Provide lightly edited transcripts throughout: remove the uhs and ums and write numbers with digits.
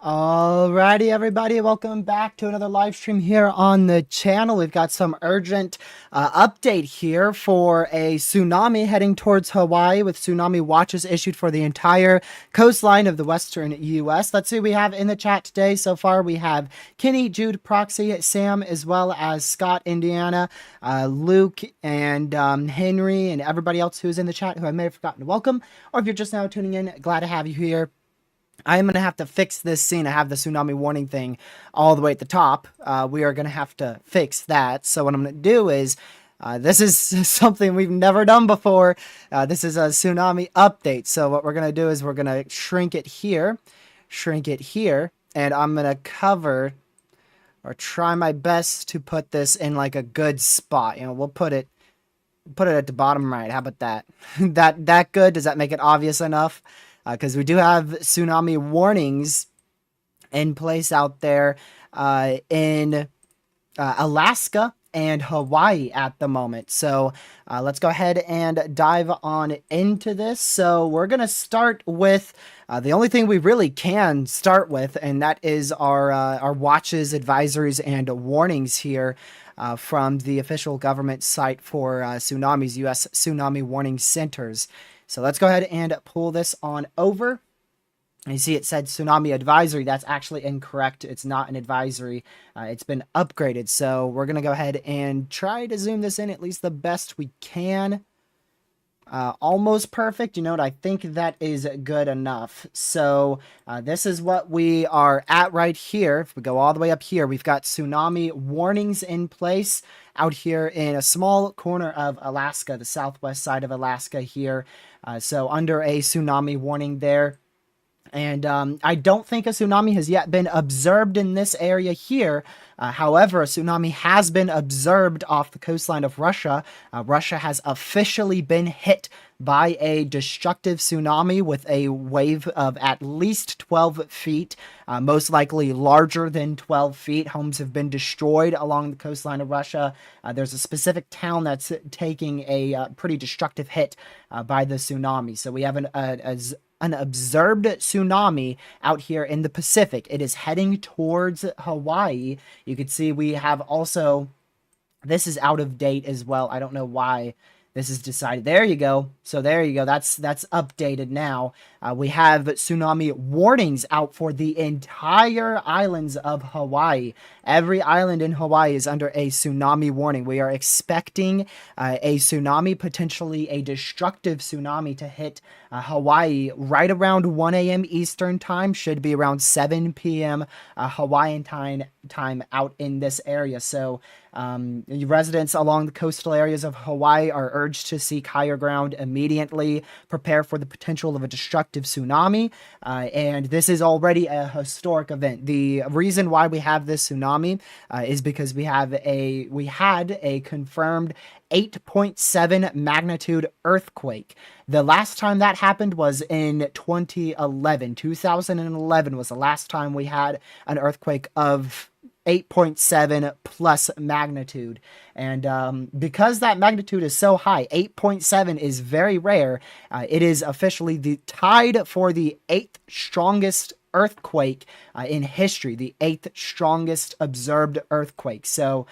Alrighty, everybody, welcome back to another live stream here on the channel. We've got some urgent update here for a tsunami heading towards Hawaii, with tsunami watches issued for the entire coastline of the western U.S. Let's see what we have in the chat today. So far, we have Kenny, Jude, Proxy, Sam, as well as Scott, Indiana, Luke, and Henry, and everybody else who's in the chat who I may have forgotten to welcome. Or if you're just now tuning in, glad to have you here. I am going to have to fix this scene. I have the tsunami warning thing all the way at the top. We are going to have to fix that. So what I'm going to do is, this is something we've never done before. This is a tsunami update. So what we're going to do is we're going to shrink it here, and I'm going to cover, or try my best to put this in like a good spot. You know, we'll put it at the bottom right. How about that? that good? Does that make it obvious enough? Because we do have tsunami warnings in place out there in Alaska and Hawaii at the moment. So let's go ahead and dive on into this. So we're going to start with the only thing we really can start with, and that is our watches, advisories, and warnings here from the official government site for tsunamis, U.S. Tsunami Warning Centers. So let's go ahead and pull this on over. You see it said tsunami advisory. That's actually incorrect. It's not an advisory. It's been upgraded. So we're going to go ahead and try to zoom this in at least the best we can. Almost perfect. You know what? I think that is good enough. So this is what we are at right here. If we go all the way up here, we've got tsunami warnings in place out here in a small corner of Alaska, the southwest side of Alaska here. So under a tsunami warning there. And I don't think a tsunami has yet been observed in this area here. However, a tsunami has been observed off the coastline of Russia. Russia has officially been hit by a destructive tsunami with a wave of at least 12 feet, most likely larger than 12 feet. Homes have been destroyed along the coastline of Russia. There's a specific town that's taking a pretty destructive hit by the tsunami. So we have an observed tsunami out here in the Pacific. It is heading towards Hawaii. You can see we have also, this is out of date as well. I don't know why this is decided. There you go. So there you go. That's updated now. We have tsunami warnings out for the entire islands of Hawaii. Every island in Hawaii is under a tsunami warning. We are expecting a tsunami, potentially a destructive tsunami, to hit Hawaii right around 1 a.m. Eastern time. Should be around 7 p.m. Hawaiian time out in this area. So Residents along the coastal areas of Hawaii are urged to seek higher ground immediately, prepare for the potential of a destructive tsunami, and this is already a historic event. The reason why we have this tsunami is because we had a confirmed 8.7 magnitude earthquake. The last time that happened was in 2011. 2011 was the last time we had an earthquake of 8.7 plus magnitude. And because that magnitude is so high, 8.7 is very rare. It is officially tied for the eighth strongest earthquake in history, the eighth strongest observed earthquake. So,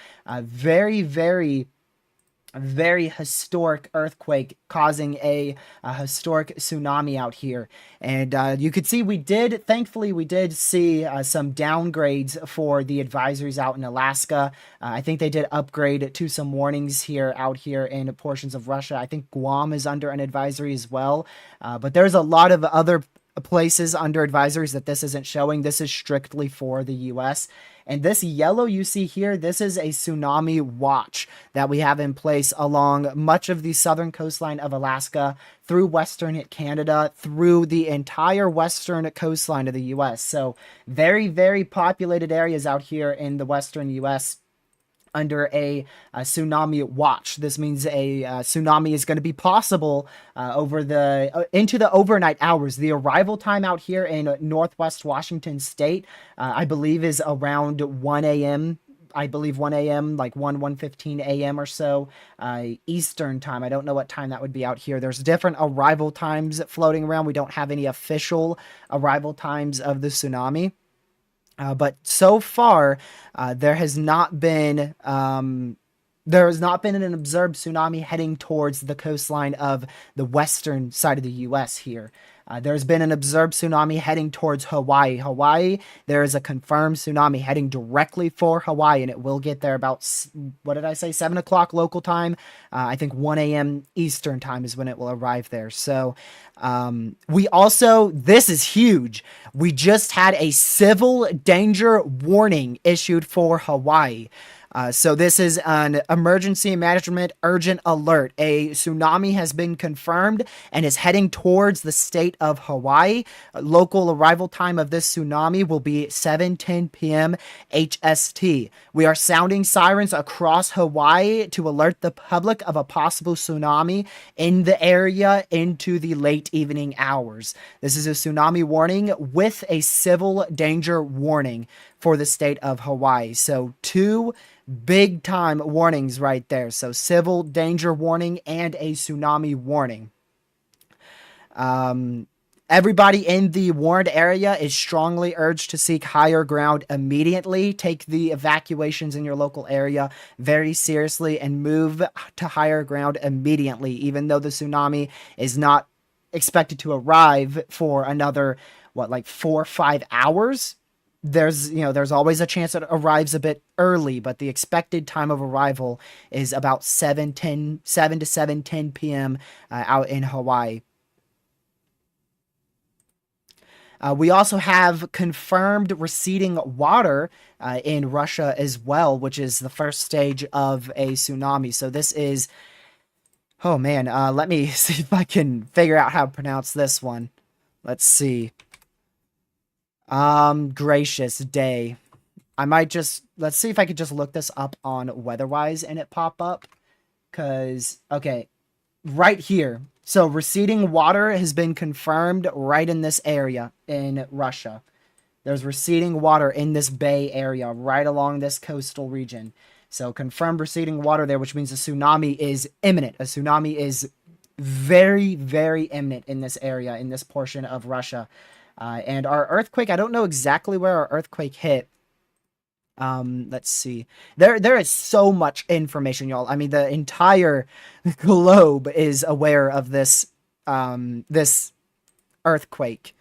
very historic earthquake causing a historic tsunami out here. And you could see thankfully we did see some downgrades for the advisories out in Alaska. I think they did upgrade to some warnings out here in portions of Russia. I think Guam is under an advisory as well. But there's a lot of other places under advisories that this isn't showing. This is strictly for the US. And this yellow you see here, this is a tsunami watch that we have in place along much of the southern coastline of Alaska, through western Canada, through the entire western coastline of the US. So very, very populated areas out here in the western US under a tsunami watch. This means a tsunami is going to be possible into the overnight hours. The arrival time out here in northwest Washington state, I believe, is around 1 a.m. I believe 1 a.m., like 1:15 a.m. or so, Eastern time. I don't know what time that would be out here. There's different arrival times floating around. We don't have any official arrival times of the tsunami. But so far, there has not been an observed tsunami heading towards the coastline of the western side of the U.S. here. There's been an observed tsunami heading towards Hawaii. There is a confirmed tsunami heading directly for Hawaii, and it will get there about, what did I say, 7 o'clock local time. I think 1 a.m. Eastern time is when it will arrive there. So this is huge. We just had a civil danger warning issued for Hawaii. So this is an emergency management urgent alert. A tsunami has been confirmed and is heading towards the state of Hawaii. Local arrival time of this tsunami will be 7:10 p.m. HST. We are sounding sirens across Hawaii to alert the public of a possible tsunami in the area into the late evening hours. This is a tsunami warning with a civil danger warning for the state of Hawaii. So two big time warnings right there. So civil danger warning and a tsunami warning. Everybody in the warned area is strongly urged to seek higher ground immediately. Take the evacuations in your local area very seriously and move to higher ground immediately, even though the tsunami is not expected to arrive for another, 4 or 5 hours. There's always a chance it arrives a bit early, but the expected time of arrival is about 7 to 7:10 p.m. Out in Hawaii. We also have confirmed receding water in Russia as well, which is the first stage of a tsunami. So this is, oh man, let me see if I can figure out how to pronounce this one. Let's see. Gracious day. Let's see if I could just look this up on Weatherwise and it pop up. Okay, right here. So receding water has been confirmed right in this area in Russia. There's receding water in this bay area right along this coastal region. So confirmed receding water there, which means a tsunami is imminent. A tsunami is very, very imminent in this area, in this portion of Russia. And our earthquake, I don't know exactly where our earthquake hit. Let's see. There is so much information, y'all. I mean, the entire globe is aware of this earthquake.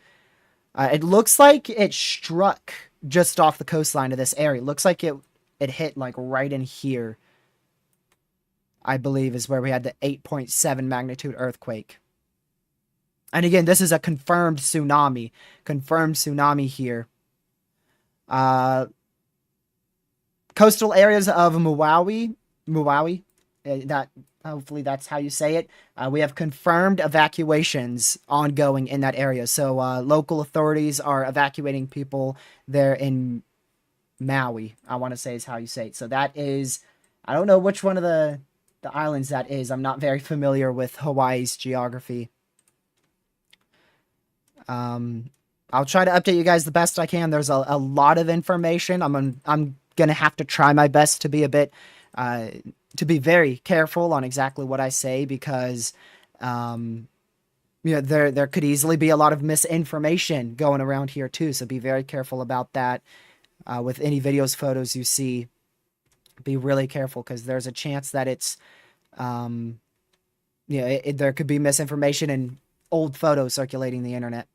It looks like it struck just off the coastline of this area. It looks like it hit like right in here. I believe is where we had the 8.7 magnitude earthquake. And again, this is a confirmed tsunami. Confirmed tsunami here. Couple coastal areas of Maui, that hopefully that's how you say it. We have confirmed evacuations ongoing in that area. So local authorities are evacuating people there in Maui, I want to say is how you say it. So that is, I don't know which one of the islands that is. I'm not very familiar with Hawaii's geography. I'll try to update you guys the best I can. There's a lot of information. I'm gonna have to try my best to be a bit to be very careful on exactly what I say because there could easily be a lot of misinformation going around here too. So be very careful about that. With any videos, photos you see, be really careful because there's a chance that it's there could be misinformation and old photos circulating the internet.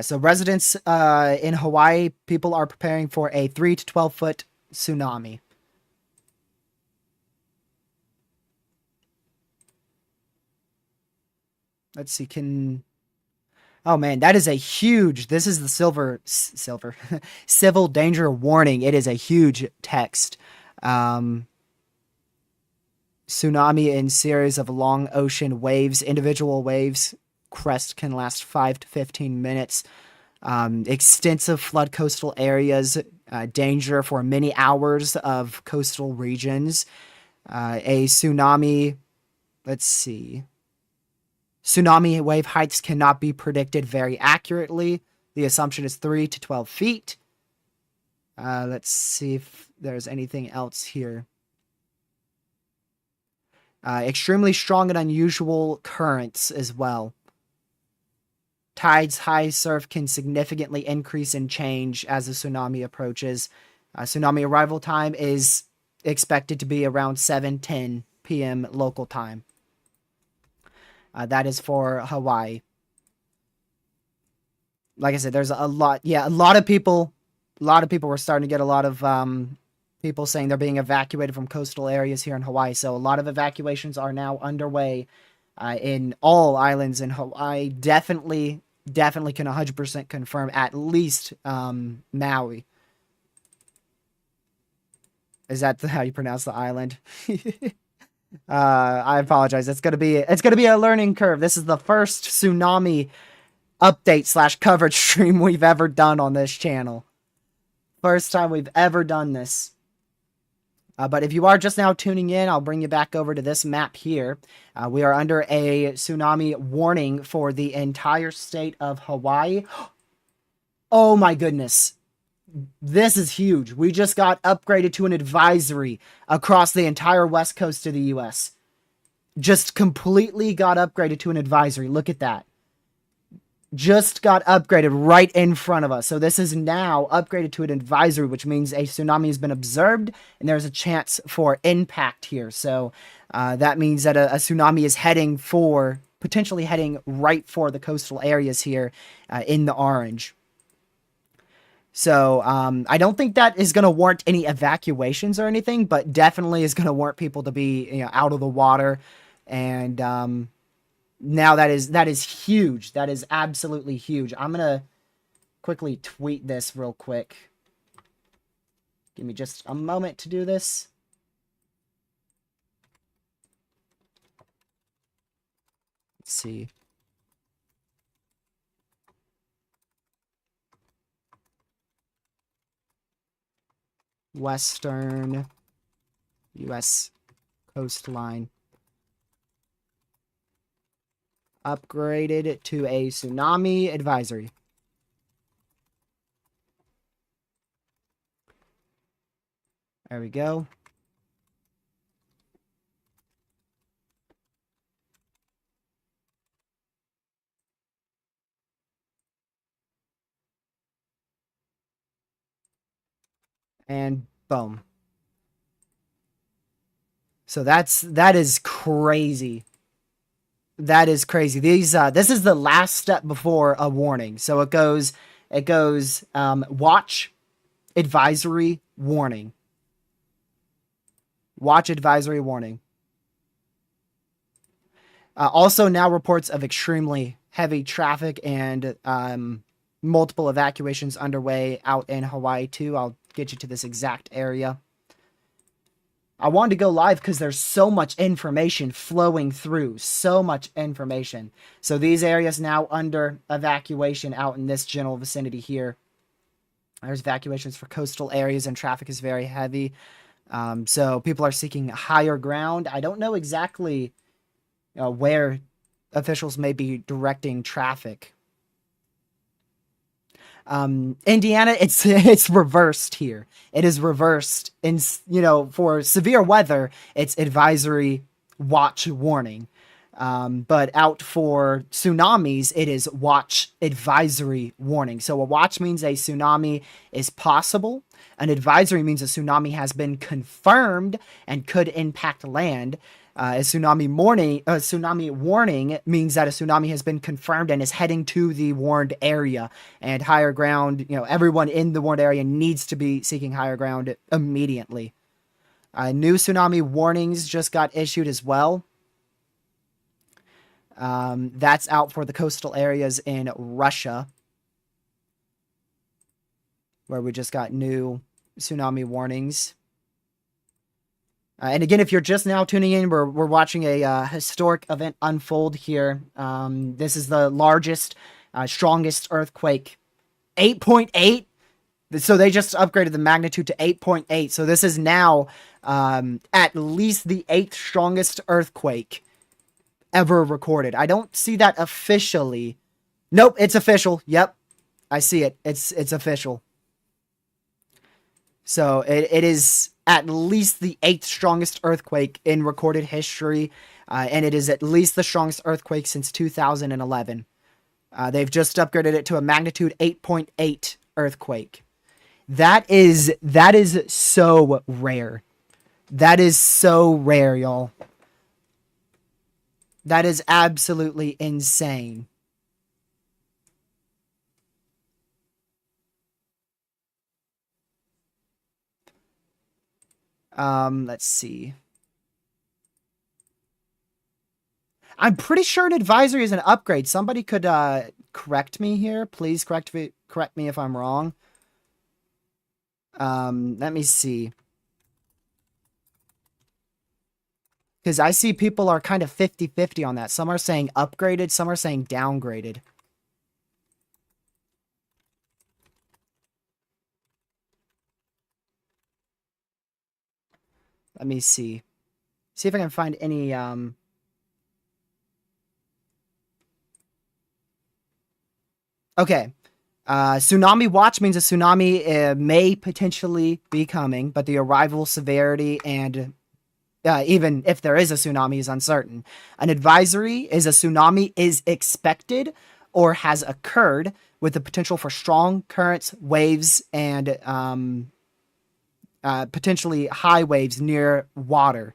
So residents in Hawaii, people are preparing for a 3 to 12 foot tsunami. Let's see, oh man, that is a huge, this is the silver, civil danger warning. It is a huge text. Tsunami in series of long ocean waves, individual waves, crest can last 5 to 15 minutes. Extensive flood coastal areas, danger for many hours of coastal regions. A tsunami, let's see. Tsunami wave heights cannot be predicted very accurately. The assumption is 3 to 12 feet. Let's see if there's anything else here. Extremely strong and unusual currents as well. Tides, high surf can significantly increase and change as the tsunami approaches. Tsunami arrival time is expected to be around 7:10 p.m. local time. That is for Hawaii. Like I said, there's a lot. Yeah, a lot of people were starting to get a lot of people saying they're being evacuated from coastal areas here in Hawaii. So a lot of evacuations are now underway in all islands in Hawaii. Definitely can 100% confirm at least Maui. Is that how you pronounce the island? I apologize. It's gonna be a learning curve. This is the first tsunami update / coverage stream we've ever done on this channel. First time we've ever done this. But if you are just now tuning in, I'll bring you back over to this map here. We are under a tsunami warning for the entire state of Hawaii. Oh my goodness. This is huge. We just got upgraded to an advisory across the entire west coast of the U.S. Just completely got upgraded to an advisory. Look at that. Just got upgraded right in front of us. So this is now upgraded to an advisory, which means a tsunami has been observed and there's a chance for impact here. So that means that a tsunami is potentially heading right for the coastal areas here in the orange. So I don't think that is going to warrant any evacuations or anything, but definitely is going to warrant people to be out of the water. And now that is huge. That is absolutely huge. I'm going to quickly tweet this real quick. Give me just a moment to do this. Let's see. Western U.S. coastline upgraded to a tsunami advisory. There we go. And boom. So that is crazy. That is crazy. This is the last step before a warning. So it goes watch, advisory, warning. Watch, advisory, warning. Also now reports of extremely heavy traffic and multiple evacuations underway out in Hawaii too. I'll get you to this exact area. I wanted to go live because there's so much information flowing through. So much information. So these areas now under evacuation out in this general vicinity here. There's evacuations for coastal areas and traffic is very heavy. So people are seeking higher ground. I don't know exactly where officials may be directing traffic. Indiana, it's reversed here. It is reversed in, for severe weather, it's advisory watch warning. But out for tsunamis, it is watch advisory warning. So a watch means a tsunami is possible. An advisory means a tsunami has been confirmed and could impact land. A tsunami warning means that a tsunami has been confirmed and is heading to the warned area and higher ground. Everyone in the warned area needs to be seeking higher ground immediately. New tsunami warnings just got issued as well. That's out for the coastal areas in Russia, where we just got new tsunami warnings. And again, if you're just now tuning in, we're watching a historic event unfold here. This is the largest, strongest earthquake, 8.8. So they just upgraded the magnitude to 8.8. So this is now at least the 8th strongest earthquake ever recorded. I don't see that officially. Nope, it's official. Yep, I see it. It's official. So it is at least the 8th strongest earthquake in recorded history, and it is at least the strongest earthquake since 2011. They've just upgraded it to a magnitude 8.8 earthquake. That is so rare. That is so rare, y'all. That is absolutely insane. Let's see. I'm pretty sure an advisory is an upgrade. Somebody could correct me here. Please correct me if I'm wrong. Let me see. Because I see people are kind of 50-50 on that. Some are saying upgraded, some are saying downgraded. Let me see. See if I can find any, Okay. Tsunami watch means a tsunami may potentially be coming, but the arrival severity and even if there is a tsunami is uncertain. An advisory is a tsunami is expected or has occurred with the potential for strong currents, waves, and potentially high waves near water.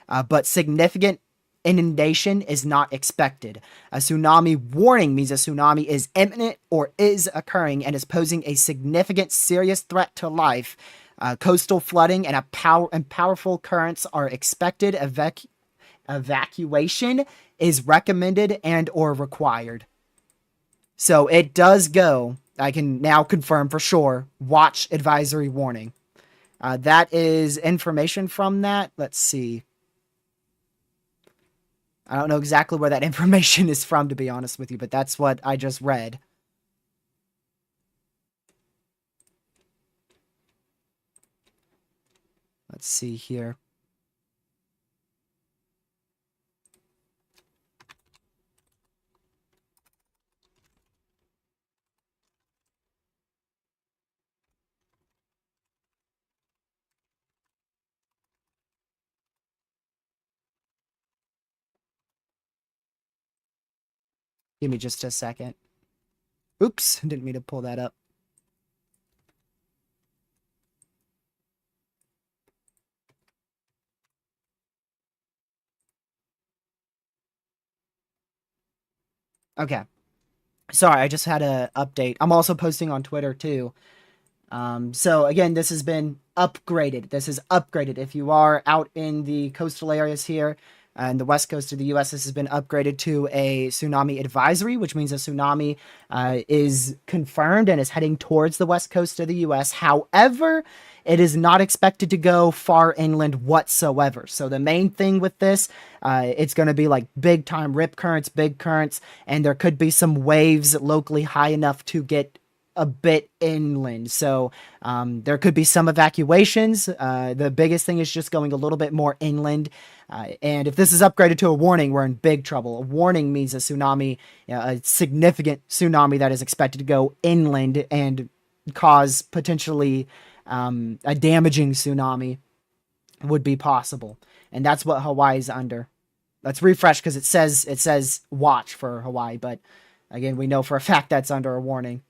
But significant inundation is not expected. A tsunami warning means a tsunami is imminent or is occurring and is posing a significant serious threat to life. Coastal flooding and powerful currents are expected. Evacuation is recommended and or required. So it does go. I can now confirm for sure. Watch advisory warning. That is information from that. Let's see. I don't know exactly where that information is from, to be honest with you, but that's what I just read. Let's see here. Give me just a second. Oops, didn't mean to pull that up. Okay. Sorry, I just had a update. I'm also posting on Twitter too. So again, this has been upgraded. This is upgraded. If you are out in the coastal areas here, and the west coast of the U.S. This has been upgraded to a tsunami advisory, which means a tsunami is confirmed and is heading towards the west coast of the U.S. However, it is not expected to go far inland whatsoever. So the main thing with this, it's going to be like big time rip currents, big currents, and there could be some waves locally high enough to get a bit inland. So there could be some evacuations. The biggest thing is just going a little bit more inland. And if this is upgraded to a warning, we're in big trouble. A warning means a tsunami, a significant tsunami that is expected to go inland and cause potentially a damaging tsunami would be possible. And that's what Hawaii's under. Let's refresh because it says watch for Hawaii, but again, we know for a fact that's under a warning.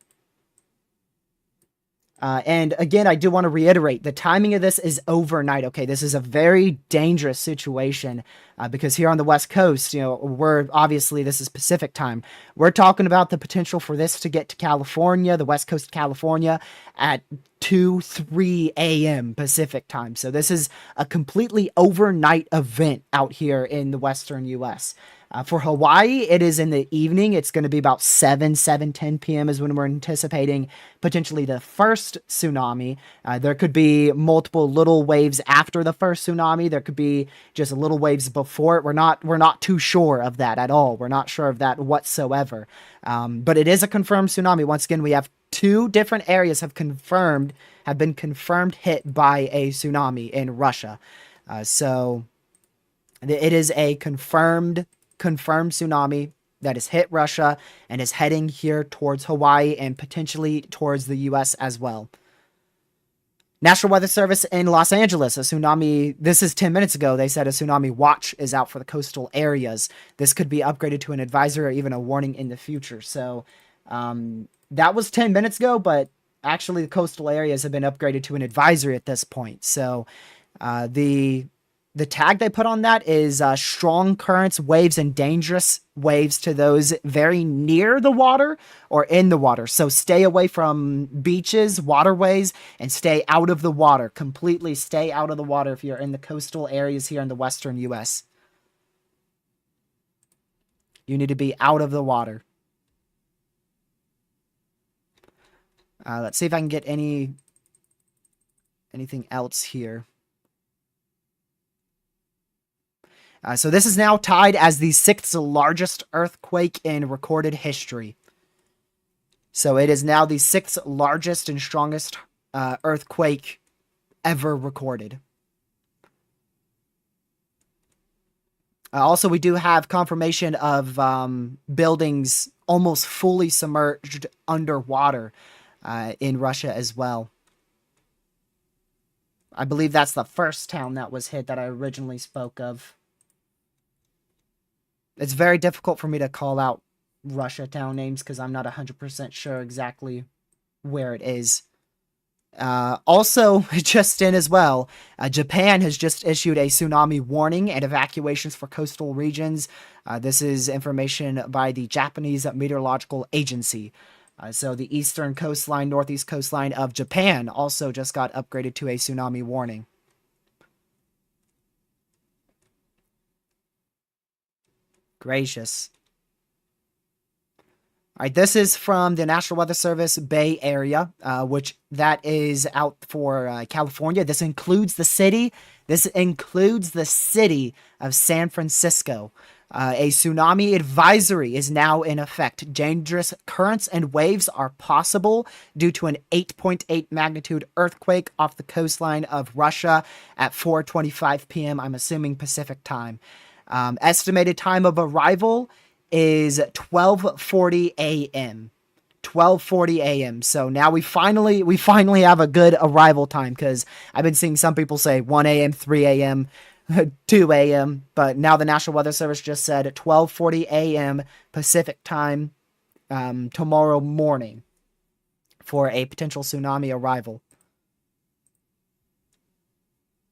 And again, I do want to reiterate, the timing of this is overnight. Okay, this is a very dangerous situation because here on the West Coast, we're obviously, this is Pacific time. We're talking about the potential for this to get to California, the West Coast of California, at 2-3 a.m. Pacific time. So this is a completely overnight event out here in the Western U.S. For Hawaii, it is in the evening. It's going to be about 7:10 p.m. is when we're anticipating potentially the first tsunami. There could be multiple little waves after the first tsunami. There could be just little waves before it. We're not too sure of that at all. We're not sure of that whatsoever. But it is a confirmed tsunami. Once again, we have 2 different areas have been confirmed hit by a tsunami in Russia. So it is a confirmed tsunami that has hit Russia and is heading here towards Hawaii and potentially towards the U.S. as well. National Weather Service in Los Angeles, a tsunami, this is 10 minutes ago, they said a tsunami watch is out for the coastal areas. This could be upgraded to an advisory or even a warning in the future. So that was 10 minutes ago, but actually the coastal areas have been upgraded to an advisory at this point. So the tag they put on that is strong currents, waves, and dangerous waves to those very near the water or in the water. So stay away from beaches, waterways, and stay out of the water. Completely stay out of the water if you're in the coastal areas here in the western U.S. You need to be out of the water. Let's see if I can get anything else here. So this is now tied as the 6th largest earthquake in recorded history. So it is now the 6th largest and strongest earthquake ever recorded. Also, we do have confirmation of buildings almost fully submerged underwater in Russia as well. I believe that's the first town that was hit that I originally spoke of. It's very difficult for me to call out Russia town names because I'm not 100% sure exactly where it is. Also, just in as well, Japan has just issued a tsunami warning and evacuations for coastal regions. This is information by the Japanese Meteorological Agency. So the eastern coastline, northeast coastline of Japan also just got upgraded to a tsunami warning. Gracious. All right, this is from the National Weather Service Bay Area, which that is out for California. This includes the city. This includes the city of San Francisco. A tsunami advisory is now in effect. Dangerous currents and waves are possible due to an 8.8 magnitude earthquake off the coastline of Russia at 4:25 p.m. I'm assuming Pacific time. Estimated time of arrival is 12:40 a.m. 12:40 a.m. So now we finally have a good arrival time because I've been seeing some people say 1 a.m., 3 a.m., 2 a.m. But now the National Weather Service just said 12:40 a.m. Pacific time tomorrow morning for a potential tsunami arrival.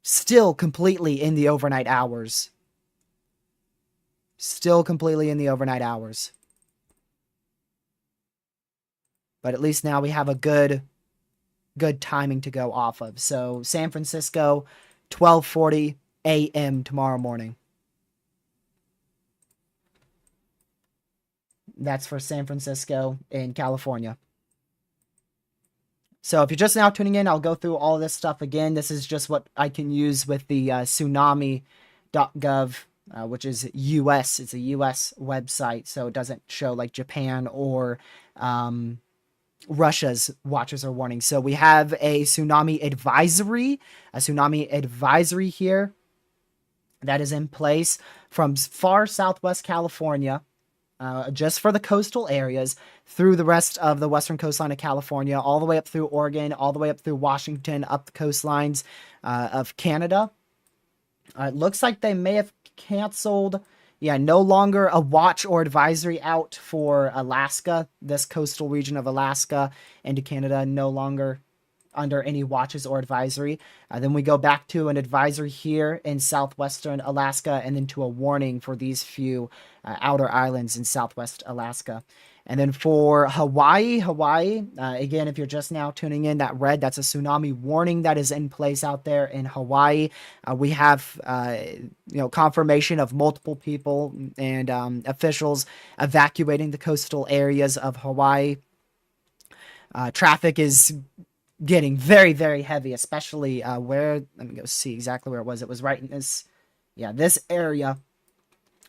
Still completely in the overnight hours. Still completely in the overnight hours. But at least now we have a good timing to go off of. So San Francisco, 12:40 a.m. tomorrow morning. That's for San Francisco in California. So if you're just now tuning in, I'll go through all this stuff again. This is just what I can use with the tsunami.gov, which is US. It's a US website, so it doesn't show like Japan or Russia's watches or warnings. So we have a tsunami advisory here that is in place from far southwest California, just for the coastal areas, through the rest of the western coastline of California, all the way up through Oregon, all the way up through Washington, up the coastlines of Canada. It looks like they may have canceled. Yeah, no longer a watch or advisory out for Alaska, this coastal region of Alaska into Canada, no longer under any watches or advisory. Then we go back to an advisory here in southwestern Alaska, and then to a warning for these few outer islands in southwest Alaska. And then for Hawaii, again, if you're just now tuning in, that red, that's a tsunami warning that is in place out there in Hawaii. We have, confirmation of multiple people and officials evacuating the coastal areas of Hawaii. Traffic is getting very, very heavy, especially let me go see exactly where it was. It was right in this area,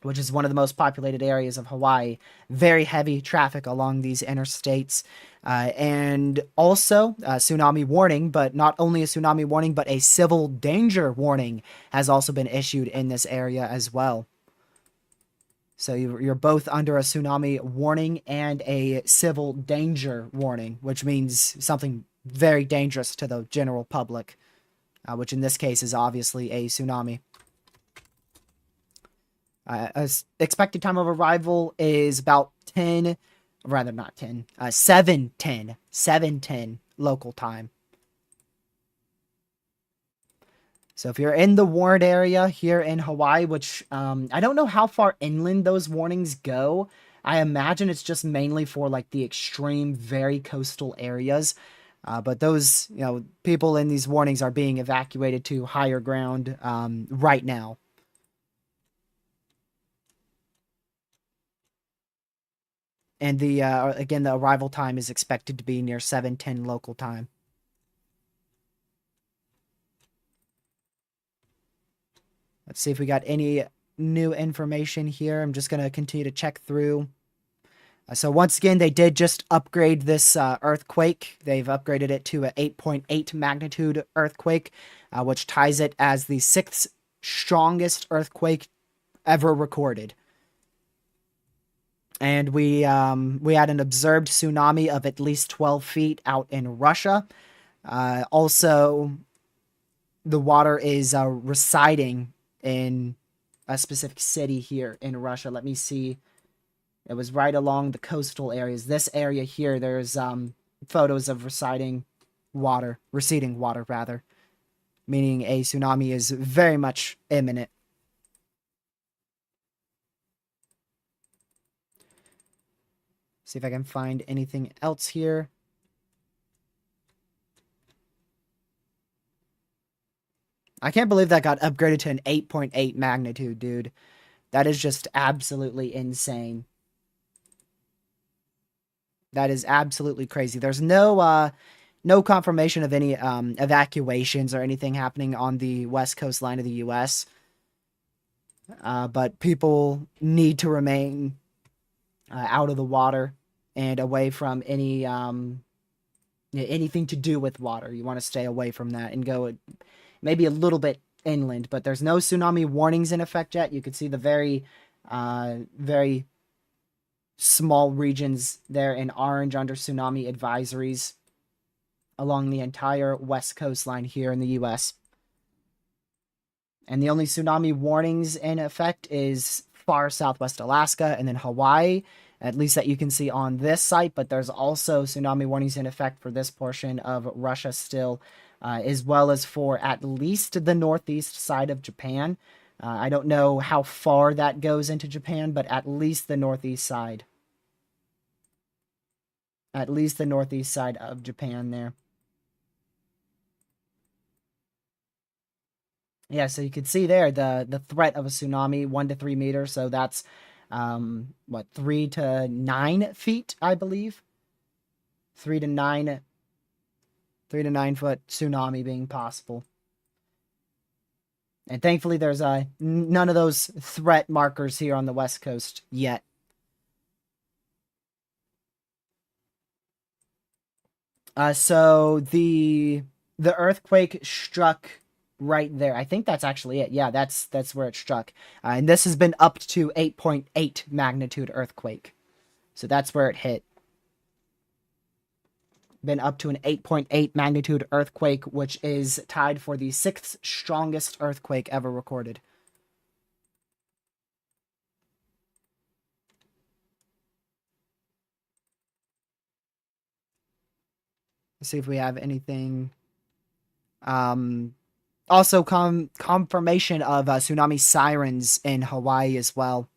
which is one of the most populated areas of Hawaii. Very heavy traffic along these interstates. And also a tsunami warning, but not only a tsunami warning, but a civil danger warning has also been issued in this area as well. So you're both under a tsunami warning and a civil danger warning, which means something very dangerous to the general public, which in this case is obviously a tsunami. Expected time of arrival is about 7:10 local time. So if you're in the warned area here in Hawaii, which I don't know how far inland those warnings go. I imagine it's just mainly for like the extreme, very coastal areas. But those, people in these warnings are being evacuated to higher ground right now. And the arrival time is expected to be near 7:10 local time. Let's see if we got any new information here. I'm just going to continue to check through. So once again, they did just upgrade this earthquake. They've upgraded it to an 8.8 magnitude earthquake, which ties it as the 6th strongest earthquake ever recorded. And we had an observed tsunami of at least 12 feet out in Russia. Also, the water is residing in a specific city here in Russia. Let me see. It was right along the coastal areas. This area here, there's photos of receding water, meaning a tsunami is very much imminent. See if I can find anything else here. I can't believe that got upgraded to an 8.8 magnitude, dude. That is just absolutely insane. That is absolutely crazy. There's no confirmation of any evacuations or anything happening on the west coast line of the U.S. But people need to remain out of the water and away from any anything to do with water. You want to stay away from that and go maybe a little bit inland. But there's no tsunami warnings in effect yet. You can see the very small regions there in orange under tsunami advisories along the entire west coastline here in the U.S. And the only tsunami warnings in effect is far southwest Alaska and then Hawaii, at least that you can see on this site. But there's also tsunami warnings in effect for this portion of Russia still, as well as for at least the northeast side of Japan. I don't know how far that goes into Japan, but at least the northeast side. At least the northeast side of Japan there. Yeah, so you can see there the threat of a tsunami, 1 to 3 meters. So that's What, 3 to 9 feet, I believe. 3 to 9, 3 to 9 foot tsunami being possible. And thankfully, there's none of those threat markers here on the West Coast yet. So the earthquake struck right there. I think that's actually it. Yeah, that's where it struck. And this has been up to 8.8 magnitude earthquake. So that's where it hit. Been up to an 8.8 magnitude earthquake, which is tied for the 6th strongest earthquake ever recorded. Let's see if we have anything. Also, confirmation of tsunami sirens in Hawaii as well.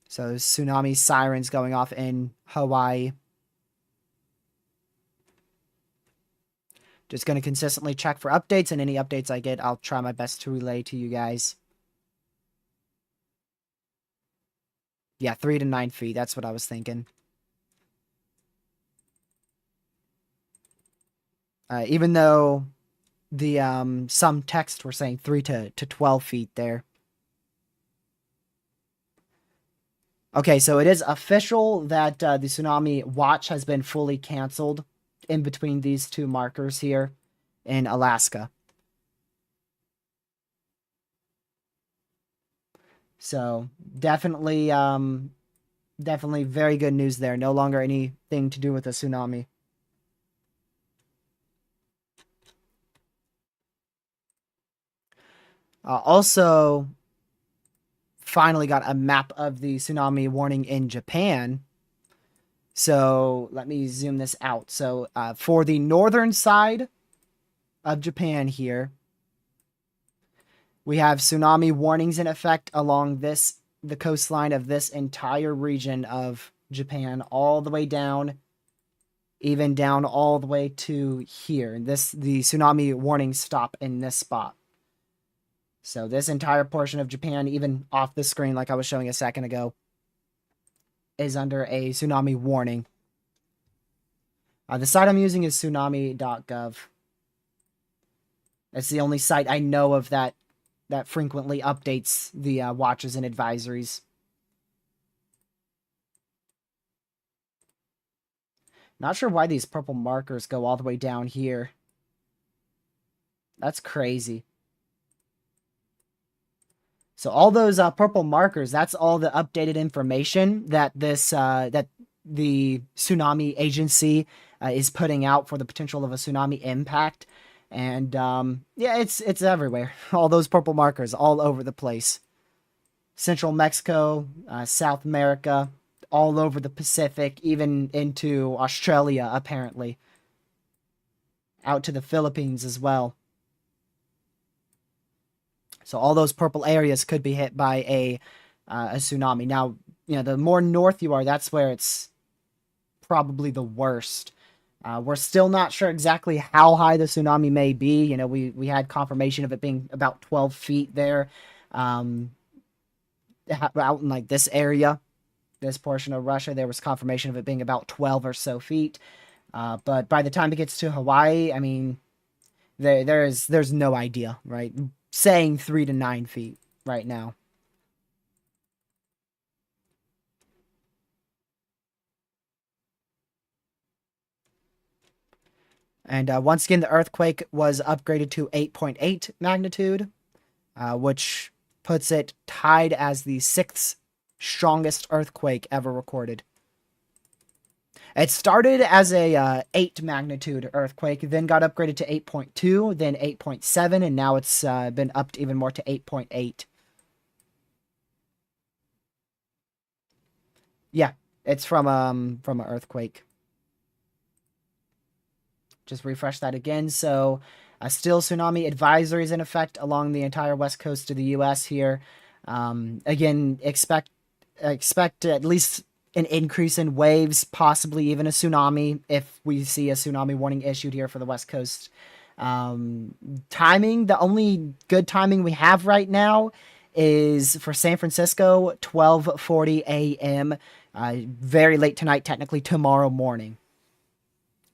So tsunami sirens going off in Hawaii. Just going to consistently check for updates, and any updates I get, I'll try my best to relay to you guys. Yeah, 3 to 9 feet. That's what I was thinking. Even though the some texts were saying 3 to 12 feet there. Okay, so it is official that the tsunami watch has been fully canceled in between these two markers here in Alaska. So definitely, definitely very good news there. No longer anything to do with a tsunami. Also, finally got a map of the tsunami warning in Japan. So let me zoom this out. So for the northern side of Japan here, we have tsunami warnings in effect along the coastline of this entire region of Japan, all the way down, even down all the way to here. The tsunami warnings stop in this spot. So this entire portion of Japan, even off the screen like I was showing a second ago, is under a tsunami warning. The site I'm using is tsunami.gov. It's the only site I know of that frequently updates the watches and advisories. Not sure why these purple markers go all the way down here. That's crazy. So all those purple markers, that's all the updated information that that the tsunami agency is putting out for the potential of a tsunami impact. And yeah, it's everywhere. All those purple markers all over the place. Central Mexico, South America, all over the Pacific, even into Australia, apparently. Out to the Philippines as well. So all those purple areas could be hit by a tsunami. Now, the more north you are, that's where it's probably the worst. We're still not sure exactly how high the tsunami may be. We had confirmation of it being about 12 feet there, out in like this area, this portion of Russia. There was confirmation of it being about 12 or so feet. But by the time it gets to Hawaii, I mean, there's no idea, right? Saying 3 to 9 feet right now. And once again, the earthquake was upgraded to 8.8 magnitude, which puts it tied as the 6th strongest earthquake ever recorded. It started as a 8 magnitude earthquake, then got upgraded to 8.2, then 8.7, and now it's been upped even more to 8.8. Yeah, it's from an earthquake. Just refresh that again. So, still tsunami advisories in effect along the entire west coast of the U.S. here. Again, expect at least an increase in waves, possibly even a tsunami if we see a tsunami warning issued here for the west coast. Timing, the only good timing we have right now is for San Francisco, 12:40 a.m. Very late tonight, technically tomorrow morning.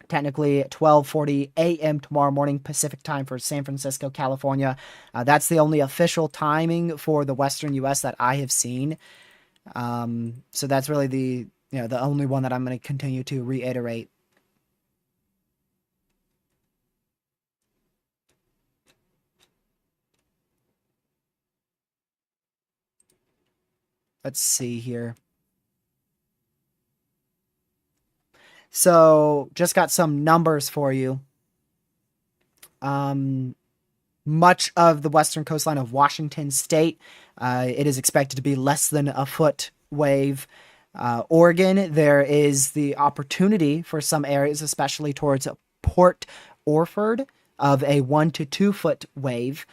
Technically 12:40 a.m. tomorrow morning Pacific time for San Francisco, California. That's the only official timing for the Western U.S. that I have seen. So that's really the only one that I'm going to continue to reiterate. Let's see here. So just got some numbers for you. Much of the western coastline of Washington state, it is expected to be less than a foot wave. Oregon, there is the opportunity for some areas, especially towards Port Orford, of a 1 to 2 foot wave.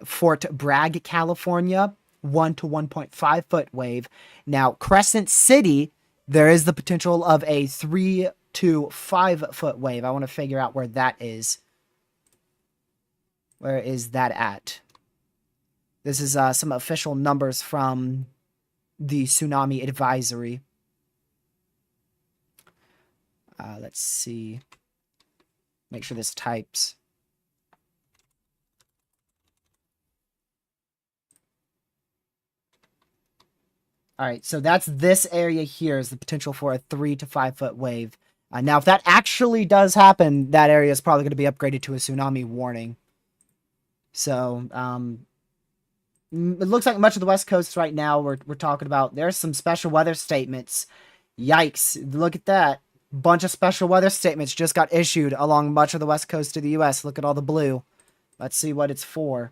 Fort Bragg, California, 1 to 1.5 foot wave. Now, Crescent City, there is the potential of a 3 to 5 foot wave. I want to figure out where that is. Where is that at? This is some official numbers from the tsunami advisory. Let's see. Make sure this types. All right, so that's this area here is the potential for a 3 to 5 foot wave. Now, if that actually does happen, that area is probably going to be upgraded to a tsunami warning. So, it looks like much of the West Coast right now, we're talking about, there's some special weather statements. Yikes, look at that. Bunch of special weather statements just got issued along much of the West Coast of the U.S. Look at all the blue. Let's see what it's for.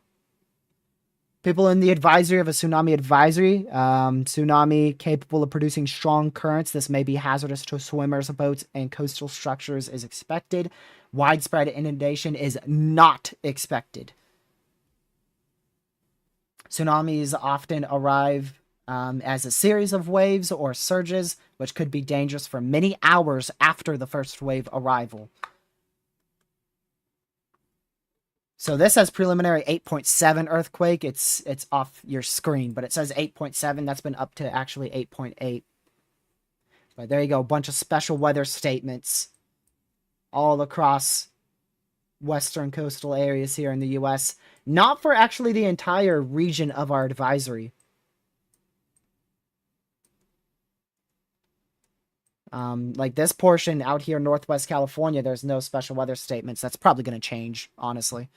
People in the advisory of a tsunami advisory. Tsunami capable of producing strong currents. This may be hazardous to swimmers, boats, and coastal structures is expected. Widespread inundation is not expected. Tsunamis often arrive as a series of waves or surges, which could be dangerous for many hours after the first wave arrival. So this says preliminary 8.7 earthquake. It's off your screen, but it says 8.7. That's been up to actually 8.8. But there you go. A bunch of special weather statements all across western coastal areas here in the U.S. Not for actually the entire region of our advisory. Like this portion out here in Northwest California, there's no special weather statements. That's probably going to change, honestly.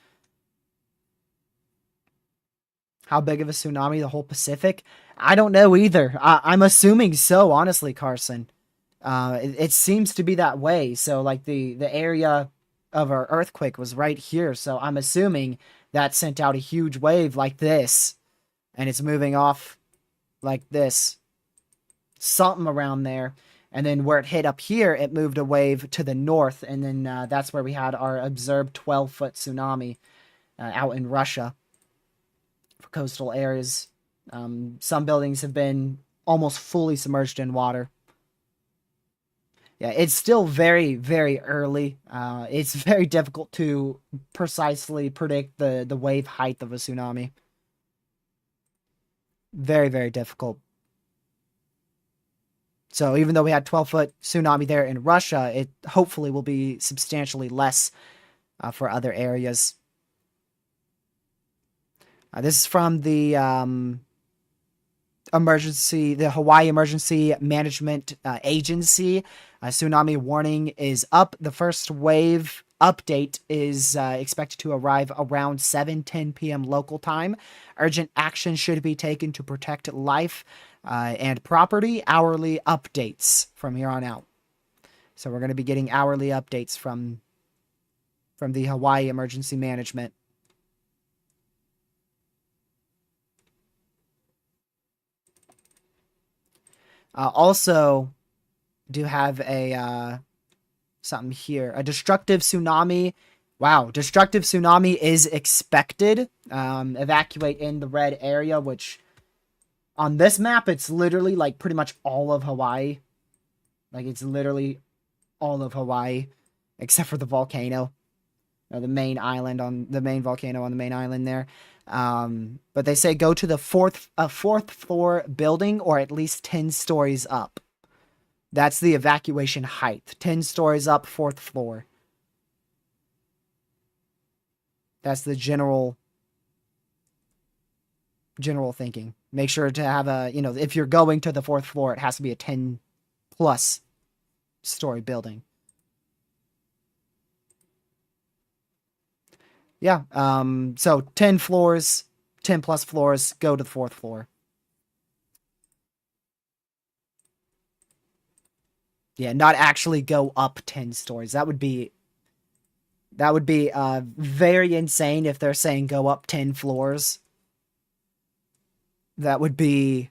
How big of a tsunami? The whole Pacific? I don't know either. I'm assuming so, honestly, Carson. It seems to be that way. So, like, the area of our earthquake was right here. So, I'm assuming that sent out a huge wave like this. And it's moving off like this. Something around there. And then where it hit up here, it moved a wave to the north. And then that's where we had our observed 12-foot tsunami out in Russia. For coastal areas. Some buildings have been almost fully submerged in water. Yeah, it's still very, very early. It's very difficult to precisely predict the wave height of a tsunami. Very, very difficult. So even though we had 12-foot tsunami there in Russia, it hopefully will be substantially less for other areas. This is from the Hawaii Emergency Management Agency. Tsunami warning is up. The first wave update is expected to arrive around 7:10 p.m. local time. Urgent action should be taken to protect life and property. Hourly updates from here on out. So we're going to be getting hourly updates from the Hawaii Emergency Management. Also, do have a something here. A destructive tsunami. Wow, destructive tsunami is expected. Evacuate in the red area, which on this map, it's literally like pretty much all of Hawaii. Like it's literally all of Hawaii, except for the volcano. the main island on the main volcano on the main island there. But they say go to the fourth floor building or at least 10 stories up. That's the evacuation height. 10 stories up, fourth floor. That's the general thinking. Make sure to have if you're going to the fourth floor, it has to be a 10 plus story building. Yeah. So 10 floors, 10 plus floors, go to the fourth floor. Yeah, not actually go up 10 stories. That would be very insane if they're saying go up 10 floors. That would be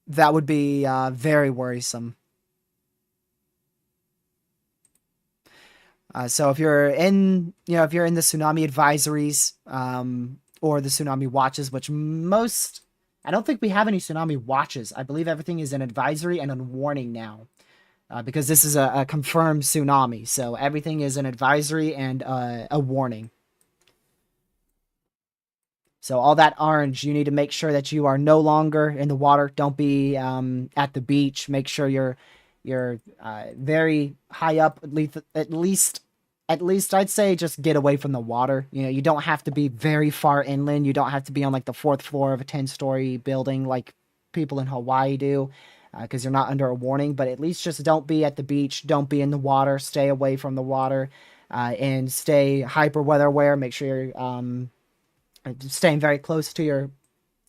very worrisome. So if you're in the tsunami advisories or the tsunami watches, which I don't think we have any tsunami watches. I believe everything is an advisory and a warning now. Because this is a confirmed tsunami. So everything is an advisory and a warning. So all that orange, you need to make sure that you are no longer in the water. Don't be at the beach. Make sure you're very high up. At least I'd say just get away from the water. You don't have to be very far inland. You don't have to be on like the fourth floor of a 10-story building like people in Hawaii do. Because you're not under a warning, but at least just don't be at the beach, don't be in the water, stay away from the water, and stay hyper weather aware. Make sure you're staying very close to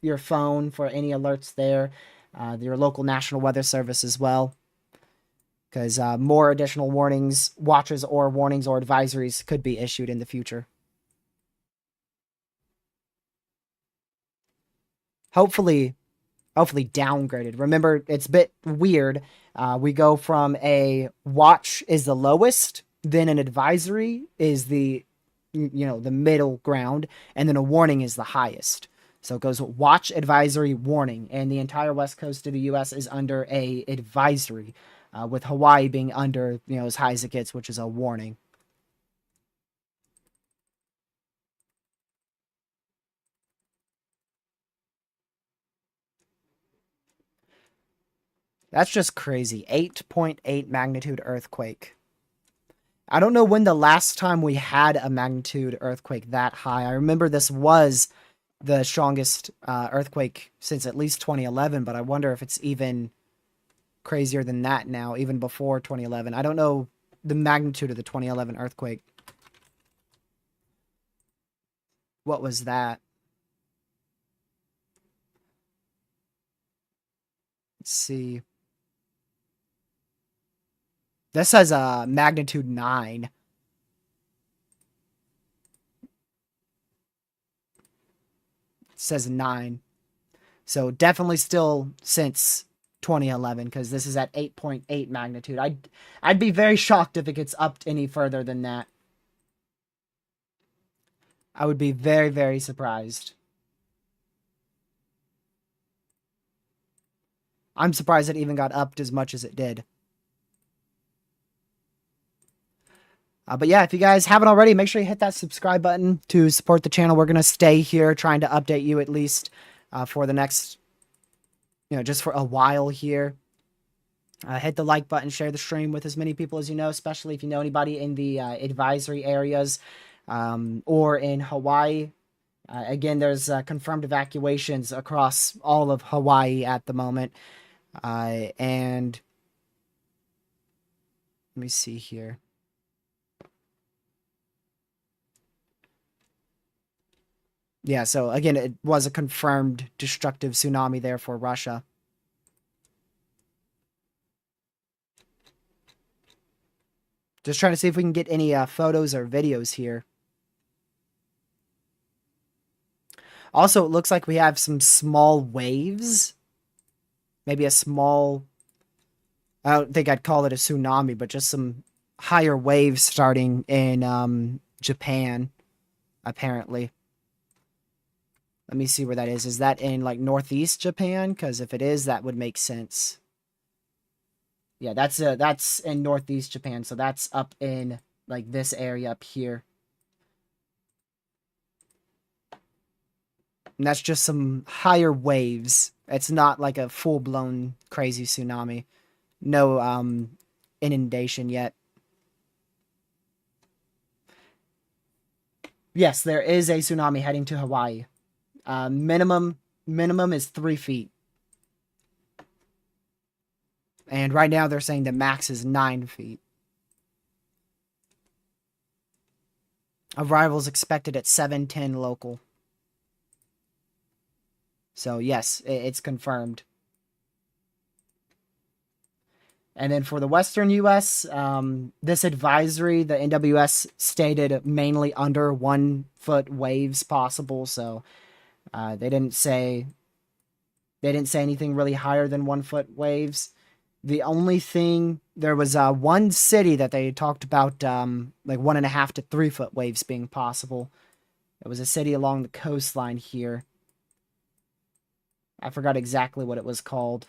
your phone for any alerts there, your local National Weather Service as well, because more additional warnings, watches, or warnings or advisories could be issued in the future. Hopefully downgraded. Remember, it's a bit weird. We go from a watch is the lowest, then an advisory is the middle ground, and then a warning is the highest. So it goes watch, advisory, warning, and the entire west coast of the U.S. is under a advisory, with Hawaii being under as high as it gets, which is a warning. That's just crazy. 8.8 magnitude earthquake. I don't know when the last time we had a magnitude earthquake that high. I remember this was the strongest earthquake since at least 2011, but I wonder if it's even crazier than that now, even before 2011. I don't know the magnitude of the 2011 earthquake. What was that? Let's see. This has a magnitude 9. It says 9. So definitely still since 2011, because this is at 8.8 magnitude. I'd be very shocked if it gets upped any further than that. I would be very, very surprised. I'm surprised it even got upped as much as it did. But yeah, if you guys haven't already, make sure you hit that subscribe button to support the channel. We're going to stay here trying to update you at least for the next, just for a while here. Hit the like button, share the stream with as many people as you know, especially if you know anybody in the advisory areas or in Hawaii. Again, there's confirmed evacuations across all of Hawaii at the moment. And let me see here. Yeah, so again, it was a confirmed destructive tsunami there for Russia. Just trying to see if we can get any photos or videos here. Also, it looks like we have some small waves. Maybe a small... I don't think I'd call it a tsunami, but just some higher waves starting in Japan, apparently. Let me see where that is. Is that in, like, northeast Japan? Because if it is, that would make sense. Yeah, that's in northeast Japan, so that's up in, like, this area up here. And that's just some higher waves. It's not like a full-blown crazy tsunami. No inundation yet. Yes, there is a tsunami heading to Hawaii. Minimum is 3 feet. And right now they're saying the max is 9 feet. Arrivals expected at 7:10 local. So yes, it's confirmed. And then for the Western U.S., this advisory, the NWS stated mainly under 1 foot waves possible. So they didn't say anything really higher than 1 foot waves. The only thing, there was one city that they talked about like 1.5 to 3 foot waves being possible. It was a city along the coastline here. I forgot exactly what it was called.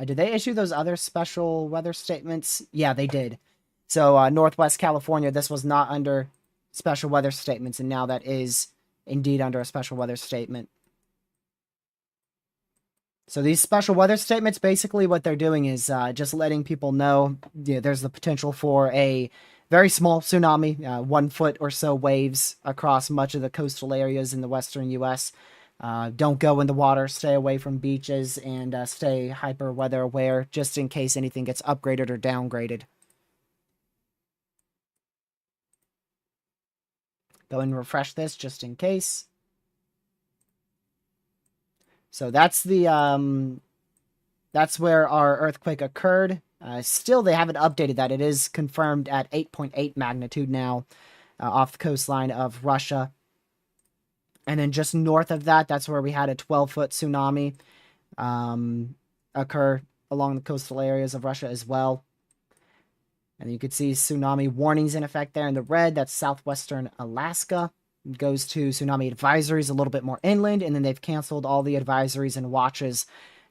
Did they issue those other special weather statements? Yeah, they did. So Northwest California, this was not under special weather statements, and now that is indeed under a special weather statement. So these special weather statements, basically what they're doing is just letting people know there's the potential for a very small tsunami, 1 foot or so waves across much of the coastal areas in the western U.S. Don't go in the water, stay away from beaches, and stay hyper weather aware just in case anything gets upgraded or downgraded. Go and refresh this just in case. So that's the that's where our earthquake occurred. Still, they haven't updated that. It is confirmed at 8.8 magnitude now, off the coastline of Russia. And then just north of that, that's where we had a 12-foot tsunami occur along the coastal areas of Russia as well. And you can see tsunami warnings in effect there in the red. That's southwestern Alaska. It goes to tsunami advisories a little bit more inland, and then they've canceled all the advisories and watches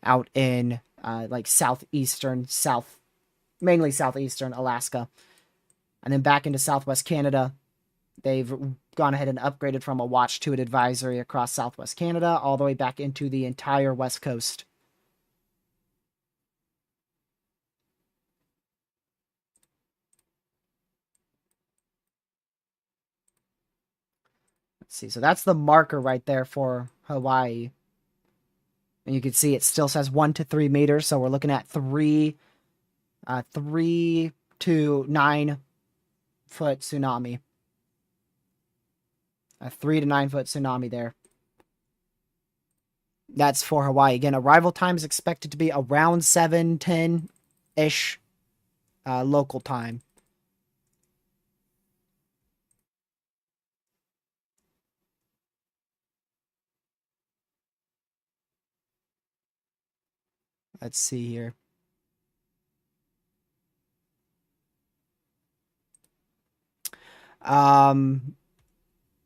out in like mainly southeastern Alaska. And then back into southwest Canada, they've gone ahead and upgraded from a watch to an advisory across southwest Canada, all the way back into the entire west coast. Let's see, so that's the marker right there for Hawaii. And you can see it still says 1 to 3 meters, so we're looking at 3 to 9 foot tsunami. A 3 to 9 foot tsunami there. That's for Hawaii. Again, arrival time is expected to be around 7:10-ish local time. Let's see here.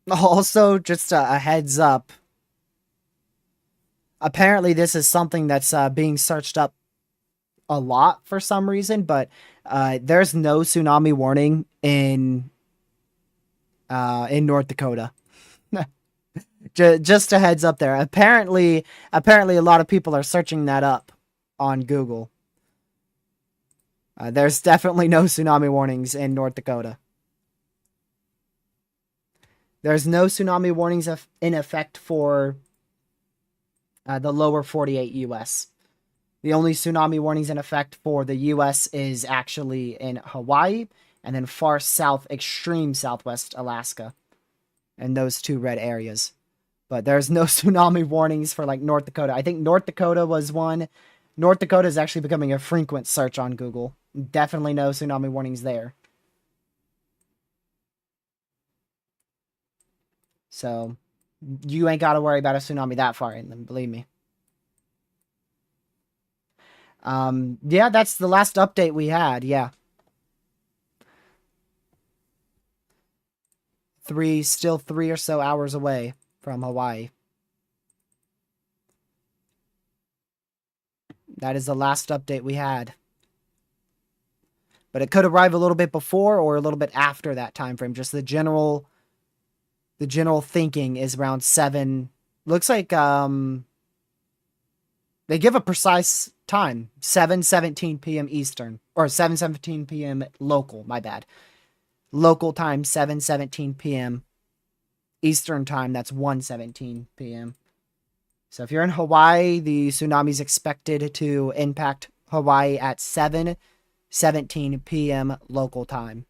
Also, just a heads up. Apparently, this is something that's being searched up a lot for some reason, but there's no tsunami warning in North Dakota. Just a heads up there. Apparently, a lot of people are searching that up on Google. There's definitely no tsunami warnings in North Dakota. There's no tsunami warnings in effect for the lower 48 U.S. The only tsunami warnings in effect for the U.S. is actually in Hawaii and then far south, extreme southwest Alaska, and those 2 red areas. But there's no tsunami warnings for like North Dakota. I think North Dakota was one. North Dakota is actually becoming a frequent search on Google. Definitely no tsunami warnings there. So you ain't got to worry about a tsunami that far inland, believe me. Yeah, that's the last update we had. Yeah. Still 3 or so hours away from Hawaii. That is the last update we had. But it could arrive a little bit before or a little bit after that time frame. Just the general The general thinking is around 7. Looks like they give a precise time, 7:17 p.m. Eastern, or 7:17 p.m. local, my bad. Local time, 7:17 p.m. Eastern time, that's 1:17 p.m. So if you're in Hawaii, the tsunami is expected to impact Hawaii at 7:17 p.m. local time.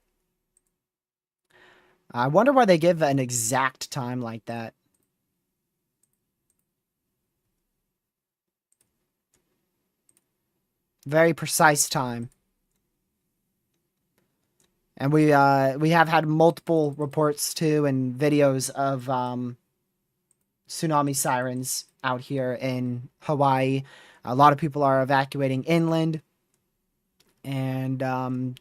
I wonder why they give an exact time like that. Very precise time. And we have had multiple reports too and videos of tsunami sirens out here in Hawaii. A lot of people are evacuating inland and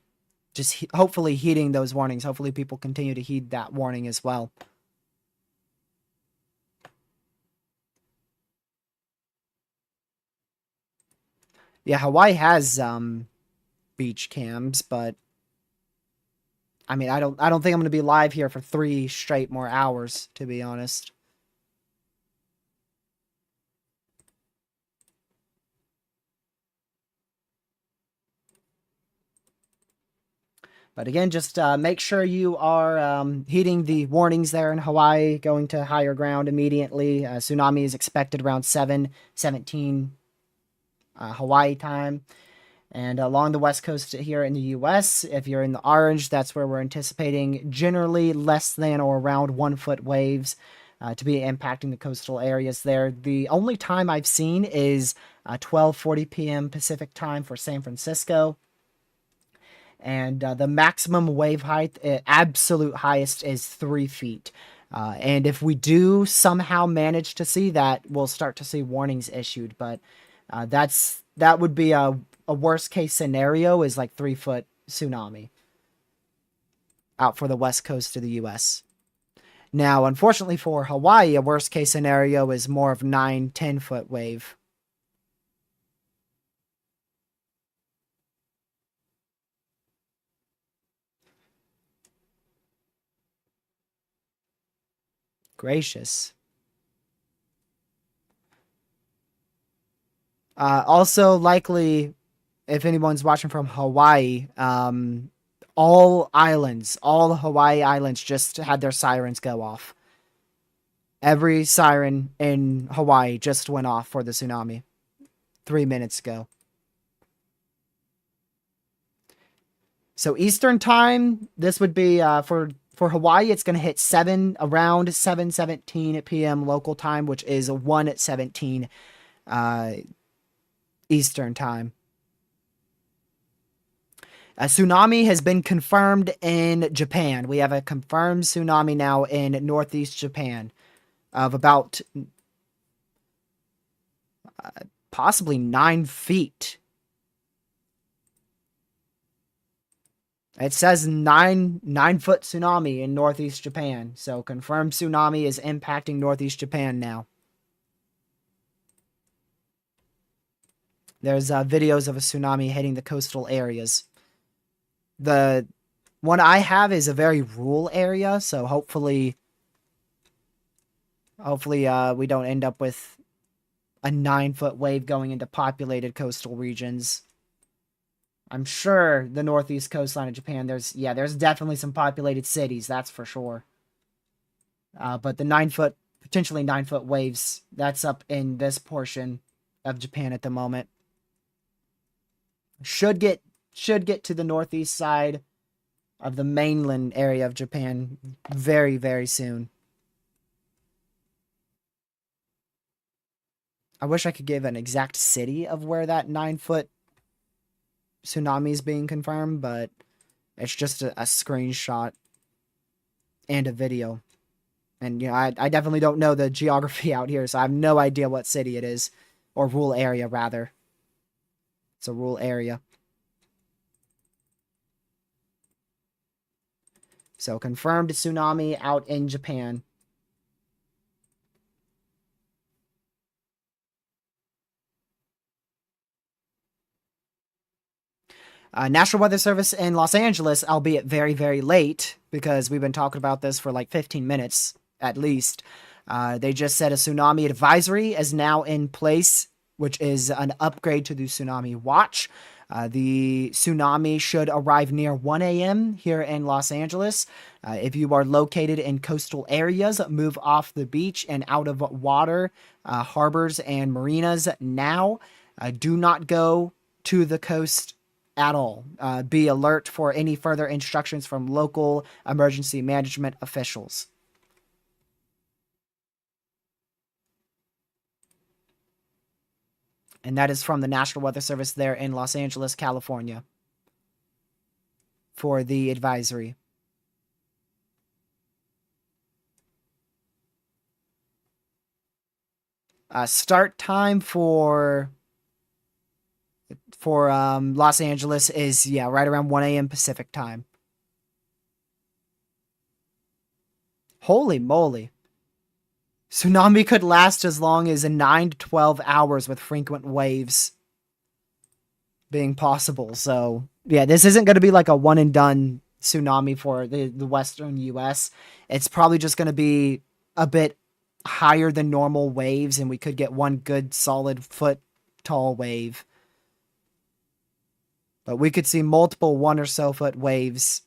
just hopefully heeding those warnings. Hopefully people continue to heed that warning as well. Yeah, Hawaii has beach cams, but I mean, I don't think I'm going to be live here for 3 straight more hours, to be honest. But again, just make sure you are heeding the warnings there in Hawaii, going to higher ground immediately. Tsunami is expected around 7:17 Hawaii time. And along the west coast here in the U.S., if you're in the orange, that's where we're anticipating generally less than or around 1 foot waves to be impacting the coastal areas there. The only time I've seen is 12:40 p.m. Pacific time for San Francisco. And the maximum wave height, absolute highest, is 3 feet. And if we do somehow manage to see that, we'll start to see warnings issued. But that would be a worst case scenario, is like 3 foot tsunami out for the west coast of the U.S. Now, unfortunately for Hawaii, a worst case scenario is more of 9-10 foot wave. Gracious. Also, likely, if anyone's watching from Hawaii, all Hawaii islands just had their sirens go off. Every siren in Hawaii just went off for the tsunami 3 minutes ago. So Eastern time, this would be for Hawaii. It's going to hit around 7:17 p.m. local time, which is 1:17 Eastern time. A tsunami has been confirmed in Japan. We have a confirmed tsunami now in northeast Japan of about possibly 9 feet. It says 9 foot tsunami in northeast Japan. So confirmed tsunami is impacting northeast Japan now. There's videos of a tsunami hitting the coastal areas. The one I have is a very rural area, so hopefully we don't end up with a 9-foot wave going into populated coastal regions. I'm sure the northeast coastline of Japan, there's definitely some populated cities, that's for sure. But the potentially 9-foot waves, that's up in this portion of Japan at the moment. Should get to the northeast side of the mainland area of Japan very, very soon. I wish I could give an exact city of where that 9-foot tsunami is being confirmed, but it's just a screenshot and a video. And, I definitely don't know the geography out here, so I have no idea what city it is. Or rural area, rather. It's a rural area. So, confirmed tsunami out in Japan. National Weather Service in Los Angeles, albeit very, very late, because we've been talking about this for like 15 minutes, at least. They just said a tsunami advisory is now in place, which is an upgrade to the tsunami watch. The tsunami should arrive near 1 a.m. here in Los Angeles. If you are located in coastal areas, move off the beach and out of water, harbors, and marinas now. Do not go to the coast at all. Be alert for any further instructions from local emergency management officials. And that is from the National Weather Service there in Los Angeles, California, for the advisory. Start time for Los Angeles is, yeah, right around 1 a.m. Pacific time. Holy moly. Tsunami could last as long as 9 to 12 hours with frequent waves being possible. So, yeah, this isn't going to be like a one and done tsunami for the western US. It's probably just going to be a bit higher than normal waves, and we could get one good solid foot tall wave. But we could see multiple 1 or so foot waves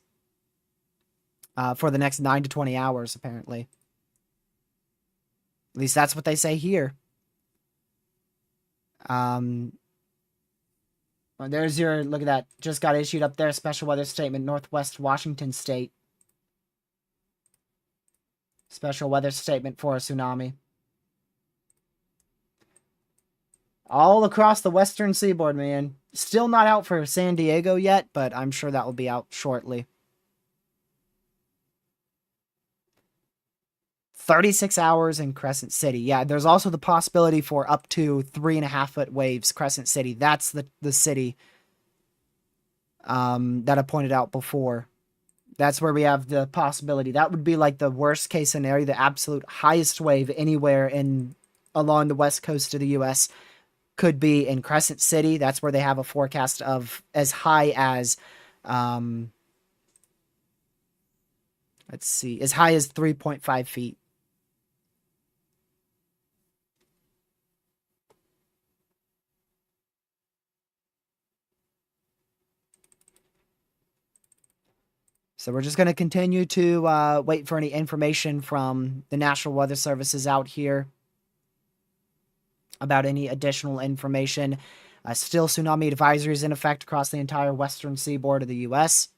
for the next 9 to 20 hours, apparently. At least that's what they say here. There's your, look at that. Just got issued up there. Special weather statement, Northwest Washington State. Special weather statement for a tsunami. All across the western seaboard, man. Still not out for San Diego yet, but I'm sure that will be out shortly. 36 hours in Crescent City. Yeah, there's also the possibility for up to 3.5 foot waves, Crescent City. That's the city that I pointed out before. That's where we have the possibility. That would be like the worst case scenario, the absolute highest wave anywhere along the west coast of the U.S. could be in Crescent City. That's where they have a forecast of as high as, let's see, as high as 3.5 feet. So we're just going to continue to wait for any information from the National Weather Services out here about any additional information. Still tsunami advisories in effect across the entire western seaboard of the U.S.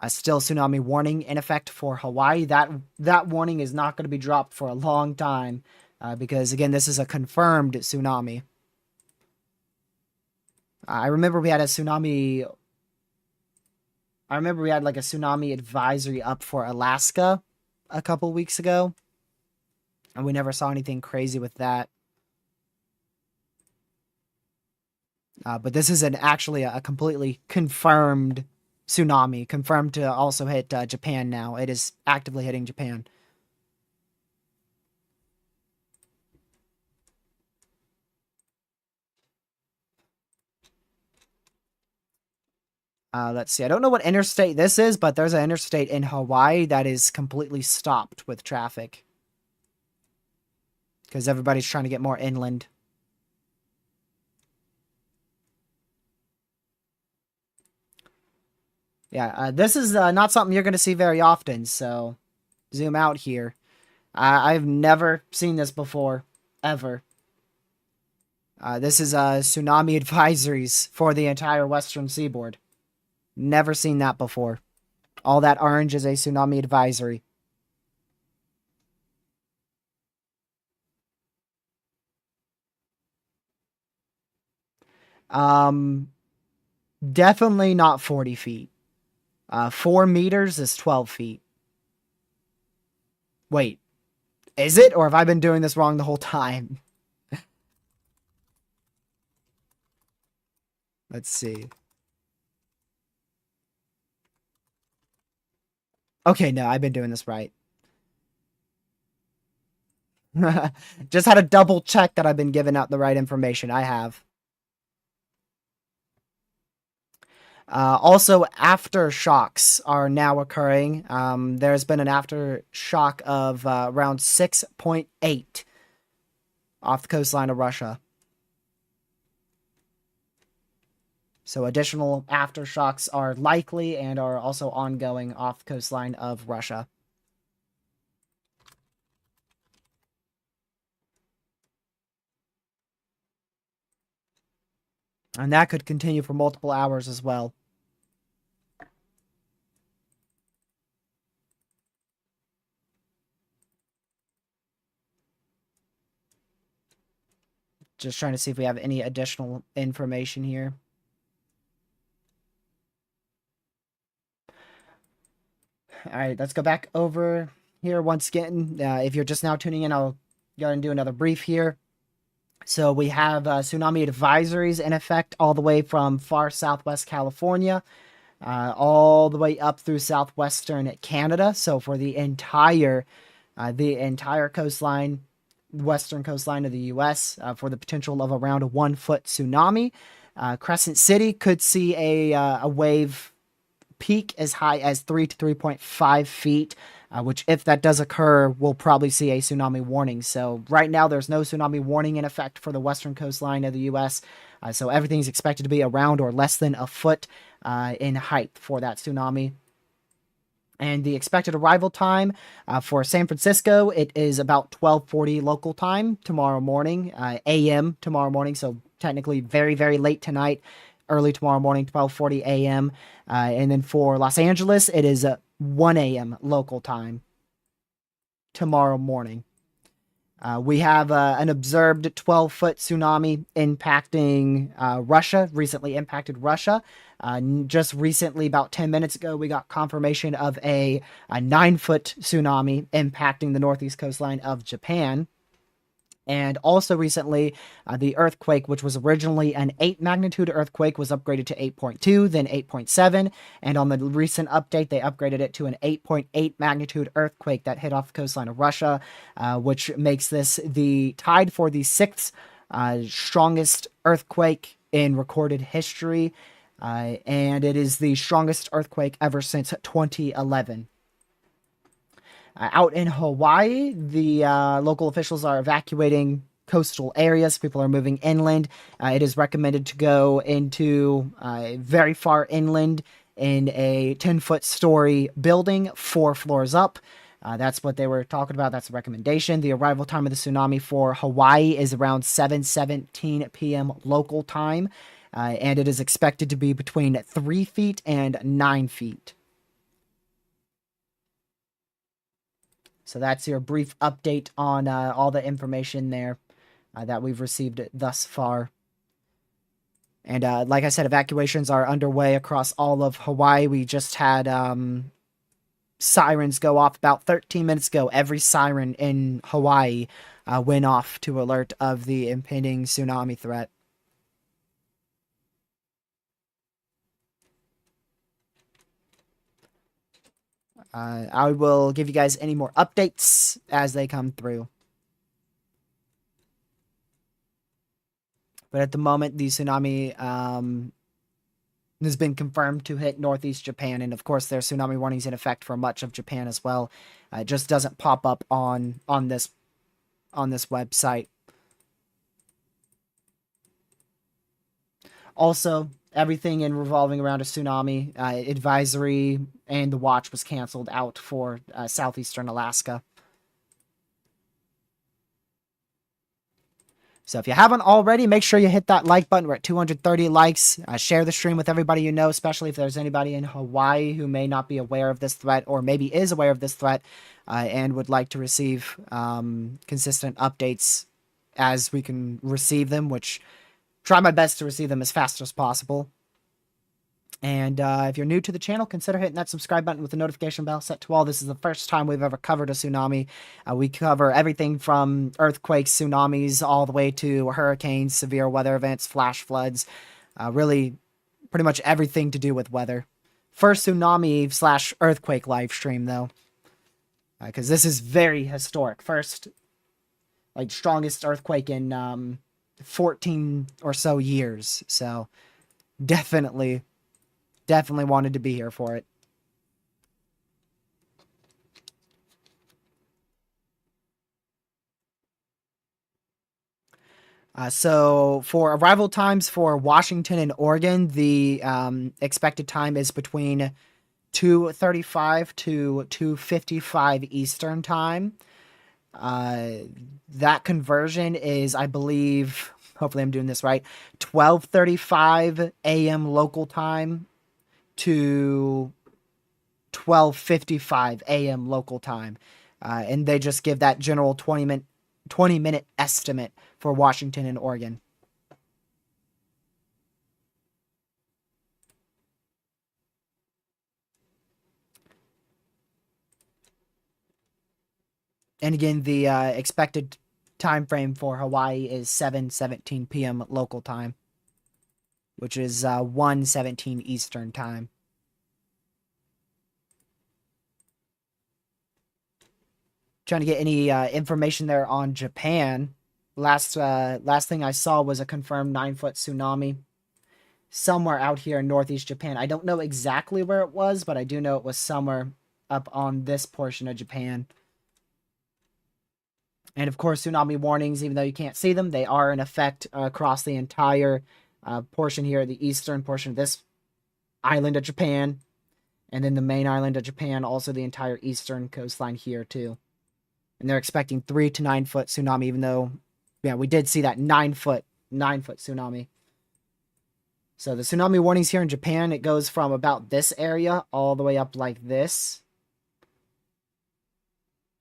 Still tsunami warning in effect for Hawaii. That warning is not going to be dropped for a long time because, again, this is a confirmed tsunami. I remember we had like a tsunami advisory up for Alaska a couple weeks ago, and we never saw anything crazy with that. But this is actually a completely confirmed tsunami, confirmed to also hit Japan now. It is actively hitting Japan. Let's see. I don't know what interstate this is, but there's an interstate in Hawaii that is completely stopped with traffic. Because everybody's trying to get more inland. Yeah, this is not something you're going to see very often, so zoom out here. I've never seen this before, ever. This is tsunami advisories for the entire western seaboard. Never seen that before. All that orange is a tsunami advisory. Definitely not 40 feet. 4 meters is 12 feet. Wait, is it? Or have I been doing this wrong the whole time? Let's see. Okay, no, I've been doing this right. Just had to double check that I've been giving out the right information. I have. Also, aftershocks are now occurring. There's been an aftershock of around 6.8 off the coastline of Russia. So additional aftershocks are likely and are also ongoing off the coastline of Russia. And that could continue for multiple hours as well. Just trying to see if we have any additional information here. All right, let's go back over here once again. If you're just now tuning in, I'll go and do another brief here. So we have tsunami advisories in effect all the way from far southwest California, all the way up through southwestern Canada. So for the entire coastline, western coastline of the U.S., for the potential of around a 1 foot tsunami. Crescent City could see a wave peak as high as 3 to 3.5 feet, which if that does occur, we'll probably see a tsunami warning. So right now there's no tsunami warning in effect for the western coastline of the U.S. So everything's expected to be around or less than a foot in height for that tsunami. And the expected arrival time for San Francisco, it is about 12:40 local time tomorrow morning, a.m. tomorrow morning. So technically very, very late tonight, early tomorrow morning, 12:40 a.m. And then for Los Angeles, it is 1 a.m. local time tomorrow morning. We have an observed 12-foot tsunami impacting Russia, recently impacted Russia. Just recently, about 10 minutes ago, we got confirmation of a 9-foot tsunami impacting the northeast coastline of Japan. And also recently, the earthquake, which was originally an 8 magnitude earthquake, was upgraded to 8.2, then 8.7. And on the recent update, they upgraded it to an 8.8 magnitude earthquake that hit off the coastline of Russia, which makes this the tied for the 6th strongest earthquake in recorded history. And it is the strongest earthquake ever since 2011. Out in Hawaii, the local officials are evacuating coastal areas. People are moving inland. It is recommended to go into very far inland in a 10-foot story building, 4 floors up. That's what they were talking about. That's the recommendation. The arrival time of the tsunami for Hawaii is around 7:17 p.m. local time, and it is expected to be between 3 feet and 9 feet. So that's your brief update on all the information there that we've received thus far. And like I said, evacuations are underway across all of Hawaii. We just had sirens go off about 13 minutes ago. Every siren in Hawaii went off to alert of the impending tsunami threat. I will give you guys any more updates as they come through. But at the moment, the tsunami has been confirmed to hit northeast Japan, and of course, there are tsunami warnings in effect for much of Japan as well. It just doesn't pop up on this website. Also, everything in revolving around a tsunami advisory and the watch was canceled out for southeastern Alaska. So if you haven't already, make sure you hit that like button. We're at 230 likes. Share the stream with everybody you know, especially if there's anybody in Hawaii who may not be aware of this threat or maybe is aware of this threat and would like to receive consistent updates as we can receive them, which try my best to receive them as fast as possible. And if you're new to the channel, consider hitting that subscribe button with the notification bell set to all. This is the first time we've ever covered a tsunami. We cover everything from earthquakes, tsunamis, all the way to hurricanes, severe weather events, flash floods. Really, pretty much everything to do with weather. First tsunami / earthquake live stream, though. Because this is very historic. First, like, strongest earthquake in 14 or so years. So, definitely Definitely wanted to be here for it. So for arrival times for Washington and Oregon, the expected time is between 2:35 to 2:55 Eastern time. Uh, that conversion is, I believe, hopefully I'm doing this right, 12:35 a.m. local time to 12:55 a.m. local time. And they just give that general 20-minute estimate for Washington and Oregon. And again, the expected time frame for Hawaii is 7:17 p.m. local time, which is 1:17 Eastern time. Trying to get any information there on Japan. Last thing I saw was a confirmed 9-foot tsunami somewhere out here in northeast Japan. I don't know exactly where it was, but I do know it was somewhere up on this portion of Japan. And of course, tsunami warnings, even though you can't see them, they are in effect across the entire portion here, the eastern portion of this island of Japan, and then the main island of Japan, also the entire eastern coastline here too. And they're expecting 3 to 9 foot tsunami, even though, yeah, we did see that 9 foot tsunami. So the tsunami warnings here in Japan, it goes from about this area all the way up like this.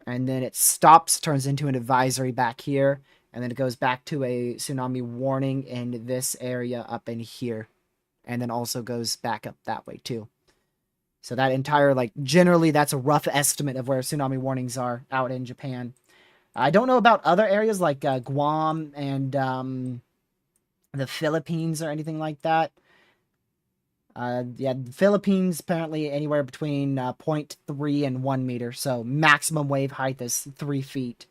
And then it stops, turns into an advisory back here, and then it goes back to a tsunami warning in this area up in here, and then also goes back up that way too. So that entire, like, generally that's a rough estimate of where tsunami warnings are out in Japan. I don't know about other areas like Guam and the Philippines or anything like that. Yeah, the Philippines apparently anywhere between 0.3 and 1 meter. So maximum wave height is 3 feet.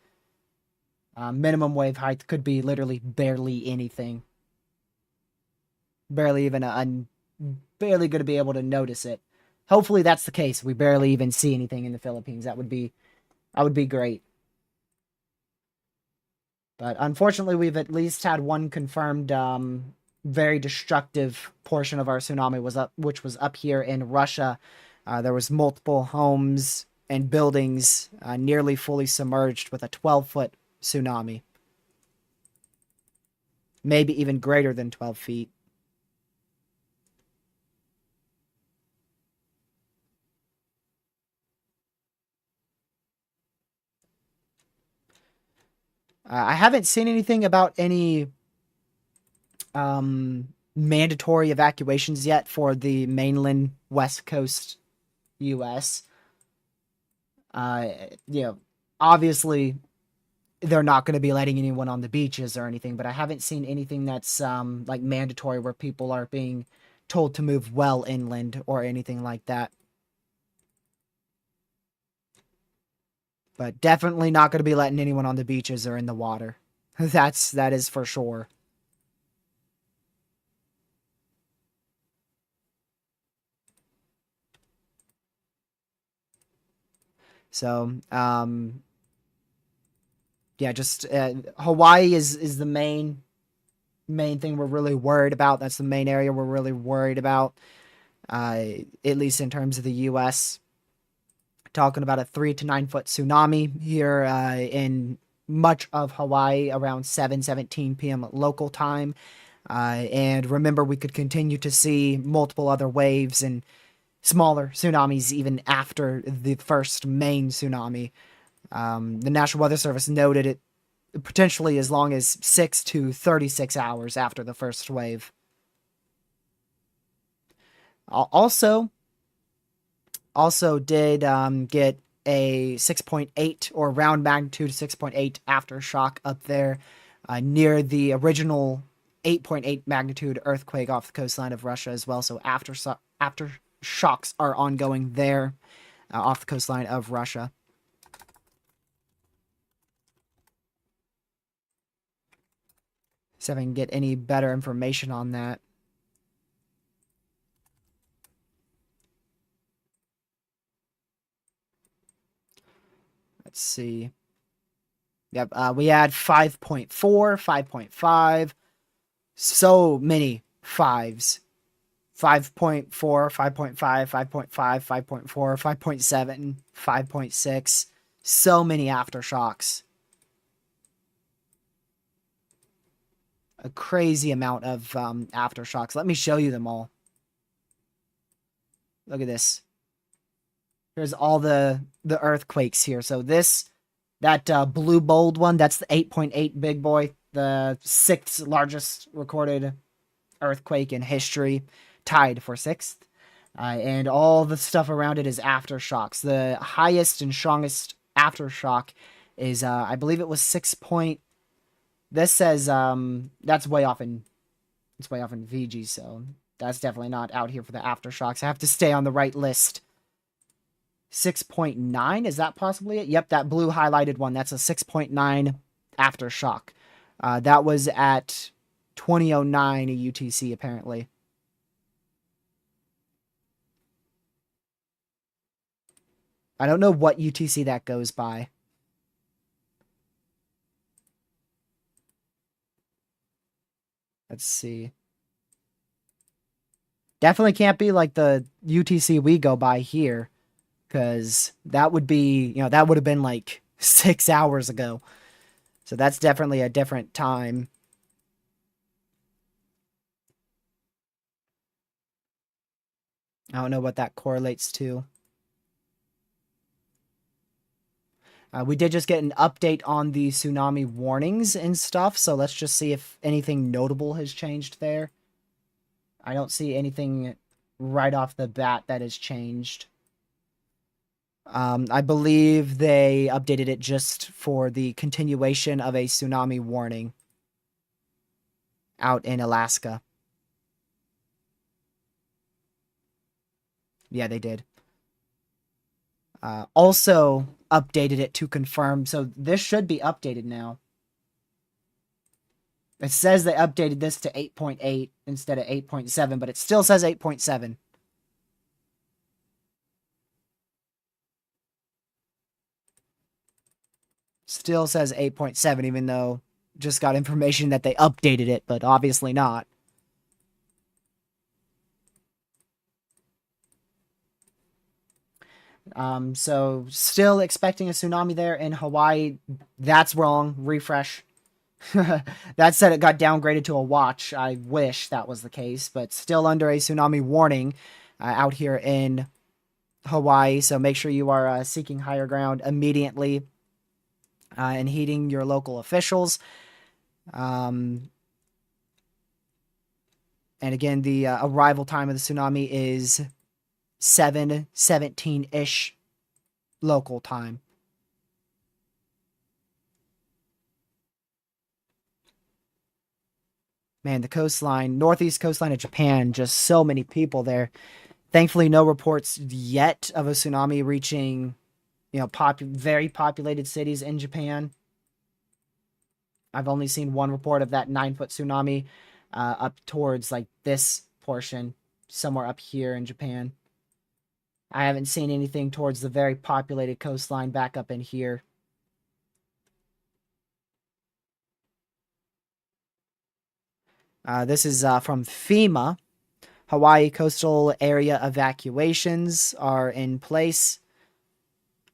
Minimum wave height could be literally barely anything. Barely even barely going to be able to notice it. Hopefully that's the case. We barely even see anything in the Philippines. That would be great. But unfortunately, we've at least had one confirmed very destructive portion of our tsunami which was up here in Russia. There was multiple homes and buildings nearly fully submerged with a 12-foot tsunami. Maybe even greater than 12 feet. I haven't seen anything about any mandatory evacuations yet for the mainland West Coast U.S. You know, obviously they're not going to be letting anyone on the beaches or anything, but I haven't seen anything that's like mandatory where people are being told to move well inland or anything like that. But definitely not going to be letting anyone on the beaches or in the water. That is for sure. So, yeah, just Hawaii is the main thing we're really worried about. That's the main area we're really worried about, at least in terms of the U.S. Talking about a 3 to 9 foot tsunami here in much of Hawaii around 7:17 p.m. local time. And remember, we could continue to see multiple other waves and smaller tsunamis even after the first main tsunami. The National Weather Service noted it potentially as long as 6 to 36 hours after the first wave. Also did get a 6.8 or round magnitude 6.8 aftershock up there near the original 8.8 magnitude earthquake off the coastline of Russia as well. So aftershocks are ongoing there off the coastline of Russia. See if I can get any better information on that. Let's see. Yep, we had 5.4, 5.5. So many fives. 5.4, 5.5, 5.5, 5.4, 5.7, 5.6. So many aftershocks. A crazy amount of aftershocks. Let me show you them all. Look at this. Here's all the earthquakes here. So that blue bold one, that's the 8.8 big boy. The 6th largest recorded earthquake in history. Tied for 6th. And all the stuff around it is aftershocks. The highest and strongest aftershock is, I believe it was 6 point... This says, that's way off in... It's way off in Fiji, so that's definitely not out here for the aftershocks. I have to stay on the right list. 6.9, is that possibly it? Yep, that blue highlighted one. That's a 6.9 aftershock. That was at 2009 UTC, apparently. I don't know what UTC that goes by. Let's see. Definitely can't be like the UTC we go by here. Because that would be, that would have been like 6 hours ago. So that's definitely a different time. I don't know what that correlates to. We did just get an update on the tsunami warnings and stuff, so let's just see if anything notable has changed there. I don't see anything right off the bat that has changed. I believe they updated it just for the continuation of a tsunami warning out in Alaska. Yeah, they did. Also updated it to confirm, so this should be updated now. It says they updated this to 8.8 instead of 8.7, but it still says 8.7. Still says 8.7, even though just got information that they updated it, but obviously not. So still expecting a tsunami there in Hawaii. That's wrong. Refresh. That said, it got downgraded to a watch. I wish that was the case, but still under a tsunami warning out here in Hawaii. So make sure you are seeking higher ground immediately and heeding your local officials. And again, the arrival time of the tsunami is 7:17-ish local time. Man, the coastline, northeast coastline of Japan, just so many people there. Thankfully, no reports yet of a tsunami reaching, very populated cities in Japan. I've only seen one report of that 9-foot tsunami up towards like this portion, somewhere up here in Japan. I haven't seen anything towards the very populated coastline back up in here. This is from FEMA. Hawaii coastal area evacuations are in place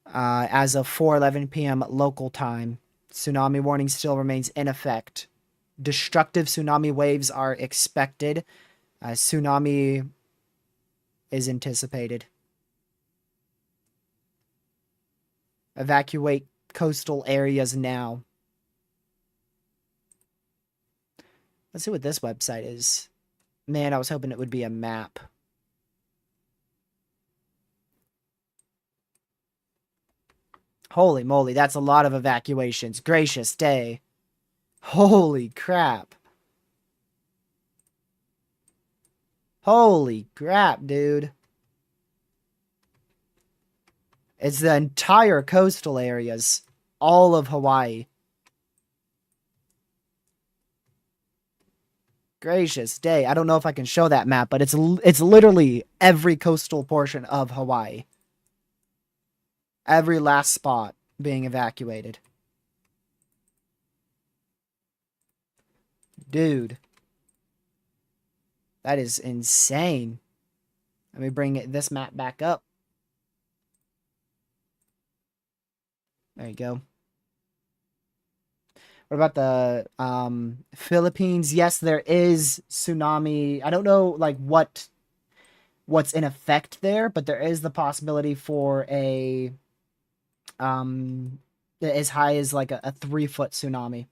as of 4:11 p.m. local time. Tsunami warning still remains in effect. Destructive tsunami waves are expected. Tsunami is anticipated. Evacuate coastal areas now. Let's see what this website is. Man, I was hoping it would be a map. Holy moly, that's a lot of evacuations. Gracious day. Holy crap. Holy crap, dude. It's the entire coastal areas. All of Hawaii. Gracious day. I don't know if I can show that map, but it's literally every coastal portion of Hawaii. Every last spot. being evacuated. Dude. That is insane. Let me bring this map back up. There you go. What about the Philippines? Yes, there is tsunami. I don't know like what's in effect there, but there is the possibility for a as high as like a 3-foot tsunami.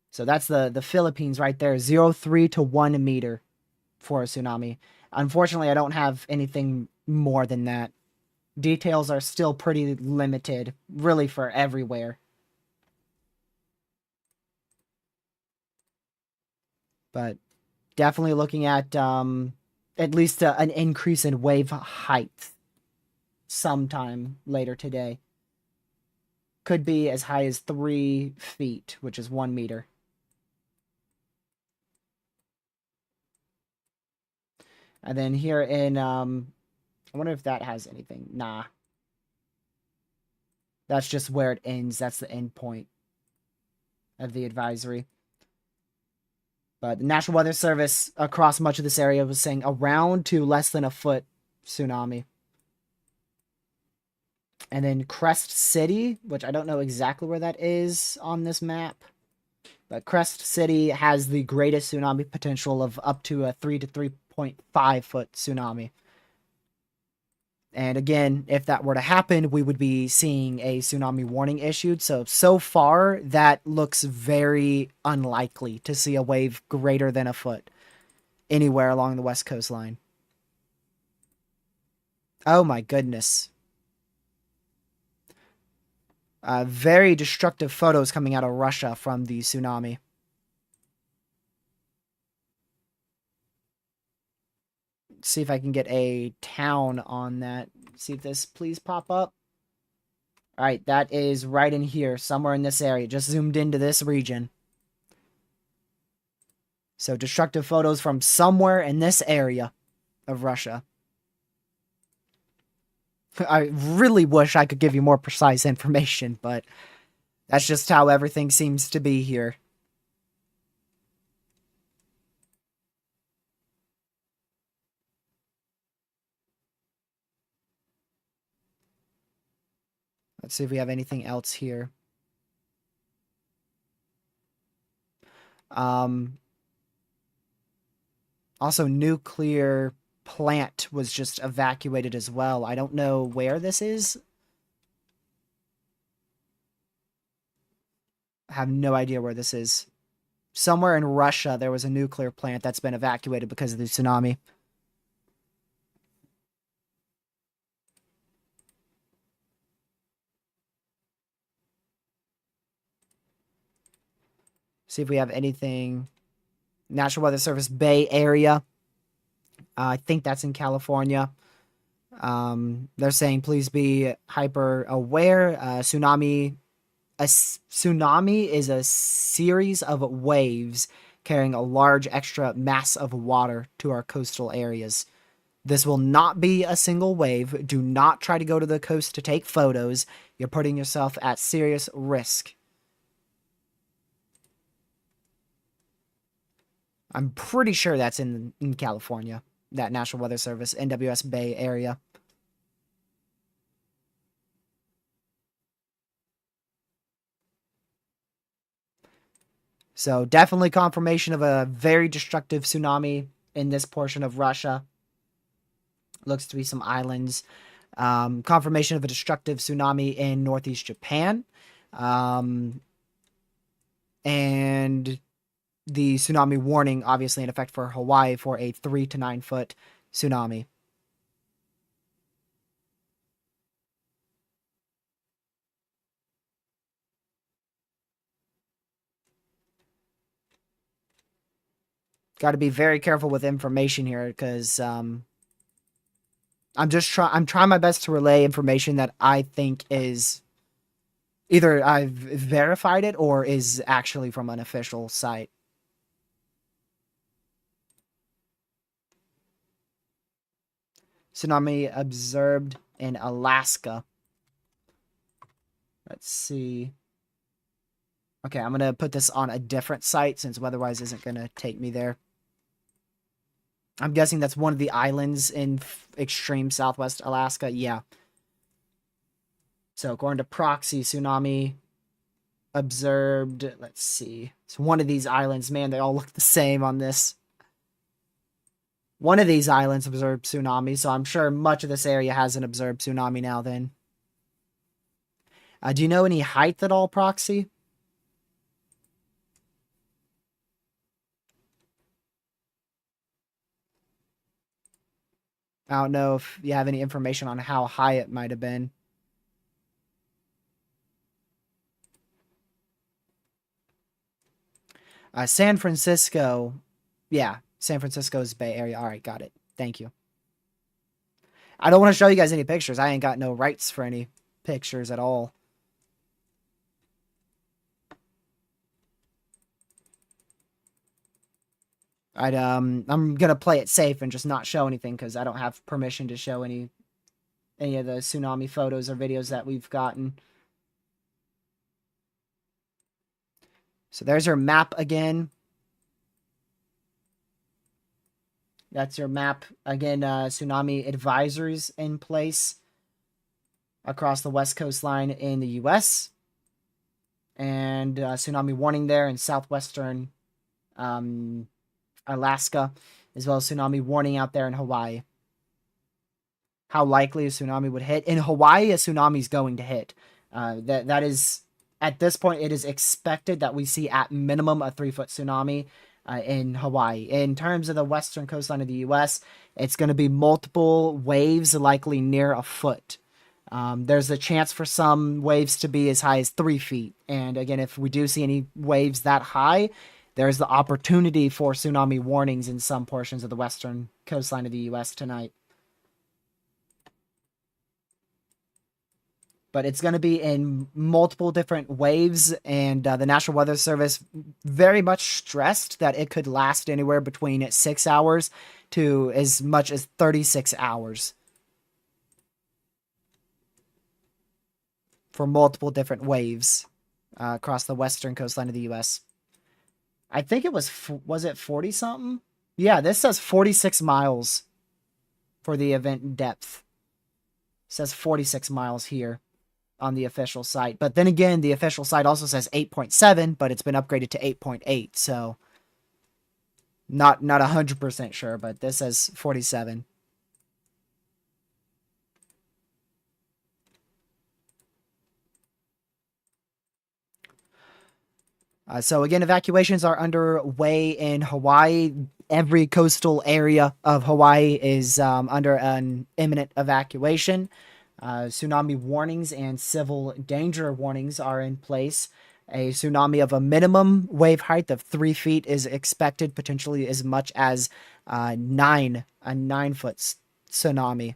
So that's the Philippines right there, 0.3 to 1 meter for a tsunami. Unfortunately, I don't have anything more than that. Details are still pretty limited, really, for everywhere. But definitely looking at least an increase in wave height sometime later today. Could be as high as 3 feet, which is 1 meter. And then here in, I wonder if that has anything. Nah. That's just where it ends. That's the end point of the advisory. But the National Weather Service across much of this area was saying around to less than a foot tsunami. And then Crest City, which I don't know exactly where that is on this map. But Crest City has the greatest tsunami potential of up to a 3 to 3.5 foot tsunami. And again, if that were to happen, we would be seeing a tsunami warning issued. So far, that looks very unlikely to see a wave greater than a foot anywhere along the west coastline. Oh my goodness. Very destructive photos coming out of Russia from the tsunami. Let's see if I can get a town on that. See if this please pop up. All right, that is right in here, somewhere in this area. Just zoomed into this region. So destructive photos from somewhere in this area of Russia. I really wish I could give you more precise information, but that's just how everything seems to be here. Let's see if we have anything else here. Also, nuclear plant was just evacuated as well. I don't know where this is. I have no idea where this is. Somewhere in Russia, there was a nuclear plant that's been evacuated because of the tsunami. See if we have anything. National Weather Service Bay Area. I think that's in California. They're saying please be hyper aware. Tsunami is a series of waves carrying a large extra mass of water to our coastal areas. This will not be a single wave. Do not try to go to the coast to take photos. You're putting yourself at serious risk. I'm pretty sure that's in California, that National Weather Service, NWS Bay Area. So definitely confirmation of a very destructive tsunami in this portion of Russia. Looks to be some islands. Confirmation of a destructive tsunami in northeast Japan. And the tsunami warning, obviously in effect for Hawaii for a 3 to 9 foot tsunami. Got to be very careful with information here because I'm trying my best to relay information that I think is either I've verified it or is actually from an official site. Tsunami observed in Alaska. Let's see. Okay, I'm going to put this on a different site since weatherwise isn't going to take me there. I'm guessing that's one of the islands in extreme southwest Alaska. Yeah. So according to proxy, tsunami observed. Let's see. It's one of these islands. Man, they all look the same on this. One of these islands observed tsunami, so I'm sure much of this area hasn't observed tsunami now then. Do you know any height at all, proxy? I don't know if you have any information on how high it might have been. San Francisco. Yeah, San Francisco's Bay Area. All right, got it. Thank you. I don't want to show you guys any pictures. I ain't got no rights for any pictures at all. I'm gonna play it safe and just not show anything because I don't have permission to show any of the tsunami photos or videos that we've gotten. So there's your map again. That's your map. Again, tsunami advisories in place across the west coastline in the U.S. And tsunami warning there in southwestern Alaska, as well as tsunami warning out there in Hawaii. How likely a tsunami would hit. In Hawaii, a tsunami is going to hit. That is, at this point, it is expected that we see at minimum a 3-foot tsunami in Hawaii. In terms of the western coastline of the U.S., it's going to be multiple waves, likely near a foot. There's a chance for some waves to be as high as 3 feet. And again, if we do see any waves that high, there's the opportunity for tsunami warnings in some portions of the western coastline of the U.S. tonight. But it's going to be in multiple different waves, and the National Weather Service very much stressed that it could last anywhere between 6 hours to as much as 36 hours for multiple different waves across the western coastline of the U.S. I think it was it 40 something? Yeah, this says 46 miles for the event depth. It says 46 miles here on the official site. But then again, the official site also says 8.7, but it's been upgraded to 8.8. So not 100% sure, but this says 47. So again, evacuations are underway in Hawaii. Every coastal area of Hawaii is under an imminent evacuation. Tsunami warnings and civil danger warnings are in place. A tsunami of a minimum wave height of 3 feet is expected, potentially as much as a 9-foot tsunami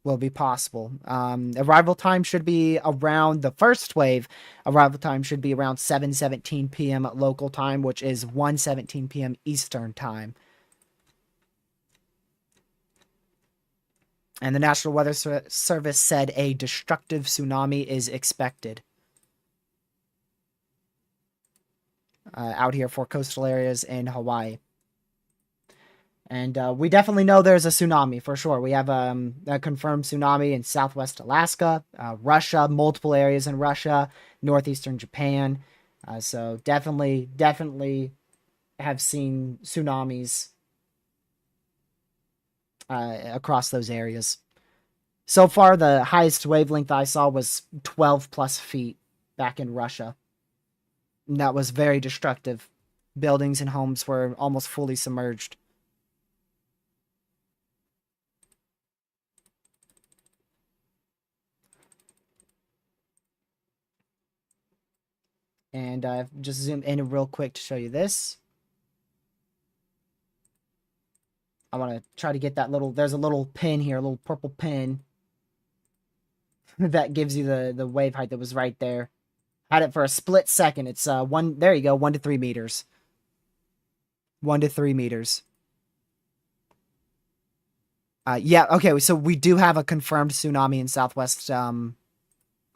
will be possible. Arrival time should be around the first wave. Arrival time should be around 7:17 p.m. local time, which is 1:17 p.m. Eastern time. And the National Weather Service said a destructive tsunami is expected out here for coastal areas in Hawaii. And we definitely know there's a tsunami for sure. We have a confirmed tsunami in southwest Alaska, Russia, multiple areas in Russia, northeastern Japan. So definitely have seen tsunamis across those areas. So far, the highest wavelength I saw was 12 plus feet back in Russia. And that was very destructive. Buildings and homes were almost fully submerged. And I've just zoomed in real quick to show you this. I want to try to get that little, there's a little pin here, a little purple pin that gives you the wave height that was right there. Had it for a split second. It's there you go, 1 to 3 meters. 1 to 3 meters. Yeah, okay, so we do have a confirmed tsunami in southwest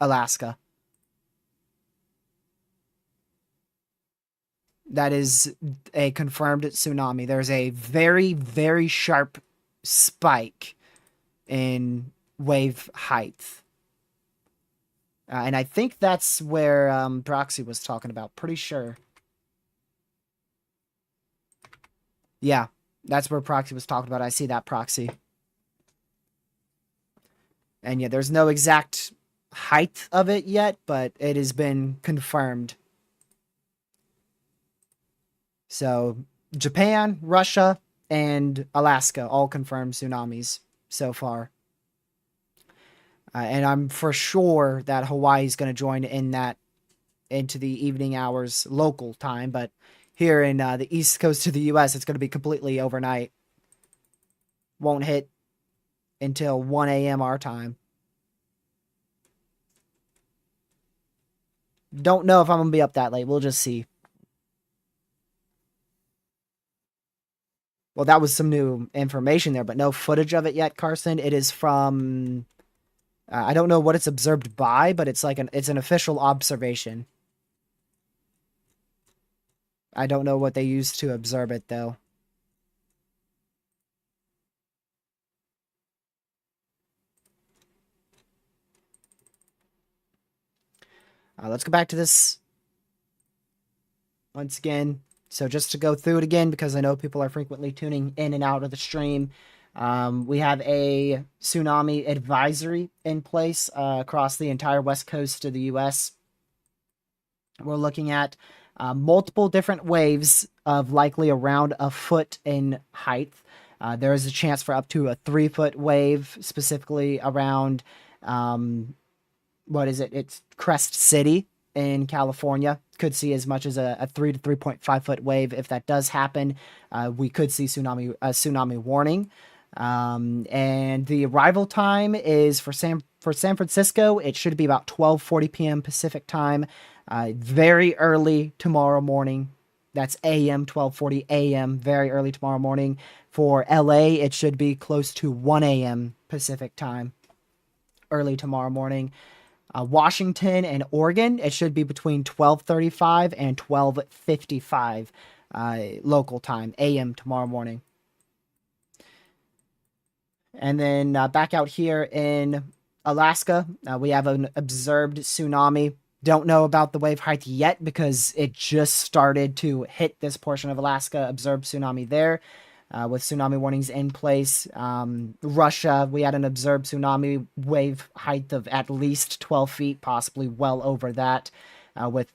Alaska. That is a confirmed tsunami. There's a very, very sharp spike in wave height. And I think that's where Proxy was talking about. Pretty sure. Yeah, that's where Proxy was talking about. I see that, Proxy. And yeah, there's no exact height of it yet, but it has been confirmed. So Japan, Russia, and Alaska all confirmed tsunamis so far. And I'm for sure that Hawaii is going to join in that into the evening hours local time, but here in the east coast of the U.S., it's going to be completely overnight. Won't hit until 1 a.m. our time. Don't know if I'm going to be up that late. We'll just see. Well, that was some new information there, but no footage of it yet, Carson. It is from... I don't know what it's observed by, but it's like it's an official observation. I don't know what they used to observe it, though. Let's go back to this once again. So just to go through it again, because I know people are frequently tuning in and out of the stream, we have a tsunami advisory in place across the entire west coast of the U.S. We're looking at multiple different waves of likely around a foot in height. There is a chance for up to a 3-foot wave, specifically around, what is it? It's Crest City in California. Could see as much as a 3 to 3.5 foot wave. If that does happen, we could see a tsunami warning. And the arrival time is for San Francisco. It should be about 12:40 p.m. Pacific time. Very early tomorrow morning. That's a.m. 12:40 a.m. Very early tomorrow morning. For LA, it should be close to 1 a.m. Pacific time. Early tomorrow morning. Washington and Oregon, it should be between 12:35 and 12:55 local time, a.m. tomorrow morning. And then back out here in Alaska, we have an observed tsunami. Don't know about the wave height yet because it just started to hit this portion of Alaska. Observed tsunami there with tsunami warnings in place. Russia, we had an observed tsunami wave height of at least 12 feet, possibly well over that, with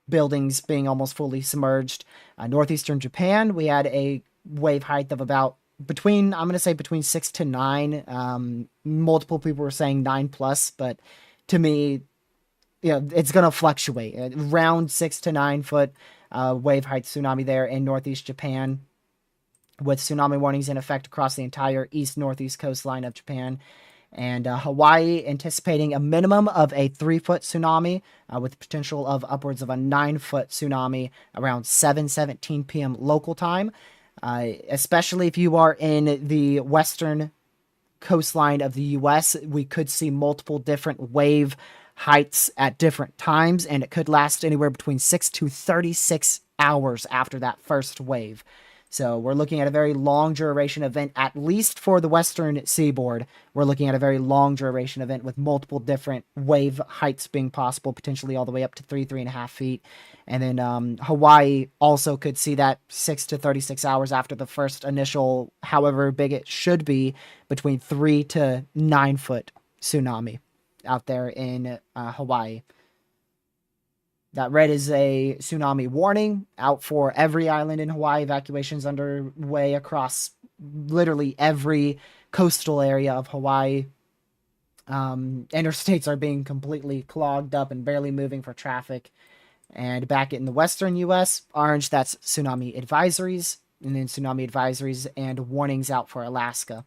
buildings being almost fully submerged. Northeastern Japan, we had a wave height of about I'm going to say between 6 to 9. Multiple people were saying 9 plus, but to me, it's going to fluctuate. Around 6 to 9 foot wave height tsunami there in Northeast Japan, with tsunami warnings in effect across the entire east-northeast coastline of Japan. And Hawaii anticipating a minimum of a 3-foot tsunami with potential of upwards of a 9-foot tsunami around 7:17 p.m. local time. Especially if you are in the western coastline of the U.S., we could see multiple different wave heights at different times, and it could last anywhere between 6 to 36 hours after that first wave. So we're looking at a very long duration event, at least for the western seaboard. We're looking at a very long duration event with multiple different wave heights being possible, potentially all the way up to 3.5 feet. And then Hawaii also could see that 6 to 36 hours after the first initial, however big it should be, between 3 to 9 foot tsunami out there in Hawaii. That red is a tsunami warning out for every island in Hawaii. Evacuations underway across literally every coastal area of Hawaii. Interstates are being completely clogged up and barely moving for traffic. And back in the western U.S., orange, that's tsunami advisories. And then tsunami advisories and warnings out for Alaska.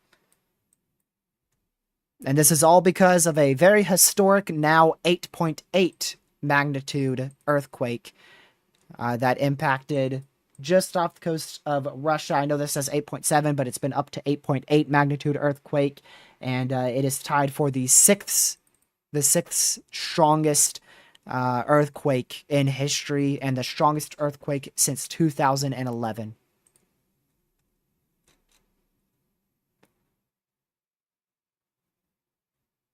And this is all because of a very historic, now 8.8 magnitude earthquake that impacted just off the coast of Russia. I know this says 8.7, but it's been up to 8.8 magnitude earthquake, and it is tied for the 6th the sixth strongest earthquake in history and the strongest earthquake since 2011.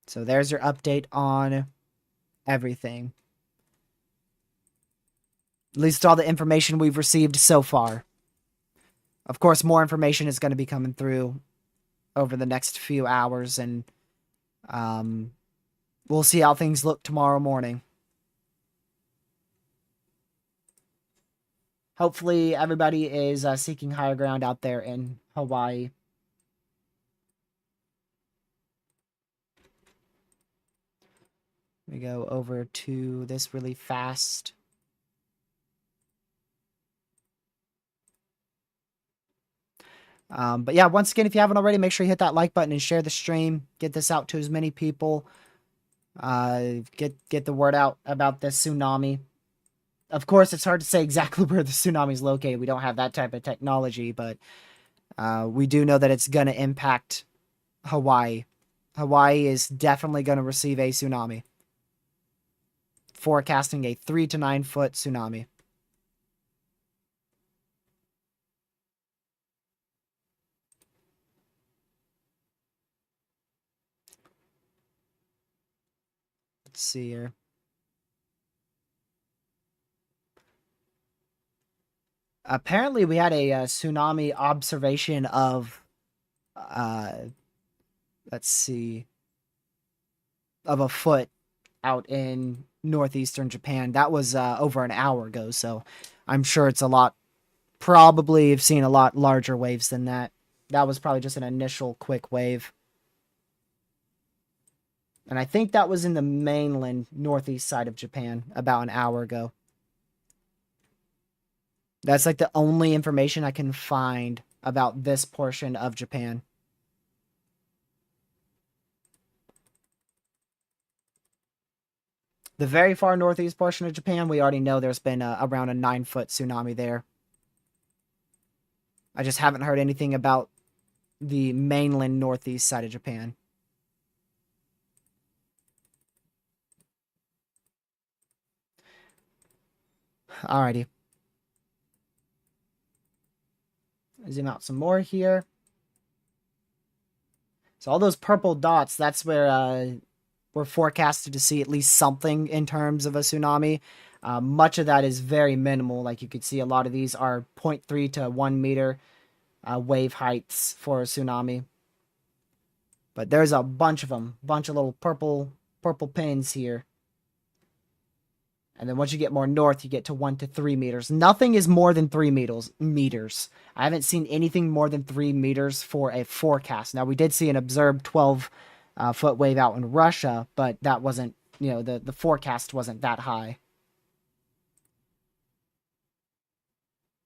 So there's your update on everything. At least all the information we've received so far. Of course, more information is going to be coming through over the next few hours, and we'll see how things look tomorrow morning. Hopefully, everybody is seeking higher ground out there in Hawaii. We go over to this really fast. But yeah, once again, if you haven't already, make sure you hit that like button and share the stream. Get this out to as many people. Get the word out about this tsunami. Of course, it's hard to say exactly where the tsunami is located. We don't have that type of technology, but we do know that it's going to impact Hawaii. Hawaii is definitely going to receive a tsunami. Forecasting a 3 to 9 foot tsunami. Let's see here. Apparently, we had a tsunami observation of, let's see, of a foot out in northeastern Japan. That was over an hour ago, so I'm sure it's a lot. Probably have seen a lot larger waves than that. That was probably just an initial quick wave. And I think that was in the mainland northeast side of Japan about an hour ago. That's like the only information I can find about this portion of Japan. The very far northeast portion of Japan, we already know there's been around a 9-foot tsunami there. I just haven't heard anything about the mainland northeast side of Japan. Alrighty. Zoom out some more here. So all those purple dots, that's where we're forecasted to see at least something in terms of a tsunami. Much of that is very minimal. Like you could see, a lot of these are 0.3 to 1 meter wave heights for a tsunami. But there's a bunch of them, bunch of little purple pins here. And then once you get more north, you get to 1 to 3 meters. Nothing is more than 3 meters. I haven't seen anything more than 3 meters for a forecast. Now, we did see an observed 12-foot wave out in Russia, but that wasn't, the forecast wasn't that high.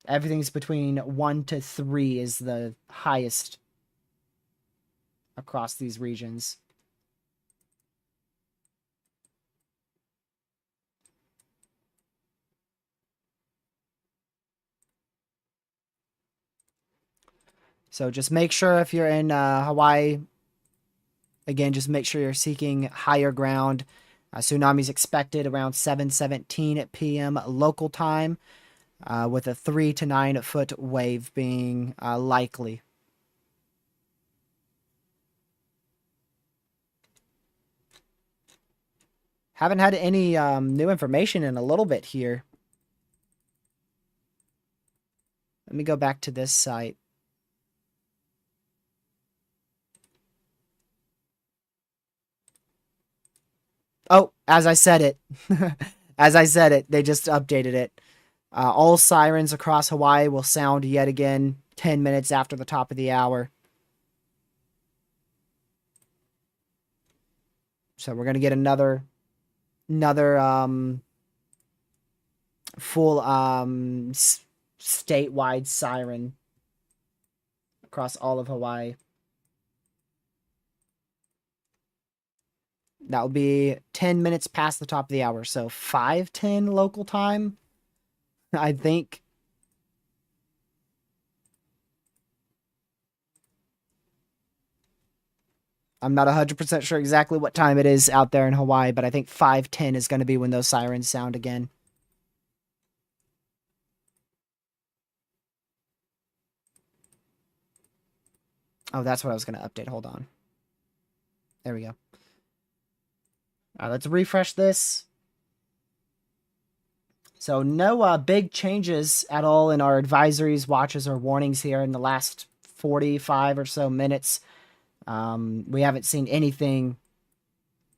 Everything's between 1 to 3 is the highest across these regions. So just make sure if you're in Hawaii, again, just make sure you're seeking higher ground. Tsunami's expected around 7:17 p.m. local time, with a 3 to 9 foot wave being likely. Haven't had any new information in a little bit here. Let me go back to this site. Oh, as I said it. As I said it, they just updated it. All sirens across Hawaii will sound yet again 10 minutes after the top of the hour. So we're going to get another full statewide siren across all of Hawaii. That will be 10 minutes past the top of the hour, so 5:10 local time, I think. I'm not 100% sure exactly what time it is out there in Hawaii, but I think 5:10 is going to be when those sirens sound again. Oh, that's what I was going to update. Hold on. There we go. All right, let's refresh this. So no big changes at all in our advisories, watches, or warnings here in the last 45 or so minutes. We haven't seen anything.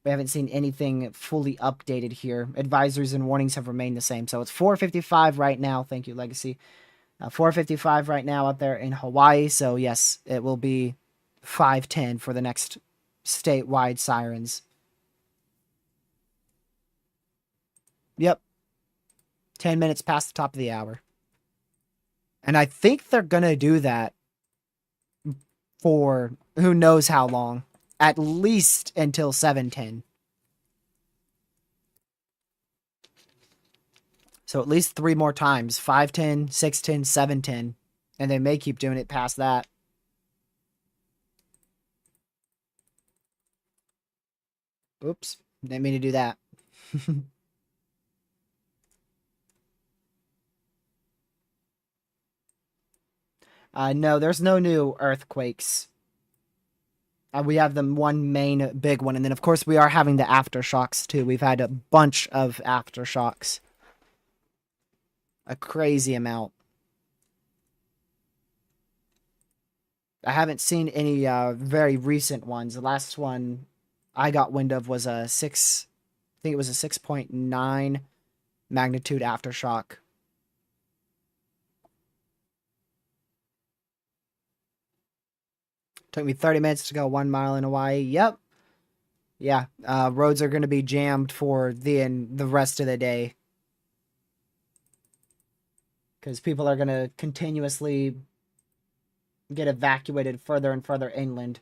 We haven't seen anything fully updated here. Advisories and warnings have remained the same. So it's 4:55 right now. Thank you, Legacy. 4:55 right now out there in Hawaii. So yes, it will be 5:10 for the next statewide sirens. Yep, 10 minutes past the top of the hour. And I think they're gonna do that for who knows how long. At least until 7:10. So at least 3 more times. 5:10, 6:10, 7:10. And they may keep doing it past that. Oops. Didn't mean to do that. No, there's no new earthquakes. We have the one main big one, and then of course we are having the aftershocks too. We've had a bunch of aftershocks, a crazy amount. I haven't seen any very recent ones. The last one I got wind of was a six. I think it was a 6.9 magnitude aftershock. Took me 30 minutes to go 1 mile in Hawaii. Yep. Yeah. Roads are going to be jammed for the rest of the day. Because people are going to continuously get evacuated further and further inland.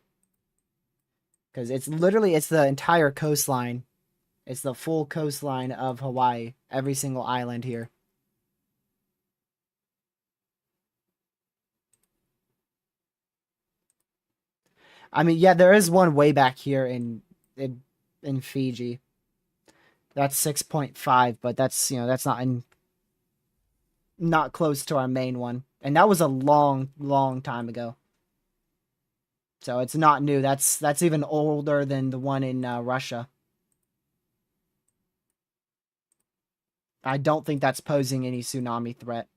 Because it's the entire coastline. It's the full coastline of Hawaii. Every single island here. I mean, yeah, there is one way back here in Fiji. That's 6.5, but that's not close to our main one. And that was a long, long time ago. So it's not new. That's even older than the one in Russia. I don't think that's posing any tsunami threat.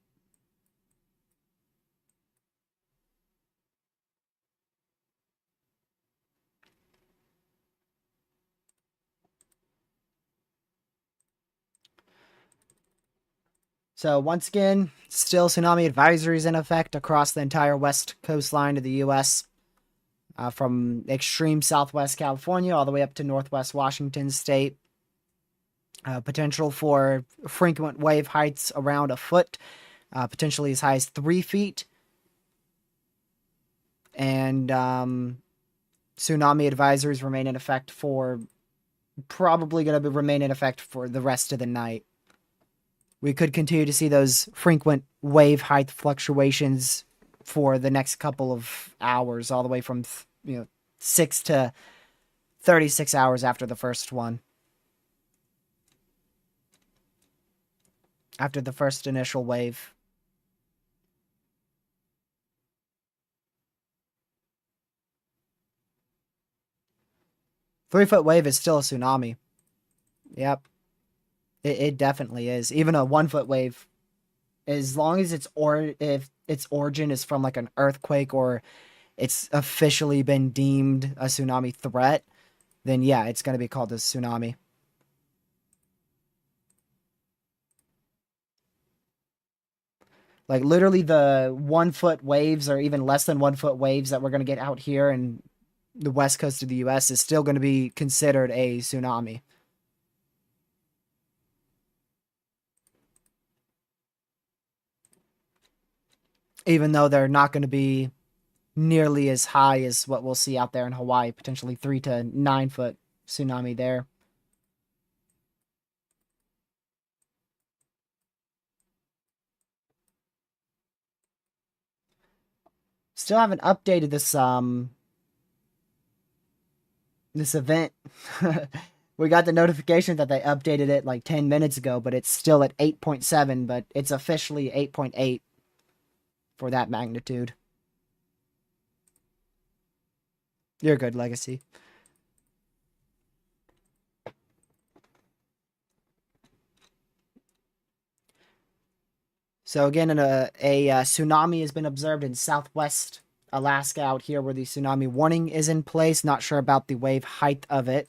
So once again, still tsunami advisories in effect across the entire west coastline of the U.S. From extreme southwest California all the way up to northwest Washington state. Potential for frequent wave heights around a foot, potentially as high as 3 feet. And tsunami advisories remain in effect for probably going to remain in effect for the rest of the night. We could continue to see those frequent wave height fluctuations for the next couple of hours, all the way from 6 to 36 hours after the first one. After the first initial wave. Three-foot wave is still a tsunami. Yep. It definitely is. Even a 1-foot wave, as long as if its origin is from like an earthquake or it's officially been deemed a tsunami threat, then yeah, it's going to be called a tsunami. Like literally the 1-foot waves or even less than 1-foot waves that we're going to get out here in the west coast of the US is still going to be considered a tsunami. Even though they're not going to be nearly as high as what we'll see out there in Hawaii, potentially 3 to 9-foot tsunami there. Still haven't updated this This event. We got the notification that they updated it like 10 minutes ago, but it's still at 8.7, but it's officially 8.8 for that magnitude. You're good, Legacy. So again, a tsunami has been observed in southwest Alaska out here where the tsunami warning is in place. Not sure about the wave height of it.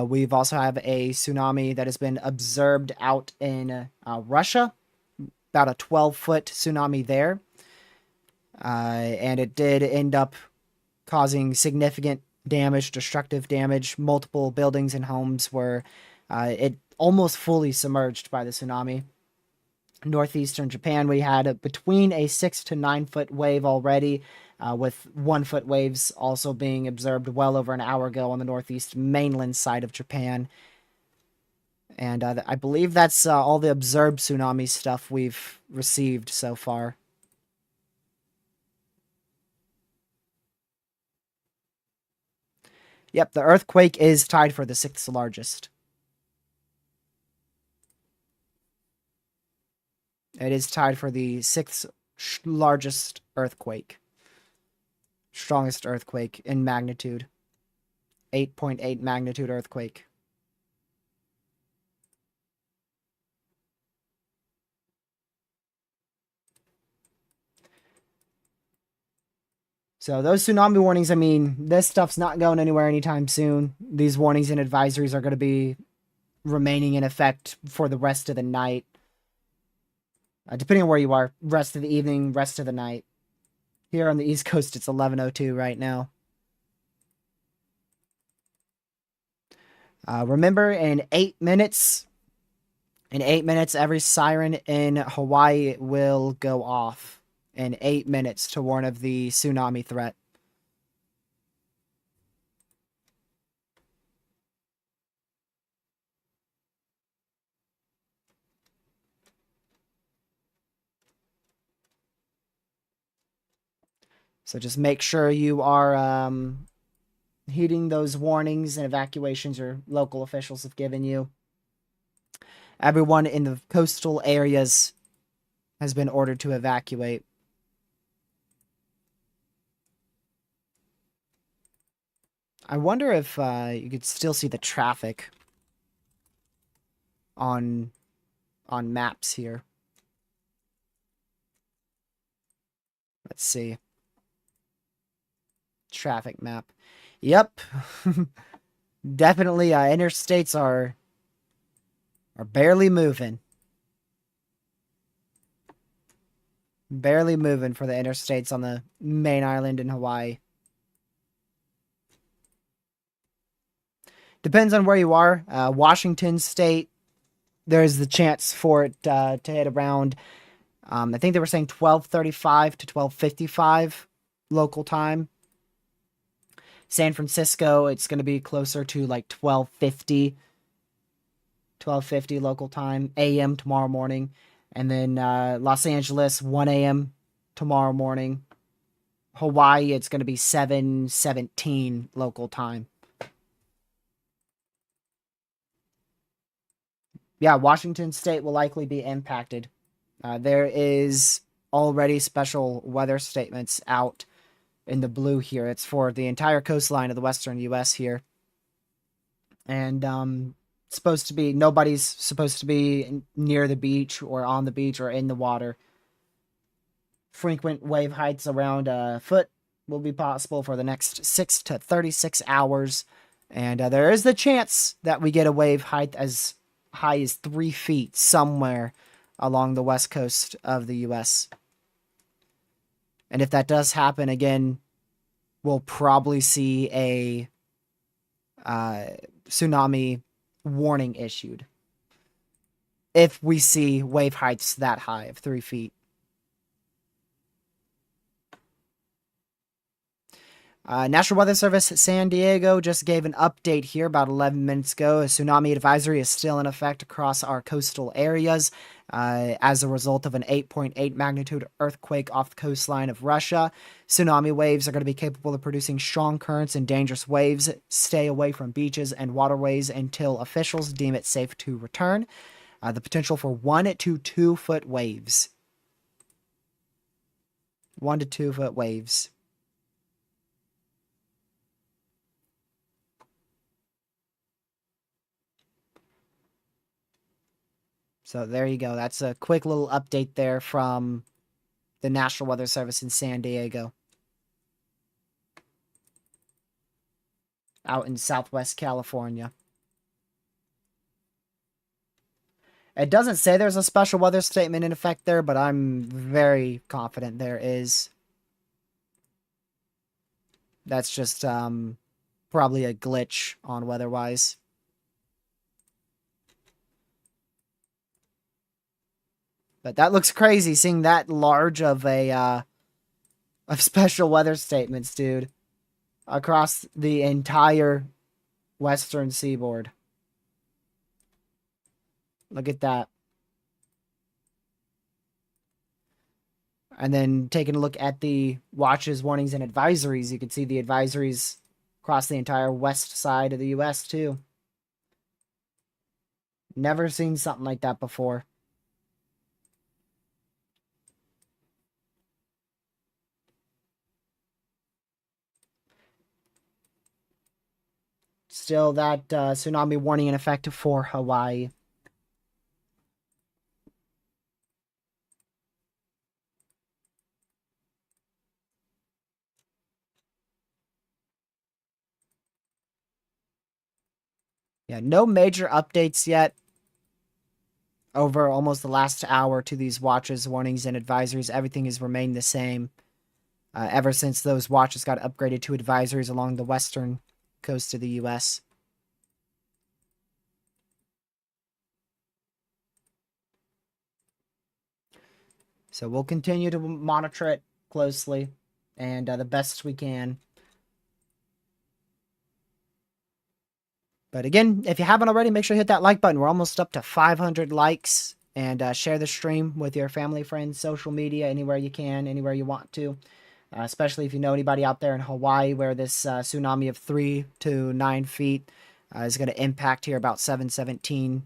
We've also have a tsunami that has been observed out in Russia, about a 12-foot tsunami there. And it did end up causing significant damage, destructive damage. Multiple buildings and homes were it almost fully submerged by the tsunami. Northeastern Japan, we had between a 6 to 9 foot wave already, with 1 foot waves also being observed well over an hour ago on the northeast mainland side of Japan. And I believe that's all the observed tsunami stuff we've received so far. Yep, the earthquake is tied for the 6th largest. It is tied for the 6th largest earthquake. Strongest earthquake in magnitude. 8.8 magnitude earthquake. So those tsunami warnings, I mean, this stuff's not going anywhere anytime soon. These warnings and advisories are going to be remaining in effect for the rest of the night. Depending on where you are, rest of the evening, rest of the night. Here on the East Coast, it's 11:02 right now. Remember, in 8 minutes, every siren in Hawaii will go off in 8 minutes to warn of the tsunami threat. So just make sure you are heeding those warnings and evacuations your local officials have given you. Everyone in the coastal areas has been ordered to evacuate. I wonder if you could still see the traffic on maps here. Let's see. Traffic map. Yep. Definitely interstates are barely moving. Barely moving for the interstates on the main island in Hawaii. Depends on where you are. Washington State, there's the chance for it to hit around, I think they were saying 12:35 to 12:55 local time. San Francisco, it's going to be closer to like 12:50 local time, a.m. tomorrow morning. And then Los Angeles, 1 a.m. tomorrow morning. Hawaii, it's going to be 7:17 local time. Yeah, Washington State will likely be impacted. There is already special weather statements out in the blue here. It's for the entire coastline of the western U.S. here. And nobody's supposed to be near the beach or on the beach or in the water. Frequent wave heights around a foot will be possible for the next 6 to 36 hours. And there is the chance that we get a wave height as high as 3 feet somewhere along the west coast of the U.S. And if that does happen, again, we'll probably see a tsunami warning issued if we see wave heights that high of 3 feet. National Weather Service San Diego just gave an update here about 11 minutes ago. A tsunami advisory is still in effect across our coastal areas as a result of an 8.8 magnitude earthquake off the coastline of Russia. Tsunami waves are going to be capable of producing strong currents and dangerous waves. Stay away from beaches and waterways until officials deem it safe to return. The potential for 1 to 2 foot waves. 1 to 2 foot waves. So there you go. That's a quick little update there from the National Weather Service in San Diego, out in Southwest California. It doesn't say there's a special weather statement in effect there, but I'm very confident there is. That's just probably a glitch on weather-wise. But that looks crazy, seeing that large of a of special weather statements, dude, across the entire western seaboard. Look at that. And then taking a look at the watches, warnings, and advisories, you can see the advisories across the entire west side of the U.S. too. Never seen something like that before. Still that tsunami warning in effect for Hawaii. Yeah, no major updates yet over almost the last hour to these watches, warnings, and advisories. Everything has remained the same ever since those watches got upgraded to advisories along the western coast of the U.S. So we'll continue to monitor it closely and the best we can. But again, if you haven't already, make sure you hit that like button. We're almost up to 500 likes. And share the stream with your family, friends, social media, anywhere you can, anywhere you want to. Especially if you know anybody out there in Hawaii where this tsunami of 3 to 9 feet is going to impact here about 7:17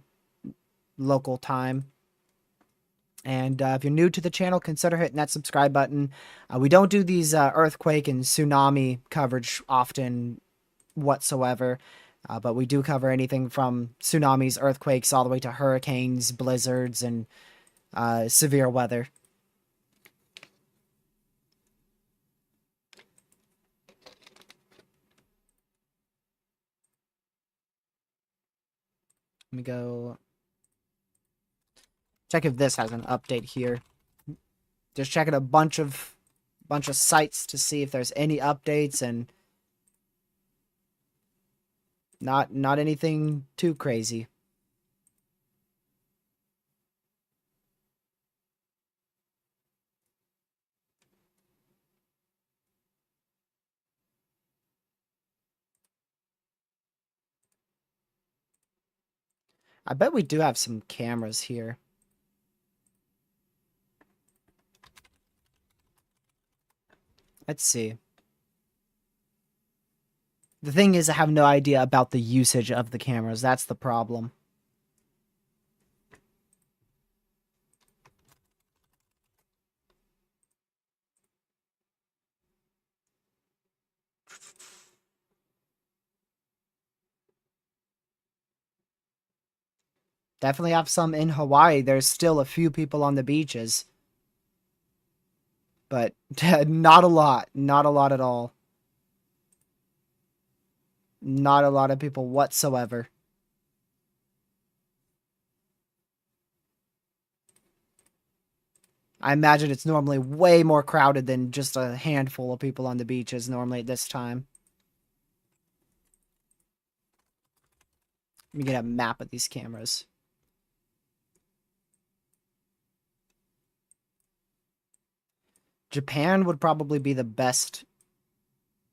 local time. And if you're new to the channel, consider hitting that subscribe button. We don't do these earthquake and tsunami coverage often whatsoever. But we do cover anything from tsunamis, earthquakes, all the way to hurricanes, blizzards, and severe weather. Let me go check if this has an update here. Just checking a bunch of sites to see if there's any updates, and not anything too crazy. I bet we do have some cameras here. Let's see. The thing is, I have no idea about the usage of the cameras. That's the problem. Definitely have some in Hawaii. There's still a few people on the beaches. But not a lot. Not a lot at all. Not a lot of people whatsoever. I imagine it's normally way more crowded than just a handful of people on the beaches normally at this time. Let me get a map of these cameras. Japan would probably be the best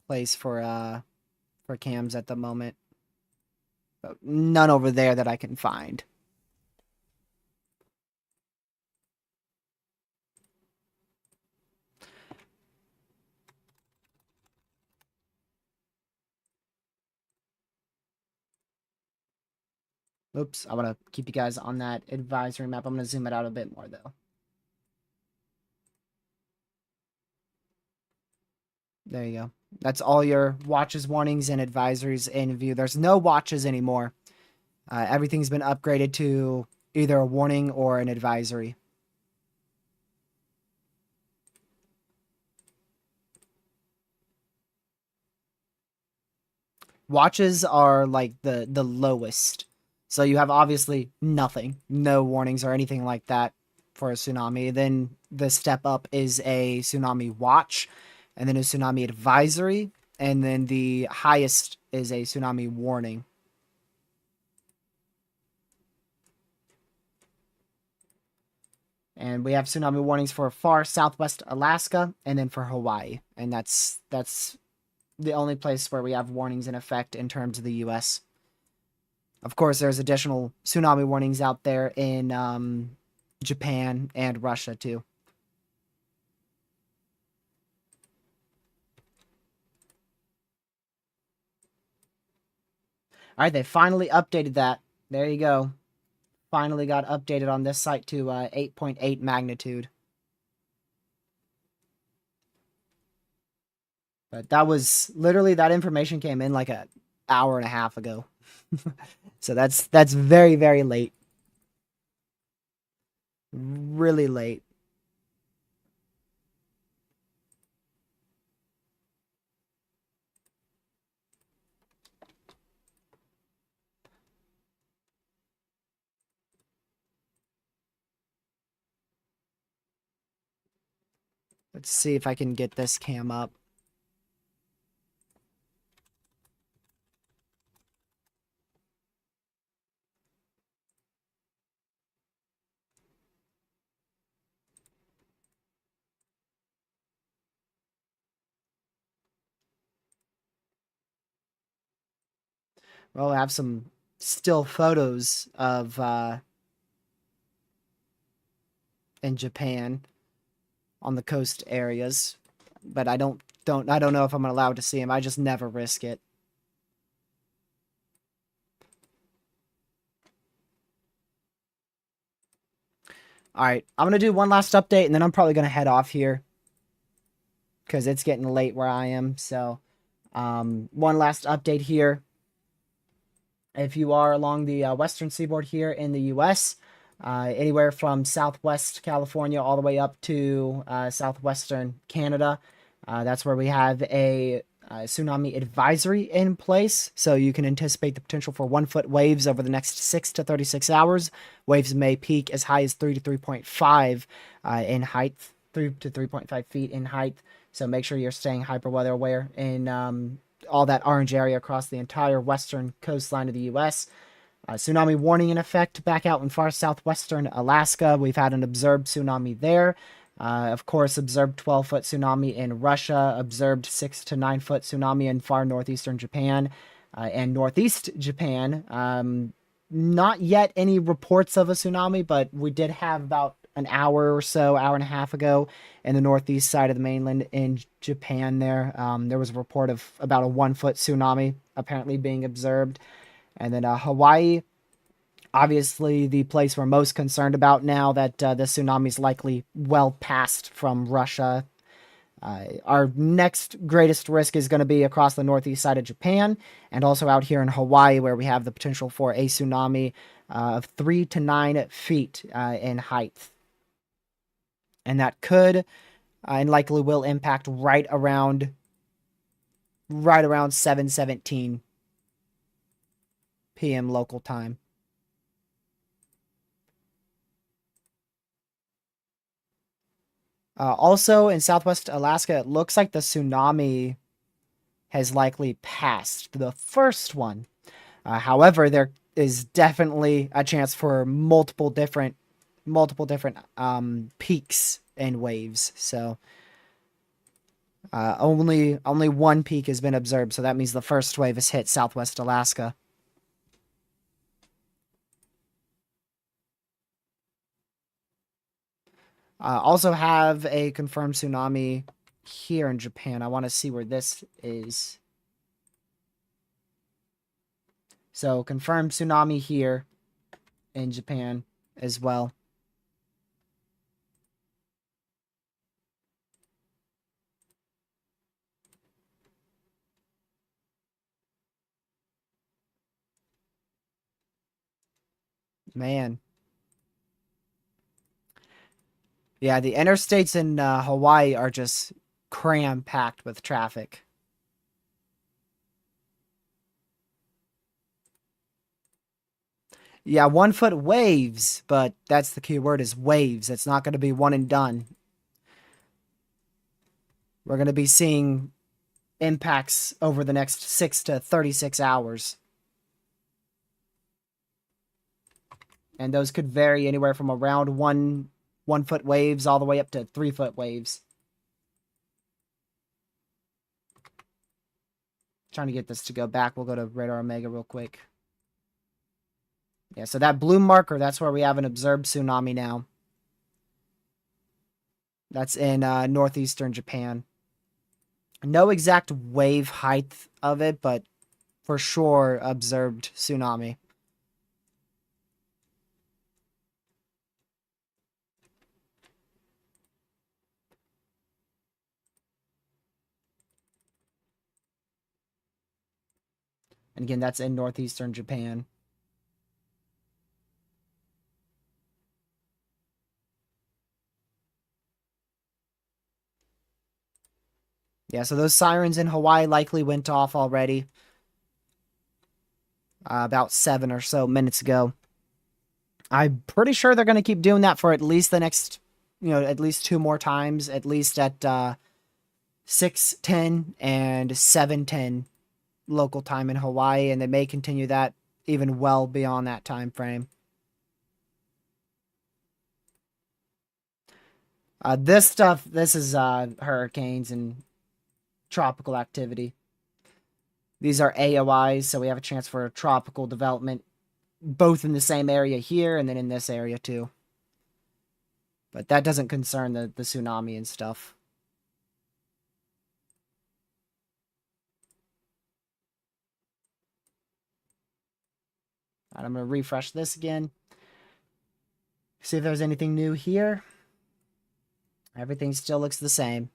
place for cams at the moment. But none over there that I can find. Oops, I want to keep you guys on that advisory map. I'm going to zoom it out a bit more, though. There you go. That's all your watches, warnings, and advisories in view. There's no watches anymore. Everything's been upgraded to either a warning or an advisory. Watches are like the lowest. So you have obviously nothing, no warnings or anything like that for a tsunami. Then the step up is a tsunami watch, and then a tsunami advisory, and then the highest is a tsunami warning. And we have tsunami warnings for far southwest Alaska and then for Hawaii. And that's the only place where we have warnings in effect in terms of the US. Of course, there's additional tsunami warnings out there in Japan and Russia too. All right, they finally updated that. There you go. Finally got updated on this site to 8.8 magnitude. But that was literally, that information came in like an hour and a half ago. So that's very, very late. Really late. Let's see if I can get this cam up. Well, I have some still photos of in Japan on the coast areas, but I don't know if I'm allowed to see them. I just never risk it. All right, I'm gonna do one last update, and then I'm probably gonna head off here because it's getting late where I am. So, one last update here. If you are along the western seaboard here in the U.S., anywhere from southwest California all the way up to southwestern Canada, that's where we have a tsunami advisory in place. So you can anticipate the potential for 1-foot waves over the next 6 to 36 hours. Waves may peak as high as 3 to 3.5 in height, 3 to 3.5 feet in height. So make sure you're staying hyper weather aware in all that orange area across the entire western coastline of the U.S. Tsunami warning in effect back out in far southwestern Alaska. We've had an observed tsunami there. Of course, observed 12-foot tsunami in Russia, observed 6 to 9-foot tsunami in far northeastern Japan and northeast Japan. Not yet any reports of a tsunami, but we did have about an hour or so, hour and a half ago, in the northeast side of the mainland in Japan there. There was a report of about a 1-foot tsunami apparently being observed. And then Hawaii, obviously the place we're most concerned about now that the tsunami is likely well past from Russia. Our next greatest risk is going to be across the northeast side of Japan and also out here in Hawaii, where we have the potential for a tsunami of 3 to 9 feet in height. And that could and likely will impact right around 7:17 p.m. local time. Also in southwest Alaska, it looks like the tsunami has likely passed the first one. However, there is definitely a chance for multiple different peaks and waves. So Only one peak has been observed, so that means the first wave has hit Southwest Alaska. Also have a confirmed tsunami here in Japan. I want to see where this is. So confirmed tsunami here in Japan as well. Man. Yeah, the interstates in Hawaii are just cram-packed with traffic. Yeah, 1 foot waves, but that's the key word is waves. It's not going to be one and done. We're going to be seeing impacts over the next 6 to 36 hours. And those could vary anywhere from around 1 foot waves all the way up to 3 foot waves. Trying to get this to go back. We'll go to Radar Omega real quick. Yeah, so that blue marker, that's where we have an observed tsunami now. That's in northeastern Japan. No exact wave height of it, but for sure observed tsunami. And again, that's in northeastern Japan. Yeah, so those sirens in Hawaii likely went off already. About 7 or so minutes ago. I'm pretty sure they're going to keep doing that for at least the next, at least 2 more times, at least at 6:10 and 7:10 local time in Hawaii, and they may continue that even well beyond that time frame. This is hurricanes and tropical activity. These are AOIs, so we have a chance for a tropical development both in the same area here and then in this area too. But that doesn't concern the tsunami and stuff. All right, I'm going to refresh this again. See if there's anything new here. Everything still looks the same.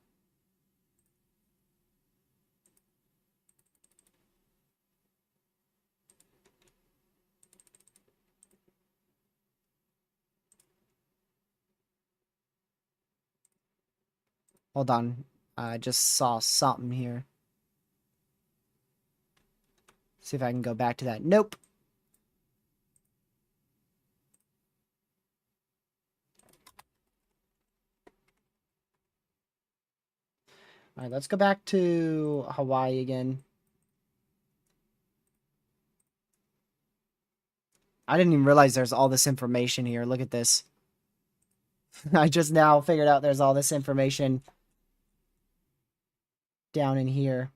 Hold on. I just saw something here. See if I can go back to that. Nope. All right, let's go back to Hawaii again. I didn't even realize there's all this information here. Look at this. I just now figured out there's all this information down in here.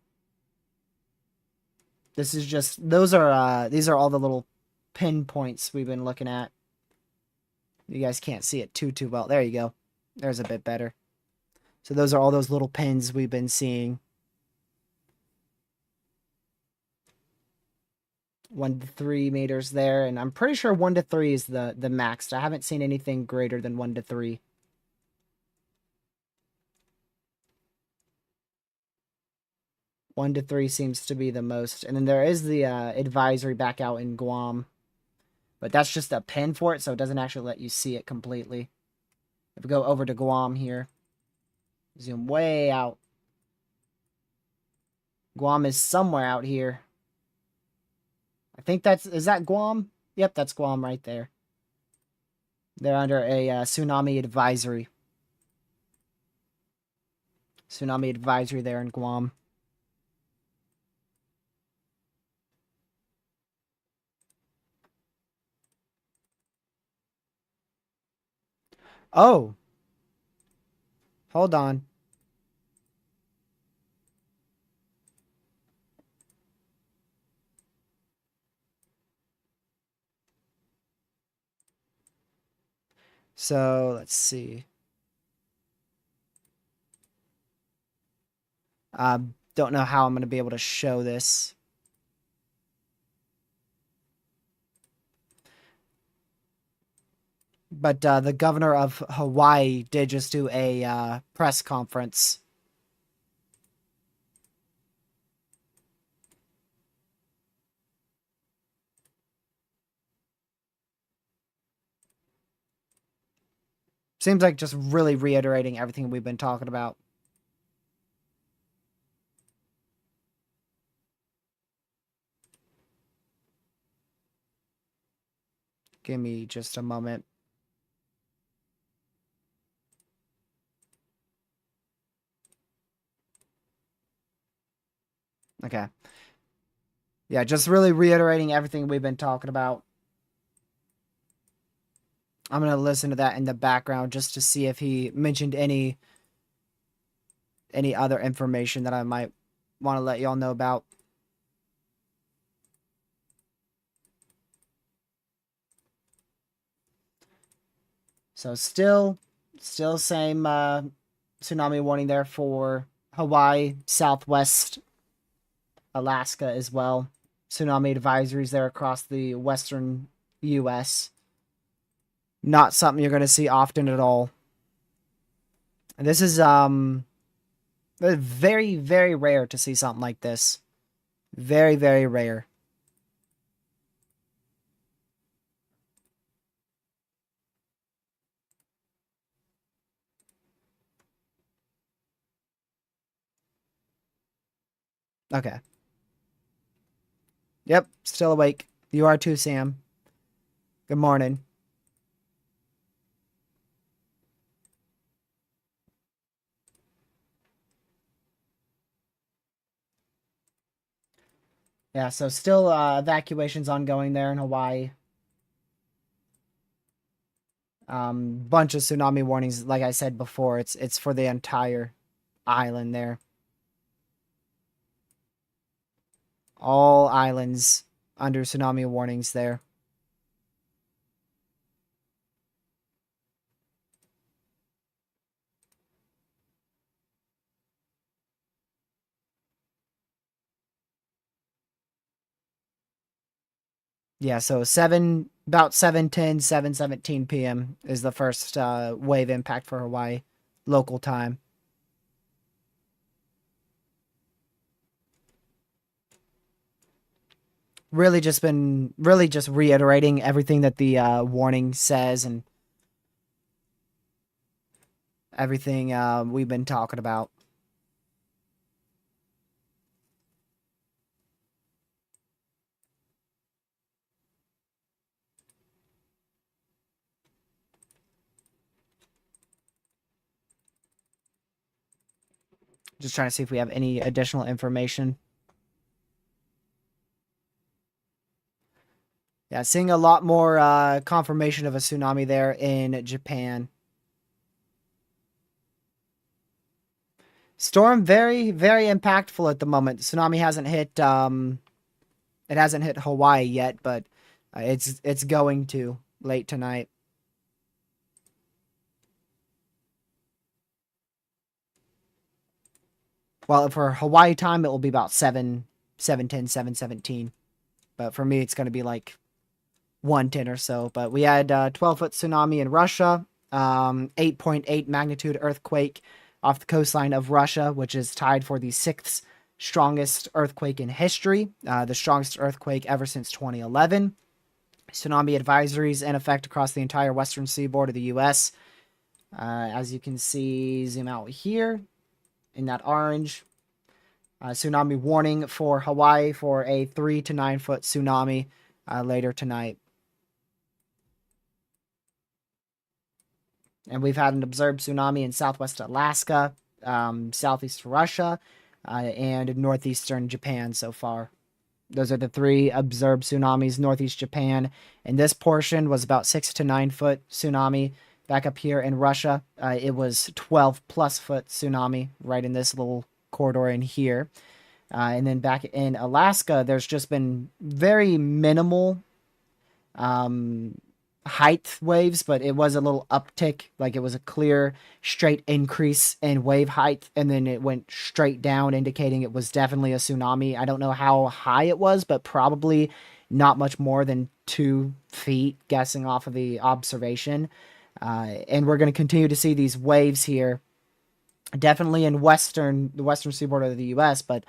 This is just, these are all the little pinpoints we've been looking at. You guys can't see it too well. There you go. There's a bit better. So those are all those little pins we've been seeing. 1 to 3 meters there, and I'm pretty sure 1 to 3 is the max. I haven't seen anything greater than 1 to 3. One to three seems to be the most. And then there is the advisory back out in Guam. But that's just a pin for it, so it doesn't actually let you see it completely. If we go over to Guam here, zoom way out. Guam is somewhere out here. I think is that Guam? Yep, that's Guam right there. They're under a tsunami advisory. Tsunami advisory there in Guam. Oh. Hold on. So let's see. Don't know how I'm going to be able to show this. But the governor of Hawaii did just do a press conference. Seems like just really reiterating everything we've been talking about. Give me just a moment. Okay. Yeah, just really reiterating everything we've been talking about. I'm going to listen to that in the background just to see if he mentioned any other information that I might want to let y'all know about. So still same tsunami warning there for Hawaii, Southwest Alaska as well. Tsunami advisories there across the western U.S. Not something you're going to see often at all. And this is very, very rare to see something like this. Very, very rare. Okay. Yep, still awake. You are too, Sam. Good morning. Yeah, so still evacuations ongoing there in Hawaii. Bunch of tsunami warnings. Like I said before, it's for the entire island there. All islands under tsunami warnings there. Yeah, so about 7:10, 7:17 p.m. is the first wave impact for Hawaii local time. Really just reiterating everything that the warning says and everything we've been talking about. Just trying to see if we have any additional information. Yeah, seeing a lot more confirmation of a tsunami there in Japan. Storm very, very impactful at the moment. The tsunami hasn't hit it hasn't hit Hawaii yet, but it's going to late tonight. Well, for Hawaii time it will be about 7:10, 7:17. But for me it's going to be like 1:10 or so. But we had 12-foot tsunami in Russia, 8.8 magnitude earthquake off the coastline of Russia, which is tied for the sixth strongest earthquake in history, the strongest earthquake ever since 2011. Tsunami advisories in effect across the entire western seaboard of the U.S. As you can see, zoom out here in that orange. Tsunami warning for Hawaii for a 3 to 9 foot tsunami later tonight. And we've had an observed tsunami in southwest Alaska, southeast Russia, and northeastern Japan so far. Those are the three observed tsunamis. Northeast Japan, and this portion was about 6 to 9 foot tsunami. Back up here in Russia, it was 12 plus foot tsunami right in this little corridor in here. And then back in Alaska, there's just been very minimal height waves, but it was a little uptick. Like it was a clear, straight increase in wave height, and then it went straight down, indicating it was definitely a tsunami. I don't know how high it was, but probably not much more than 2 feet, guessing off of the observation. And we're going to continue to see these waves here, definitely in the western seaboard of the U.S., but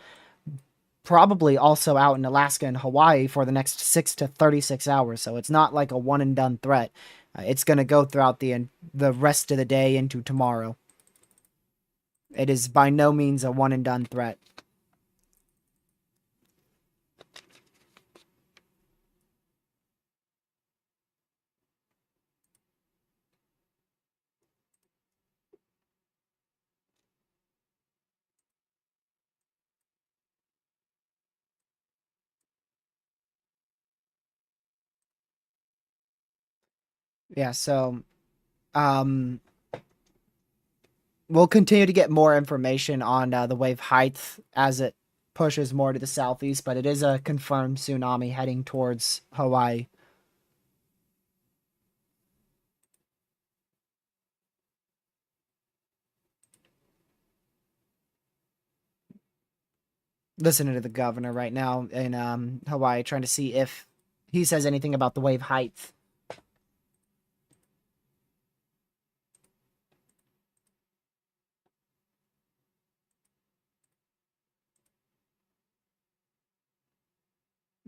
probably also out in Alaska and Hawaii for the next 6 to 36 hours. So it's not like a one and done threat. It's going to go throughout the rest of the day into tomorrow. It is by no means a one and done threat. Yeah, so um we'll continue to get more information on the wave height as it pushes more to the southeast, but it is a confirmed tsunami heading towards Hawaii. Listening to the governor right now in Hawaii, trying to see if he says anything about the wave height.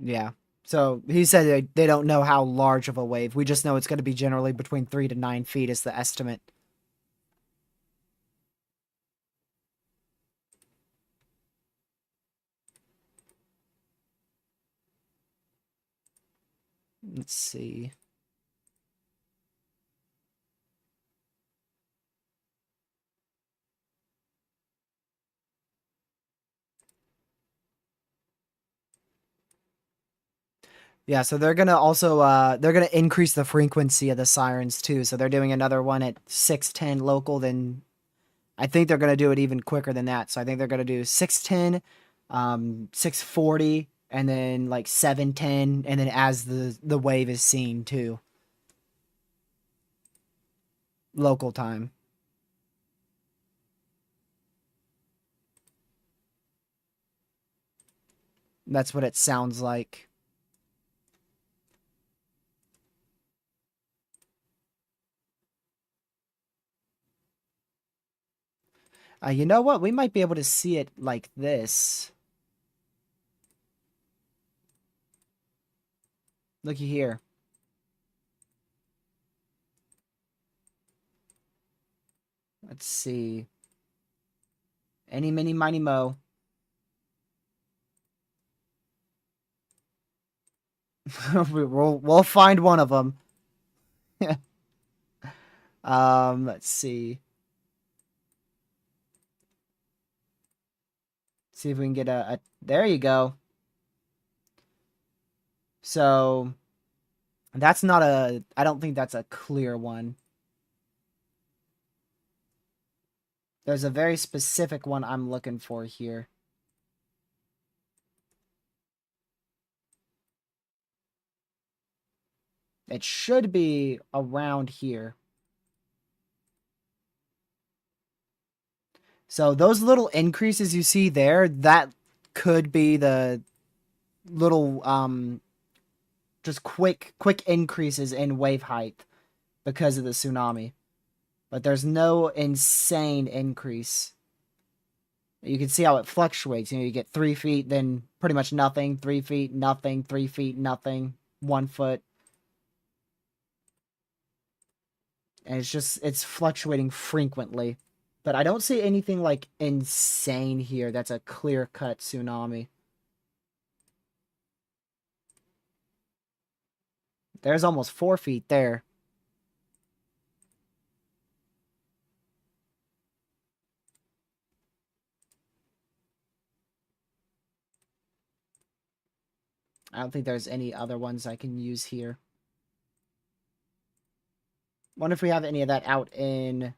Yeah. So he said they don't know how large of a wave. We just know it's going to be generally between 3 to 9 feet is the estimate. Let's see. Yeah, so they're gonna also they're gonna increase the frequency of the sirens too. So they're doing another one at 6:10 local. Then I think they're gonna do it even quicker than that. So I think they're gonna do 6:10, 6:40, and then like 7:10, and then as the wave is seen too, local time. That's what it sounds like. You know what? We might be able to see it like this. Looky here. Let's see. Any, mini, miny, mo. we'll find one of them. Let's see. See if we can get a. There you go. So that's not a. I don't think that's a clear one. There's a very specific one I'm looking for here. It should be around here. So those little increases you see there, that could be the little just quick increases in wave height because of the tsunami. But there's no insane increase. You can see how it fluctuates. You get 3 feet, then pretty much nothing. 3 feet, nothing. 3 feet, nothing. 1 foot, and it's fluctuating frequently. But I don't see anything like insane here. That's a clear cut tsunami. There's almost 4 feet there. I don't think there's any other ones I can use here. Wonder if we have any of that out in.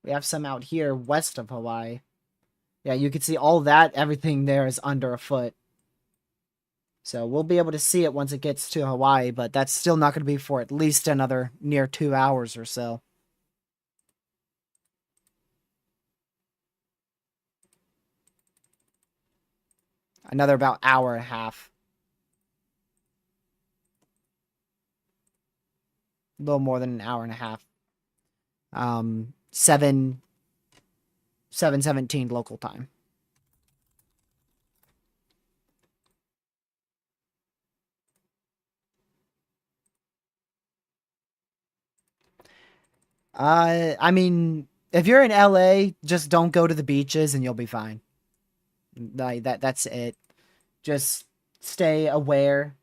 We have some out here west of Hawaii. Yeah, you can see all that. Everything there is under a foot. So we'll be able to see it once it gets to Hawaii, but that's still not going to be for at least another near 2 hours or so. Another about hour and a half. A little more than an hour and a half. 7:17 local time. I mean, if you're in LA, just don't go to the beaches and you'll be fine. Like that's it. Just stay aware,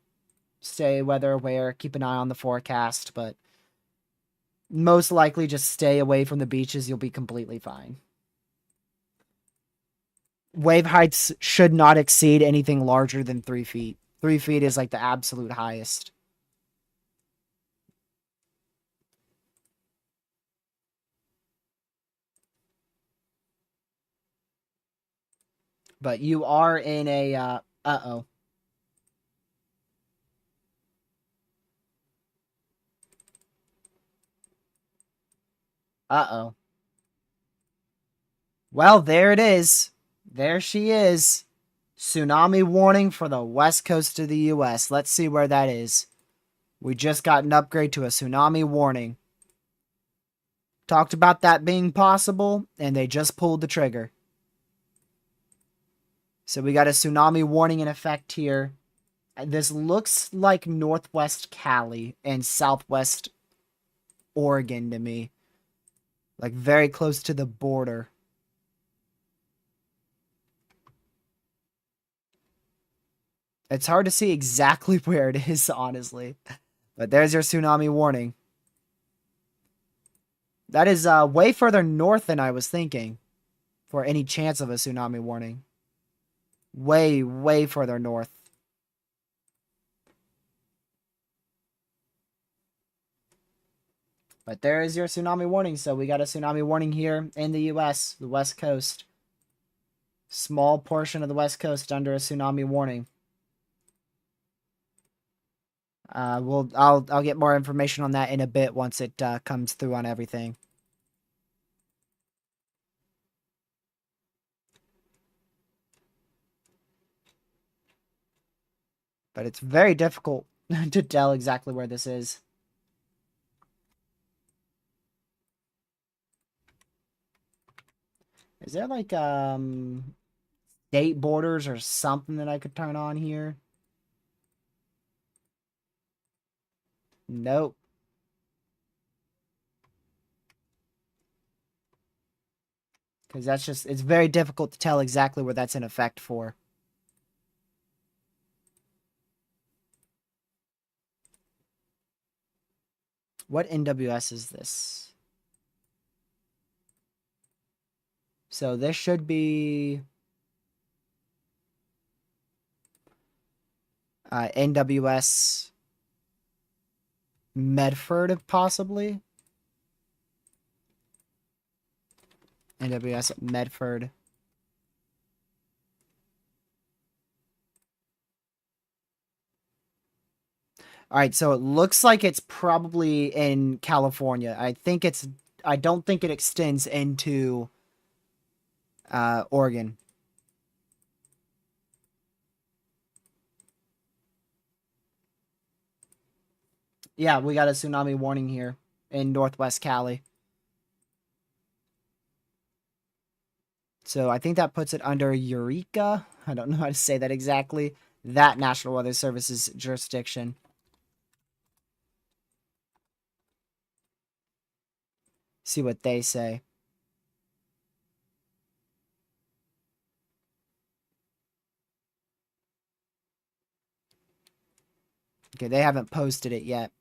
stay weather aware, keep an eye on the forecast, but most likely just stay away from the beaches, you'll be completely fine. Wave heights should not exceed anything larger than 3 feet. 3 feet is like the absolute highest. But you are in a uh-oh. Uh-oh. Well, there it is. There she is. Tsunami warning for the west coast of the US. Let's see where that is. We just got an upgrade to a tsunami warning. Talked about that being possible, and they just pulled the trigger. So we got a tsunami warning in effect here. This looks like northwest Cali and southwest Oregon to me. Like very close to the border. It's hard to see exactly where it is, honestly. But there's your tsunami warning. That is way further north than I was thinking for any chance of a tsunami warning. Way, way further north. But there is your tsunami warning. So we got a tsunami warning here in the US, the West Coast. Small portion of the West Coast under a tsunami warning. I'll get more information on that in a bit once it comes through on everything. But it's very difficult to tell exactly where this is. Is there like state borders or something that I could turn on here? Nope. Because that's just, it's very difficult to tell exactly where that's in effect for. What NWS is this? So this should be NWS Medford, possibly. NWS Medford. All right, so it looks like it's probably in California. I don't think it extends into Oregon. Yeah, we got a tsunami warning here in Northwest Cali. So I think that puts it under Eureka. I don't know how to say that exactly. That National Weather Service's jurisdiction. See what they say. Okay, they haven't posted it yet.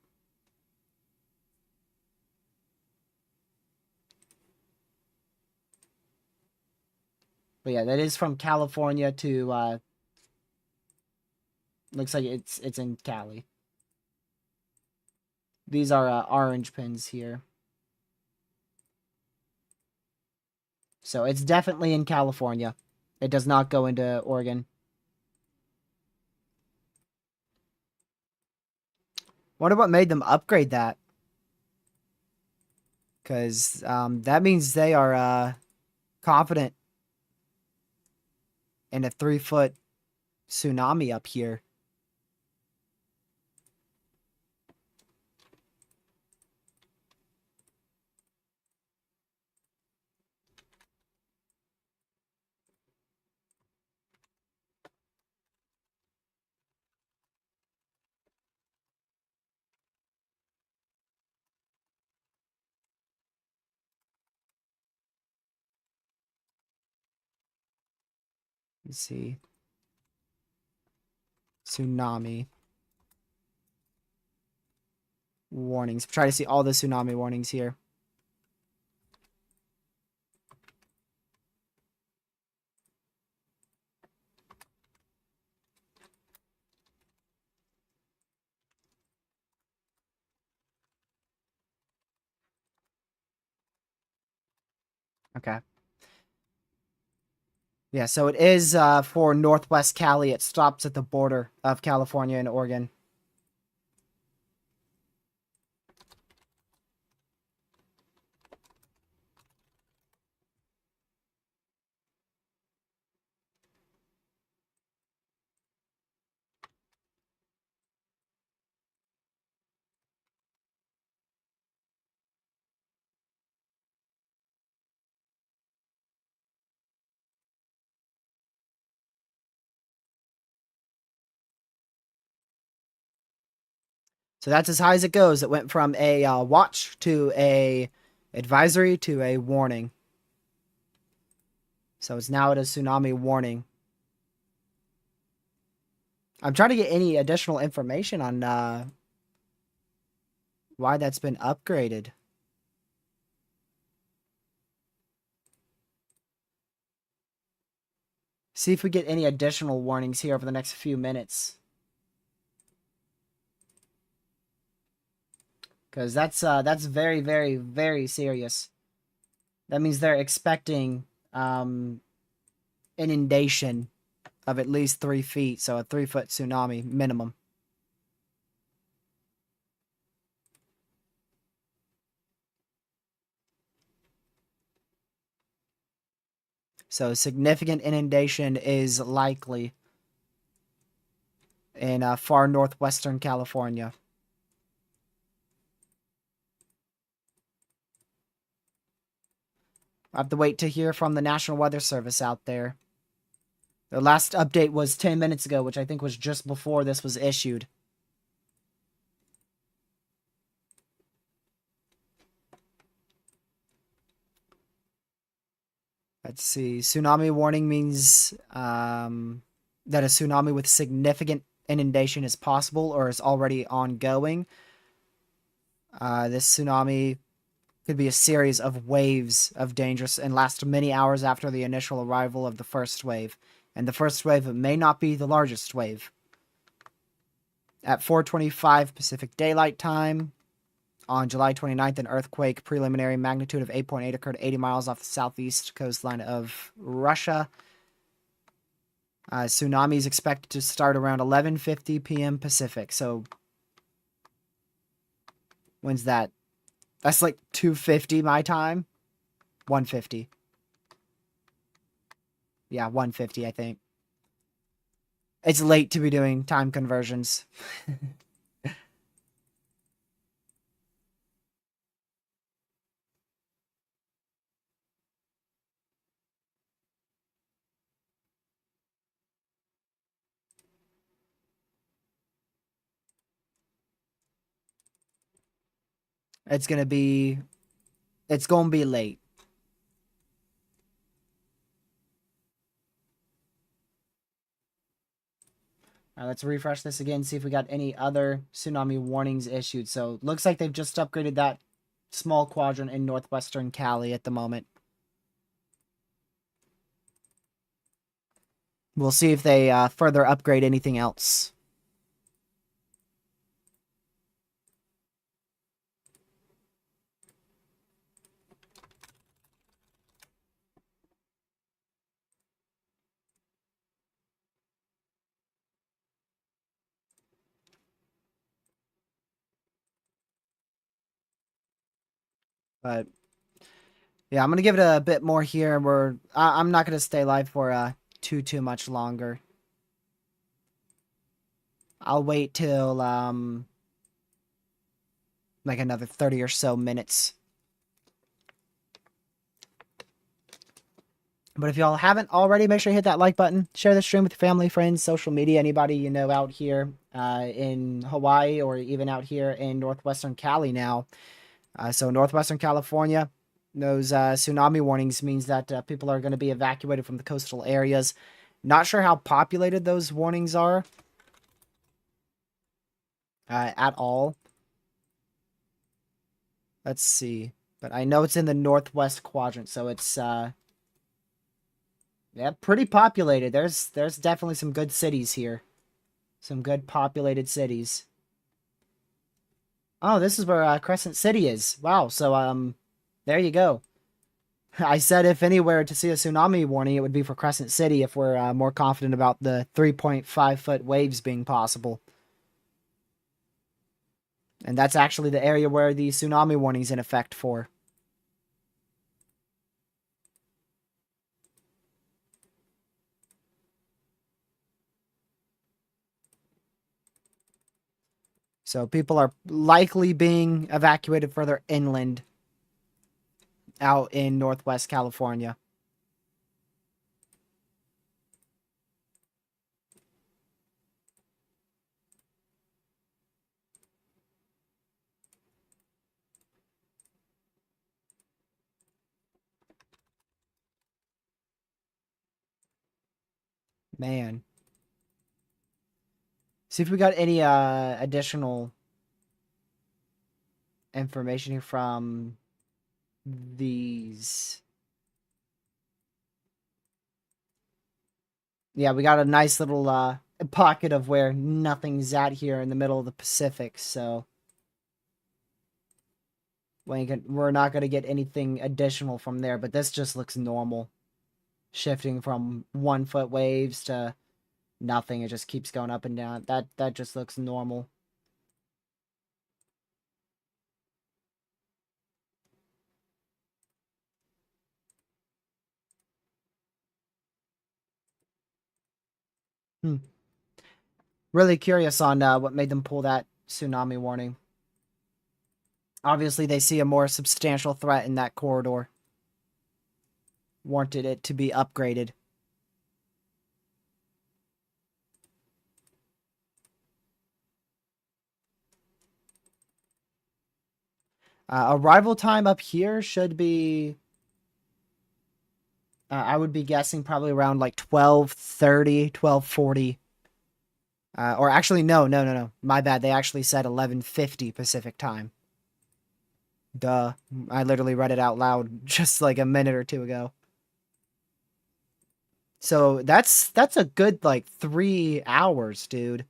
But yeah, that is from California to looks like it's in Cali. These are orange pins here. So it's definitely in California. It does not go into Oregon. Wonder what made them upgrade that. Because that means they are confident in a 3-foot tsunami up here. Let's see. Tsunami warnings. Try to see all the tsunami warnings here. Okay. Yeah, so it is for Northwest Cali. It stops at the border of California and Oregon. So that's as high as it goes. It went from a watch to a advisory to a warning. So it's now at a tsunami warning. I'm trying to get any additional information on why that's been upgraded. See if we get any additional warnings here over the next few minutes. Because that's very, very, very serious. That means they're expecting inundation of at least 3 feet, so a 3-foot tsunami minimum. So significant inundation is likely in far northwestern California. I have to wait to hear from the National Weather Service out there. The last update was 10 minutes ago, which I think was just before this was issued. Let's see. Tsunami warning means that a tsunami with significant inundation is possible or is already ongoing. This tsunami could be a series of waves of dangerous and last many hours after the initial arrival of the first wave. And the first wave may not be the largest wave. At 4:25 Pacific Daylight Time, on July 29th, an earthquake preliminary magnitude of 8.8 occurred 80 miles off the southeast coastline of Russia. Tsunami is expected to start around 11:50 p.m. Pacific. So, when's that? That's like 2:50 my time? 1:50. Yeah, 1:50, I think. It's late to be doing time conversions. It's gonna be... It's gonna be late. Let's refresh this again, see if we got any other tsunami warnings issued. So, looks like they've just upgraded that small quadrant in northwestern Cali at the moment. We'll see if they further upgrade anything else. But yeah, I'm gonna give it a bit more here. I'm not gonna stay live for too much longer. I'll wait till like another 30 or so minutes. But if y'all haven't already, make sure you hit that like button. Share the stream with your family, friends, social media, anybody you know out here in Hawaii or even out here in Northwestern Cali now. So Northwestern California, those tsunami warnings means that people are going to be evacuated from the coastal areas. Not sure how populated those warnings are at all. Let's see. But I know it's in the northwest quadrant, so it's yeah, pretty populated. There's definitely some good cities here. Some good populated cities. Oh, this is where Crescent City is. Wow. So there you go. I said if anywhere to see a tsunami warning, it would be for Crescent City if we're more confident about the 3.5-foot waves being possible. And that's actually the area where the tsunami warning's in effect for. So people are likely being evacuated further inland out in Northwest California. Man. See if we got any additional information here from these. Yeah, we got a nice little pocket of where nothing's at here in the middle of the Pacific, so we're not going to get anything additional from there, but this just looks normal. Shifting from 1-foot waves to nothing, it just keeps going up and down. That just looks normal. Hmm. Really curious on what made them pull that tsunami warning. Obviously, they see a more substantial threat in that corridor. Wanted it to be upgraded. Arrival time up here should be, I would be guessing probably around like 12:30, 12:40. Or actually, no. My bad. They actually said 11:50 Pacific time. Duh. I literally read it out loud just like a minute or two ago. So that's a good like 3 hours, dude.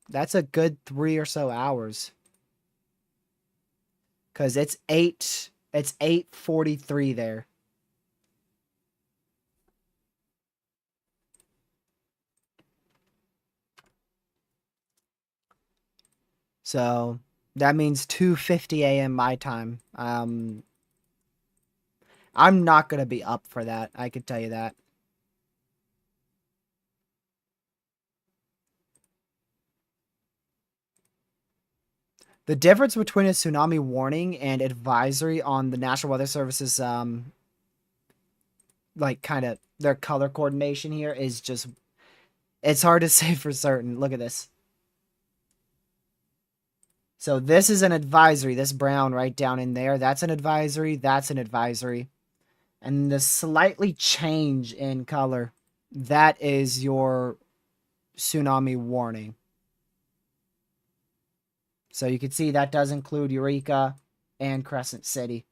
That's a good 3 or so hours. Cause it's 8:43 there. So that means 2:50 a.m. my time. I'm not gonna be up for that. I could tell you that. The difference between a tsunami warning and advisory on the National Weather Service's like kind of their color coordination here is just it's hard to say for certain. Look at this. So this is an advisory. This brown right down in there, that's an advisory. That's an advisory. And the slightly change in color, that is your tsunami warning. So you can see that does include Eureka and Crescent City.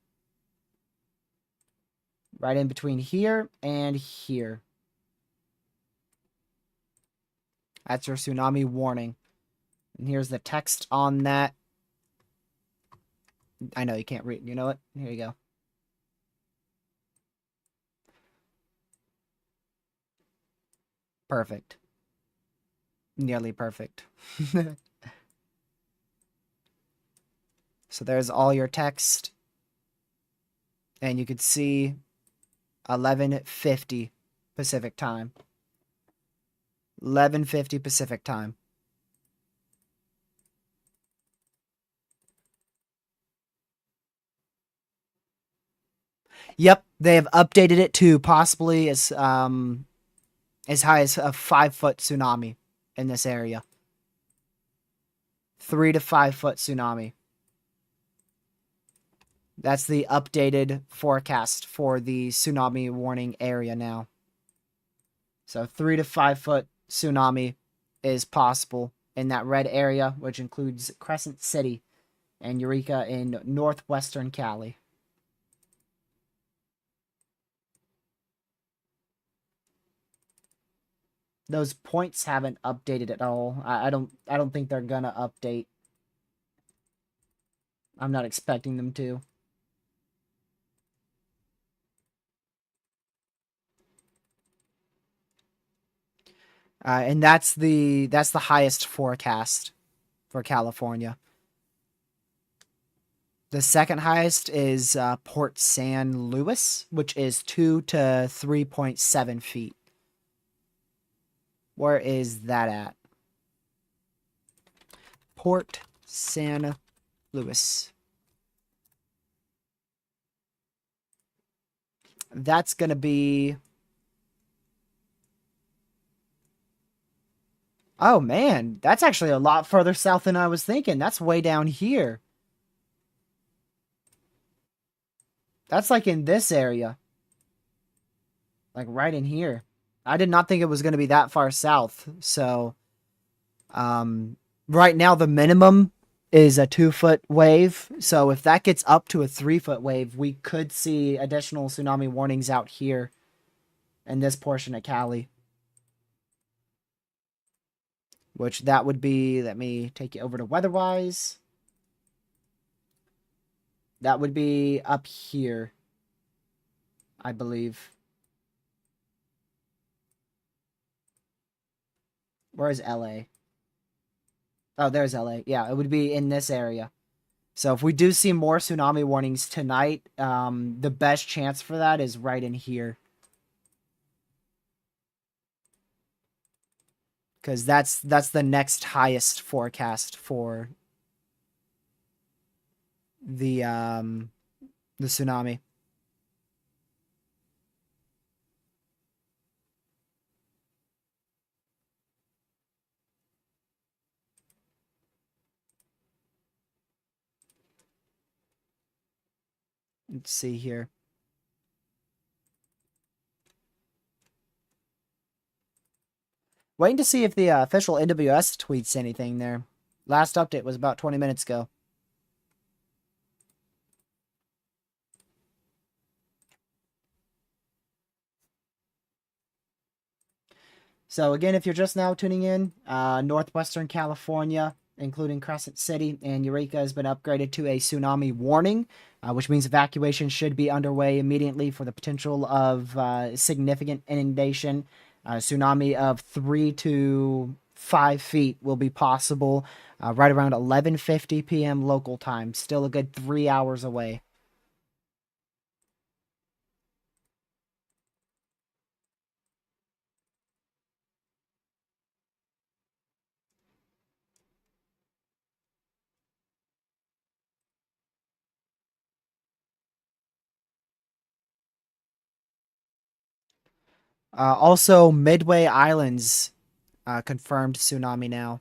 Right in between here and here. That's your tsunami warning. And here's the text on that. I know you can't read. You know what? Here you go. Perfect. Nearly perfect. So there's all your text. And you could see 11:50 Pacific time. 11:50 Pacific time. Yep, they have updated it to possibly as high as a 5-foot tsunami in this area. 3 to 5 foot tsunami. That's the updated forecast for the tsunami warning area now. So 3 to 5 foot tsunami is possible in that red area, which includes Crescent City and Eureka in northwestern Cali. Those points haven't updated at all. I don't think they're gonna update. I'm not expecting them to. And that's the highest forecast for California. The second highest is Port San Luis, which is 2 to 3.7 feet. Where is that at? Port San Luis. That's going to be... Oh, man. That's actually a lot further south than I was thinking. That's way down here. That's like in this area. Like right in here. I did not think it was going to be that far south. So, right now the minimum is a 2-foot wave. So if that gets up to a 3-foot wave, we could see additional tsunami warnings out here in this portion of Cali. Which that would be, let me take you over to weatherwise. That would be up here, I believe. Where is LA? Oh, there's LA. Yeah, it would be in this area. So if we do see more tsunami warnings tonight, the best chance for that is right in here. Because that's the next highest forecast for the tsunami. Let's see here. Waiting to see if the official NWS tweets anything there. Last update was about 20 minutes ago. So again, if you're just now tuning in, northwestern California, including Crescent City and Eureka, has been upgraded to a tsunami warning, which means evacuation should be underway immediately for the potential of significant inundation. Tsunami of 3 to 5 feet will be possible right around 11:50 p.m. local time. Still a good 3 hours away. Also, Midway Islands confirmed tsunami now.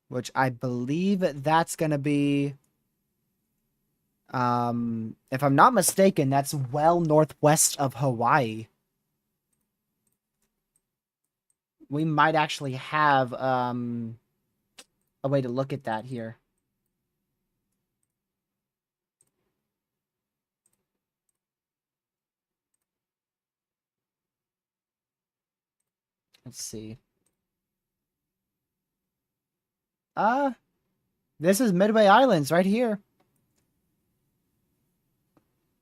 Which I believe that's going to be, if I'm not mistaken, that's well northwest of Hawaii. We might actually have a way to look at that here. Let's see. This is Midway Islands right here.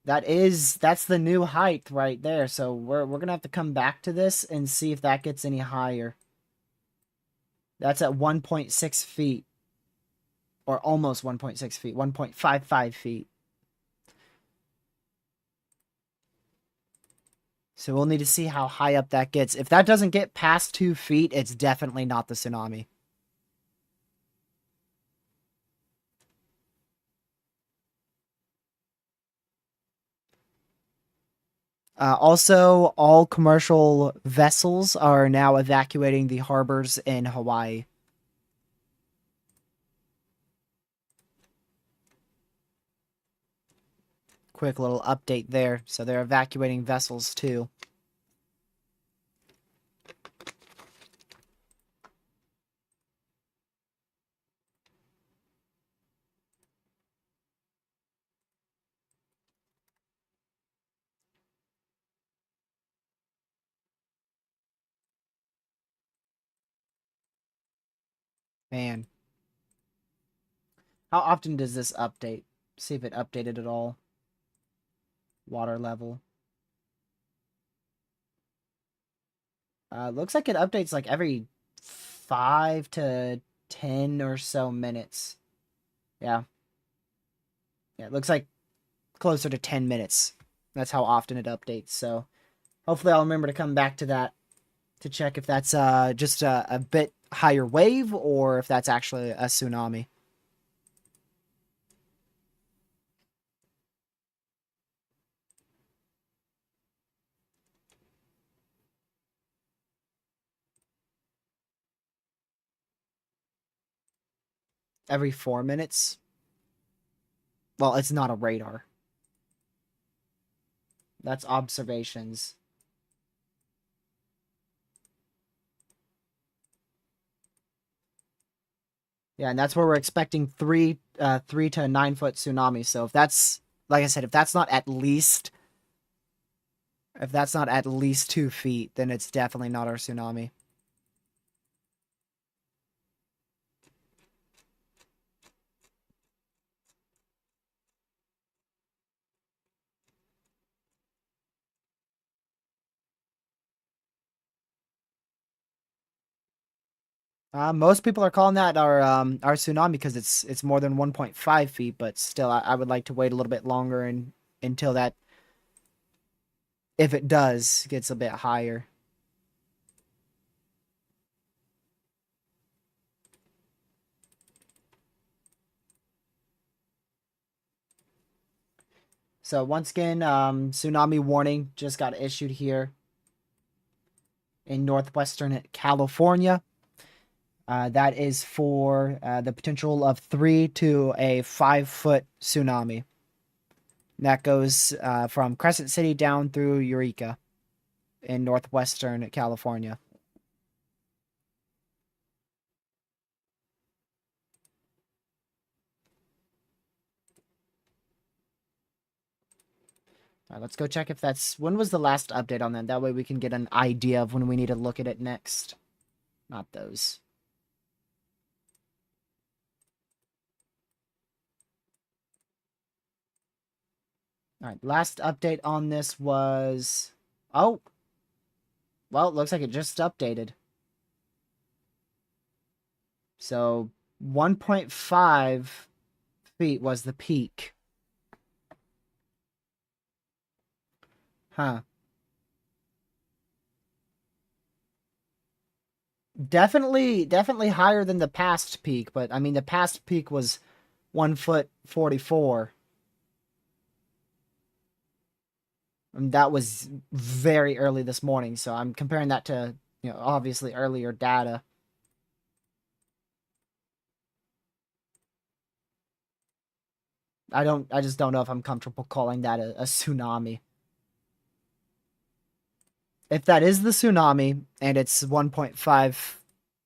That's the new height right there. So we're gonna have to come back to this and see if that gets any higher. That's at 1.6 feet. Or almost 1.6 feet. 1.55 feet. So we'll need to see how high up that gets. If that doesn't get past 2 feet, it's definitely not the tsunami. Also, all commercial vessels are now evacuating the harbors in Hawaii. Quick little update there. So they're evacuating vessels too. Man. How often does this update? See if it updated at all. Water level. Looks like it updates like every 5 to 10 or so minutes. Yeah. Yeah, it looks like closer to 10 minutes. That's how often it updates. So hopefully I'll remember to come back to that to check if that's just a bit higher wave or if that's actually a tsunami. Every 4 minutes? Well, it's not a radar. That's observations. Yeah, and that's where we're expecting 3 to 9 foot tsunami. So if that's, like I said, if that's not at least 2 feet, then it's definitely not our tsunami. Most people are calling that our tsunami because it's more than 1.5 feet, but still, I would like to wait a little bit longer and until that, if it does, gets a bit higher. So once again, tsunami warning just got issued here in northwestern California. That is for the potential of 3 to 5 foot tsunami. That goes from Crescent City down through Eureka in northwestern California. All right, let's go check if that's... When was the last update on that? That way we can get an idea of when we need to look at it next. Not those. All right, last update on this was... Oh! Well, it looks like it just updated. So 1.5 feet was the peak. Huh. Definitely higher than the past peak, but I mean the past peak was 1 foot 44. And that was very early this morning, so I'm comparing that to, obviously earlier data. I just don't know if I'm comfortable calling that a tsunami. If that is the tsunami and it's 1.5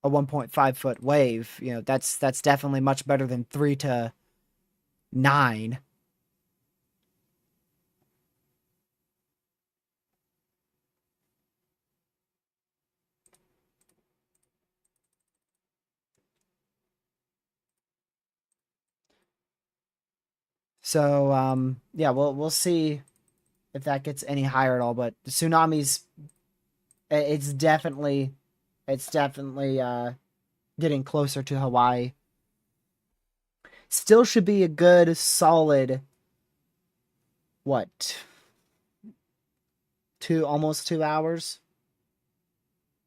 a 1.5 foot wave, that's definitely much better than 3 to 9. So yeah, we'll see if that gets any higher at all, but the tsunamis it's definitely getting closer to Hawaii. Still should be a good solid, what, almost 2 hours?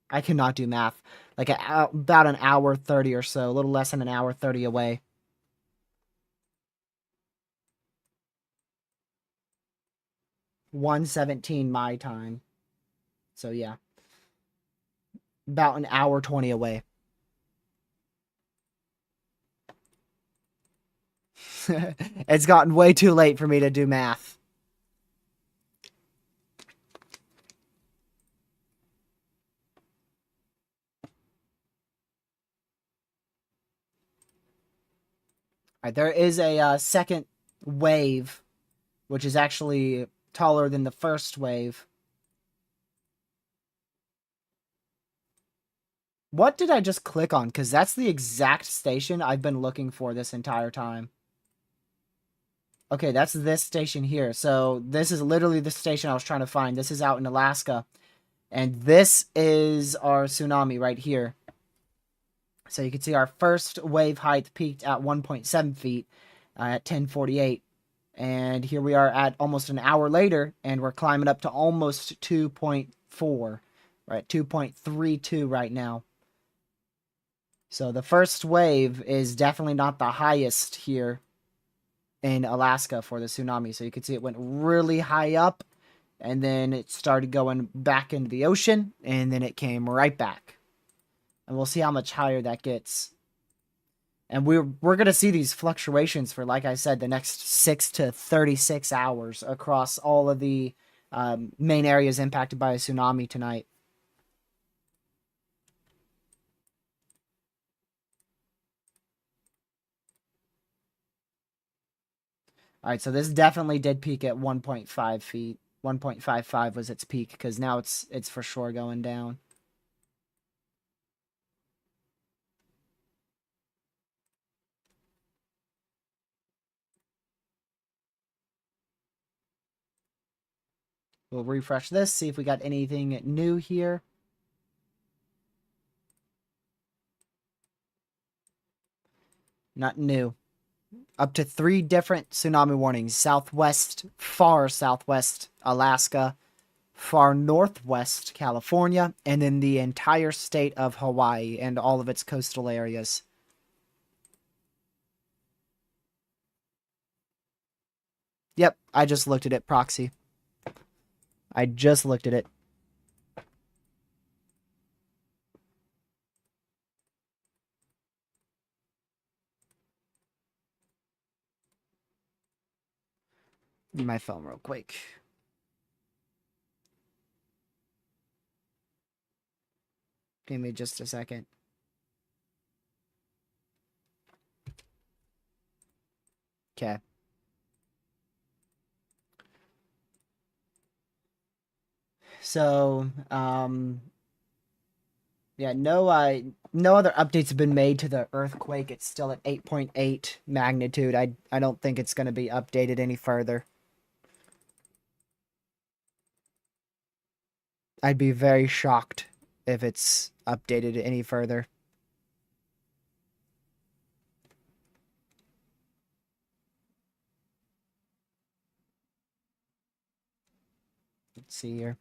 I cannot do math. Like about an hour 30 or so, a little less than an hour 30 away. (1:17) my time. So yeah, about an hour 20 away. It's gotten way too late for me to do math. All right, there is a second wave, which is actually taller than the first wave. What did I just click on? Because that's the exact station I've been looking for this entire time. Okay, that's this station here. So this is literally the station I was trying to find. This is out in Alaska. And this is our tsunami right here. So you can see our first wave height peaked at 1.7 feet at 10:48. And here we are at almost an hour later, and we're climbing up to almost 2.4. We're at 2.32 right now. So the first wave is definitely not the highest here in Alaska for the tsunami. So you can see it went really high up, and then it started going back into the ocean, and then it came right back. And we'll see how much higher that gets. And we're going to see these fluctuations for, like I said, the next 6 to 36 hours across all of the main areas impacted by a tsunami tonight. All right, so this definitely did peak at 1.5 feet. 1.55 was its peak, because now it's for sure going down. We'll refresh this, see if we got anything new here. Not new. Up to 3 different tsunami warnings. Southwest, far southwest Alaska, far northwest California, and then the entire state of Hawaii and all of its coastal areas. Yep, I just looked at it, proxy. I just looked at it. My phone real quick. Give me just a second. Okay. So, yeah, no other updates have been made to the earthquake. It's still at 8.8 magnitude. I don't think it's going to be updated any further. I'd be very shocked if it's updated any further. Let's see here.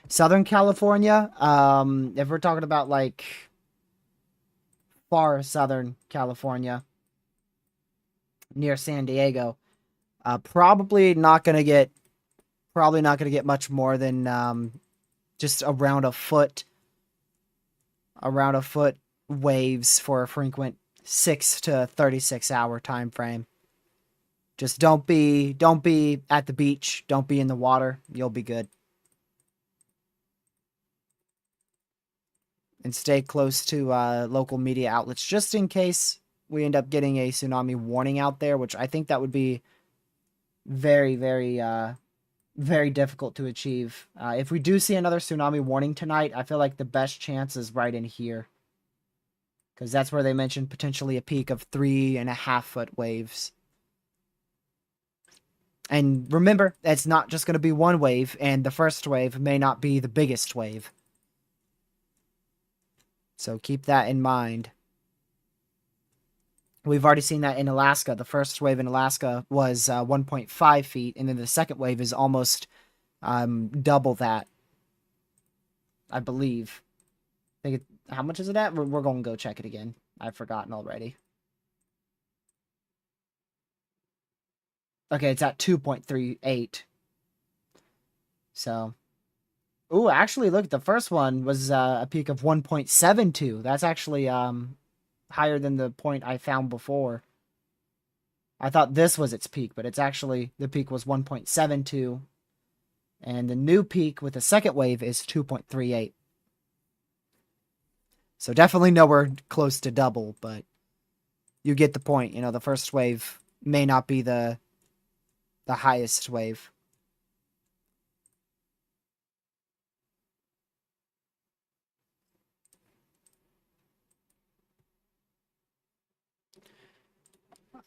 Southern California, if we're talking about like far Southern California near San Diego, probably not going to get much more than just around a foot waves for a frequent 6 to 36 hour time frame. Just don't be at the beach, don't be in the water, you'll be good. And stay close to local media outlets just in case we end up getting a tsunami warning out there, which I think that would be very, very, very difficult to achieve. If we do see another tsunami warning tonight, I feel like the best chance is right in here. because that's where they mentioned potentially a peak of 3.5-foot waves. And remember, it's not just going to be one wave, and the first wave may not be the biggest wave. So keep that in mind. We've already seen that in Alaska. The first wave in Alaska was 1.5 feet, and then the second wave is almost double that, I believe. How much is it at? We're going to go check it again. I've forgotten already. Okay, it's at 2.38. So, ooh, actually, look, the first one was a peak of 1.72. That's actually higher than the point I found before. I thought this was its peak, but it's actually, the peak was 1.72. And the new peak with the second wave is 2.38. So definitely nowhere close to double, but you get the point. You know, the first wave may not be the highest wave.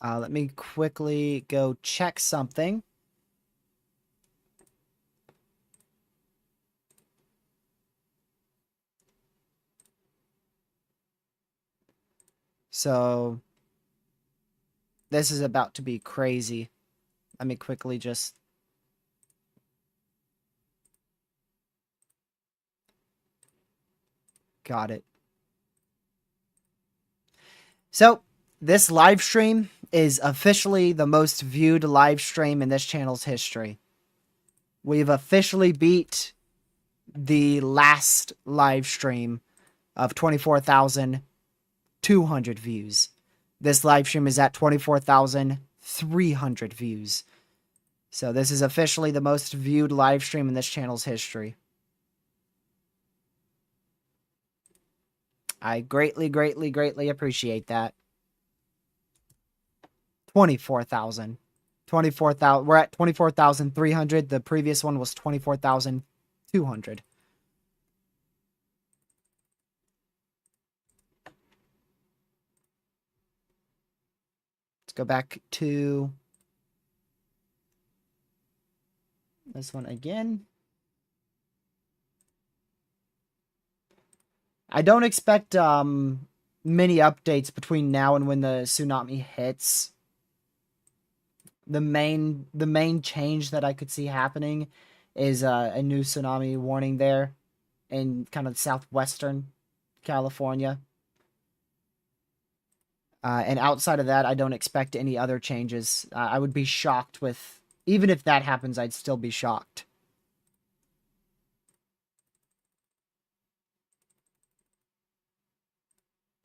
Let me quickly go check something. So this is about to be crazy. Let me quickly just... Got it. So this live stream is officially the most viewed live stream in this channel's history. We've officially beat the last live stream of 24,200 views. This live stream is at 24,300 views. So this is officially the most viewed live stream in this channel's history. I greatly, greatly, greatly appreciate that. 24,000. 24,000. We're at 24,300. The previous one was 24,200. Let's go back to this one again. I don't expect many updates between now and when the tsunami hits. The main change that I could see happening is a new tsunami warning there in kind of southwestern California. And outside of that, I don't expect any other changes. I would be shocked with... Even if that happens, I'd still be shocked.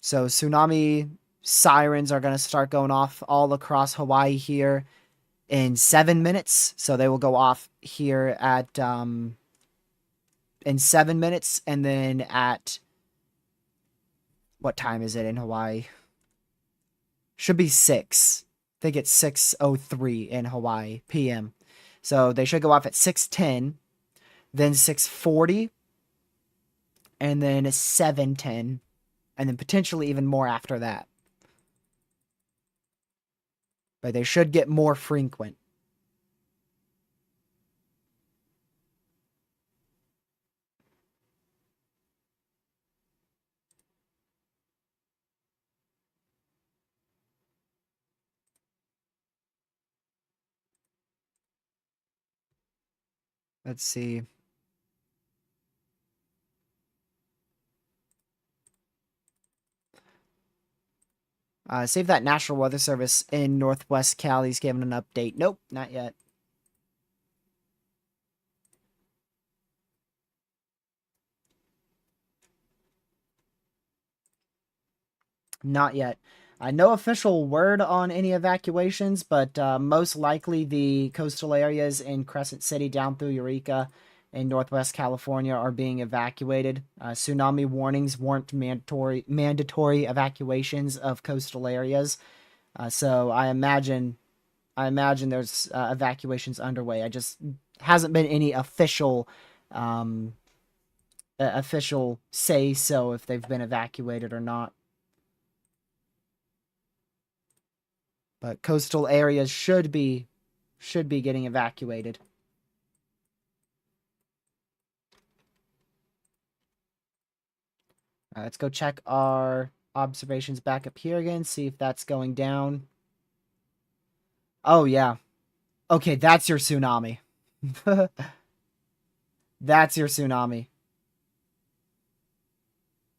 So tsunami sirens are going to start going off all across Hawaii here in 7 minutes. So they will go off here at in 7 minutes, and then at... What time is it in Hawaii? Should be 6. I think it's 6:03 in Hawaii p.m. So they should go off at 6:10, then 6:40, and then 7:10, and then potentially even more after that. But they should get more frequent. Let's see. Save that National Weather Service in Northwest Cali's giving an update. Nope, not yet. Not yet. No official word on any evacuations, but most likely the coastal areas in Crescent City down through Eureka in Northwest California are being evacuated. Tsunami warnings weren't mandatory evacuations of coastal areas. So I imagine there's evacuations underway. I just hasn't been any official say so if they've been evacuated or not. But coastal areas should be getting evacuated. Let's go check our observations back up here again, see if that's going down. Oh, yeah. Okay, that's your tsunami. That's your tsunami.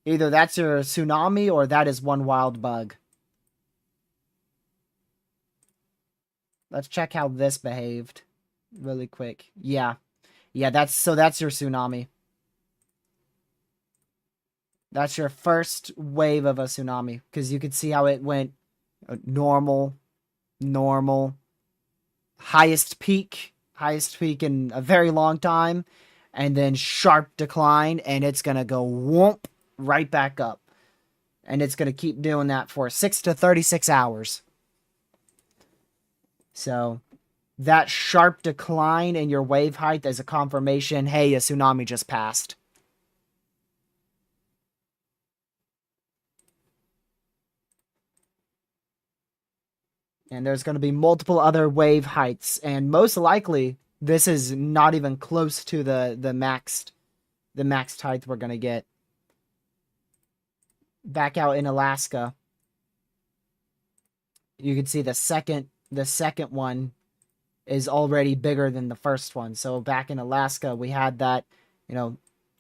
Either that's your tsunami or that is one wild bug. Let's check how this behaved really quick. Yeah. Yeah, that's your tsunami. That's your first wave of a tsunami, because you could see how it went normal, normal, highest peak in a very long time, and then sharp decline, and it's going to go whoomp right back up. And it's going to keep doing that for 6 to 36 hours. So that sharp decline in your wave height is a confirmation, hey, a tsunami just passed. And there's going to be multiple other wave heights, and most likely this is not even close to the maxed height we're going to get. Back out in Alaska, you can see the second one is already bigger than the first one. So back in Alaska, we had that,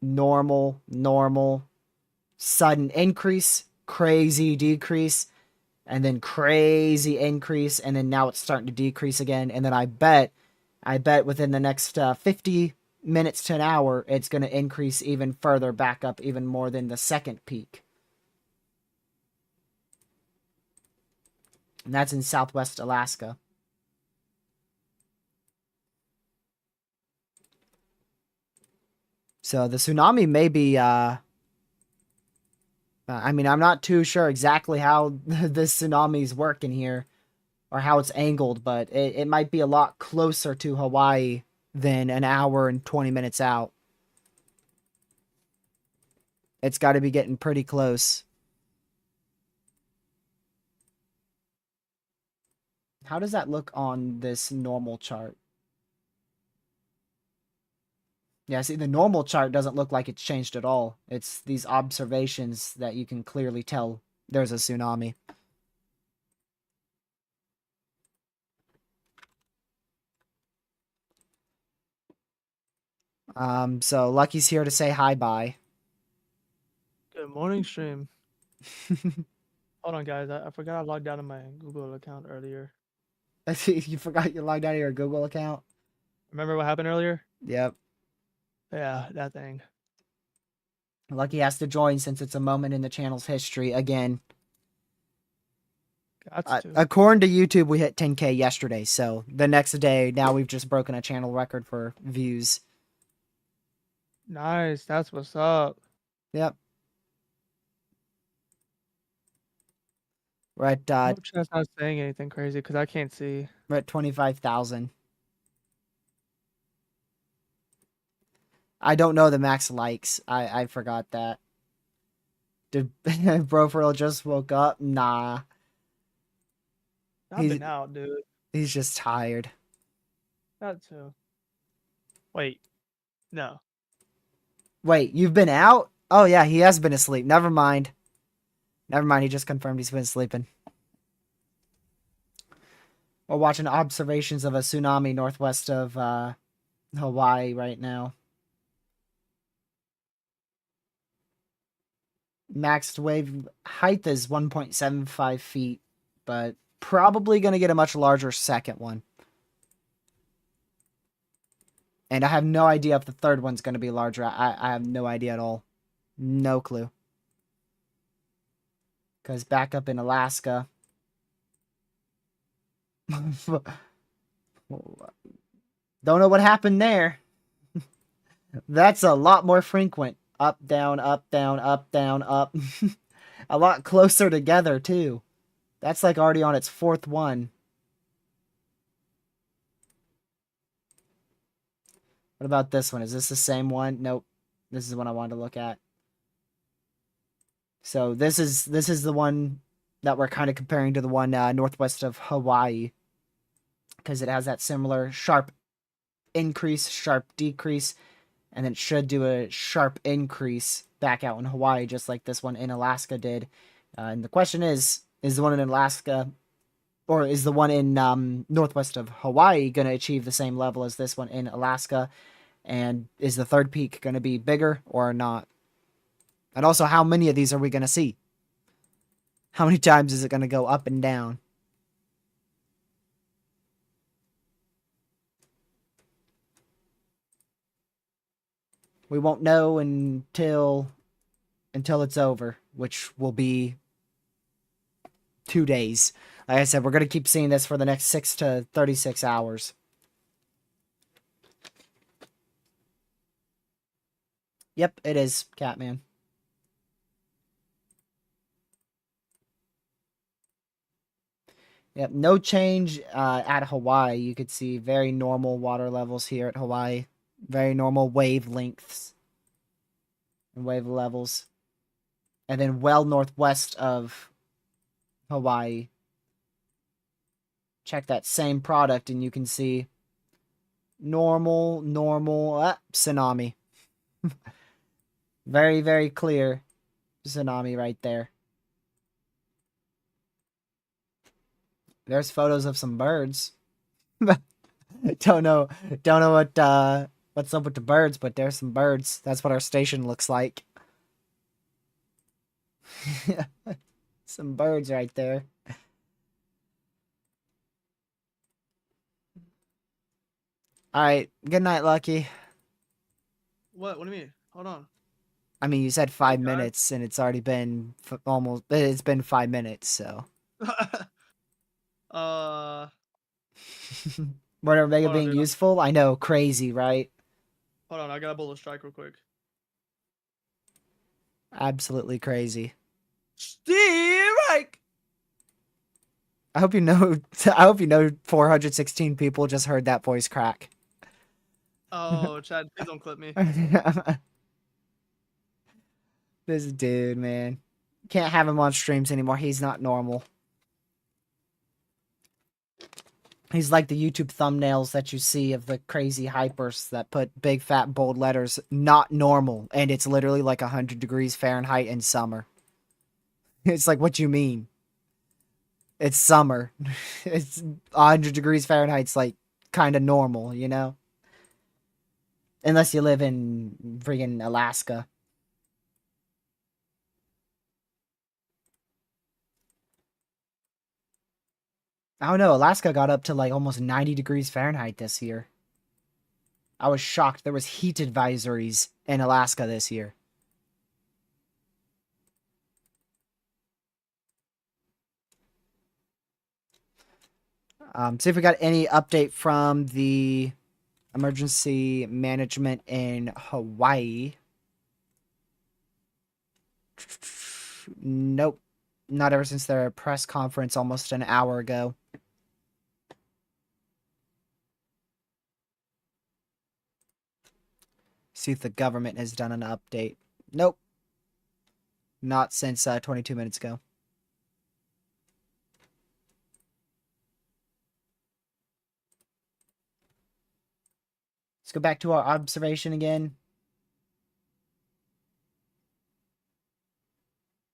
normal, sudden increase, crazy decrease, and then crazy increase, and then now it's starting to decrease again. And then I bet within the next 50 minutes to an hour, it's going to increase even further, back up even more than the second peak. And that's in Southwest Alaska. So the tsunami may be, I mean, I'm not too sure exactly how this tsunami's working here or how it's angled, but it might be a lot closer to Hawaii than an hour and 20 minutes out. It's got to be getting pretty close. How does that look on this normal chart? Yeah, see, the normal chart doesn't look like it's changed at all. It's these observations that you can clearly tell there's a tsunami. So Lucky's here to say hi-bye. Good morning, stream. Hold on, guys. I forgot I logged out of my Google account earlier. You forgot you logged out of your Google account? Remember what happened earlier? Yep. Yeah, that thing. Lucky has to join since it's a moment in the channel's history again. Got to. According to YouTube, we hit 10K yesterday, so the next day, now we've just broken a channel record for views. Nice. That's what's up. Yep. We're at, I hope chat's not saying anything crazy because I can't see. we're at 25,000. I don't know the max likes. I forgot that. Did Bro for real just woke up? Nah. I've been out, dude. He's just tired. That too. Wait. No. Wait, you've been out? Oh yeah, he has been asleep. Never mind. He just confirmed he's been sleeping. We're watching observations of a tsunami northwest of Hawaii right now. Maxed wave height is 1.75 feet, but probably going to get a much larger second one. And I have no idea if the third one's going to be larger. I have no idea at all. No clue. Because back up in Alaska... Don't know what happened there. That's a lot more frequent. Up, down, up, down, up, down, up. A lot closer together, too. That's like already on its fourth one. What about this one? Is this the same one? Nope. This is the one I wanted to look at. So this is the one that we're kind of comparing to the one northwest of Hawaii, because it has that similar sharp increase, sharp decrease, and then it should do a sharp increase back out in Hawaii, just like this one in Alaska did. And the question is the one in Alaska, or is the one in northwest of Hawaii going to achieve the same level as this one in Alaska? And is the third peak going to be bigger or not? And also, how many of these are we going to see? How many times is it going to go up and down? We won't know until it's over, which will be 2 days. Like I said, we're going to keep seeing this for the next 6 to 36 hours. Yep, it is, Catman. Yep, no change at Hawaii. You could see very normal water levels here at Hawaii. Very normal wavelengths and wave levels. And then well northwest of Hawaii, check that same product and you can see normal, tsunami. Very, very clear tsunami right there. There's photos of some birds. don't know what's up with the birds, but there's some birds. That's what our station looks like. Some birds right there. All right. Good night, Lucky. What? What do you mean? Hold on. I mean, you said Hey, 5 minutes, and it's already been almost. It's been 5 minutes, so. uh, What are Omega hold on, being dude. useful? I know, crazy, right? Hold on. I got a bullet strike real quick. Absolutely crazy. Strike. I hope you know. I hope you know. 416 people just heard that voice crack. Oh, Chad, please don't clip me. This dude, man, can't have him on streams anymore. He's not normal. He's like the YouTube thumbnails that you see of the crazy hypers that put big fat bold letters "not normal" and it's literally like 100 degrees Fahrenheit in summer. It's like, what you mean? It's summer. It's 100 degrees Fahrenheit's like kind of normal, you know? Unless you live in friggin' Alaska. I don't know. Alaska got up to like almost 90 degrees Fahrenheit this year. I was shocked. There was heat advisories in Alaska this year. See if we got any update from the emergency management in Hawaii. Nope. Not ever since their press conference almost an hour ago. See if the government has done an update. Nope. Not since 22 minutes ago. Let's go back to our observation again.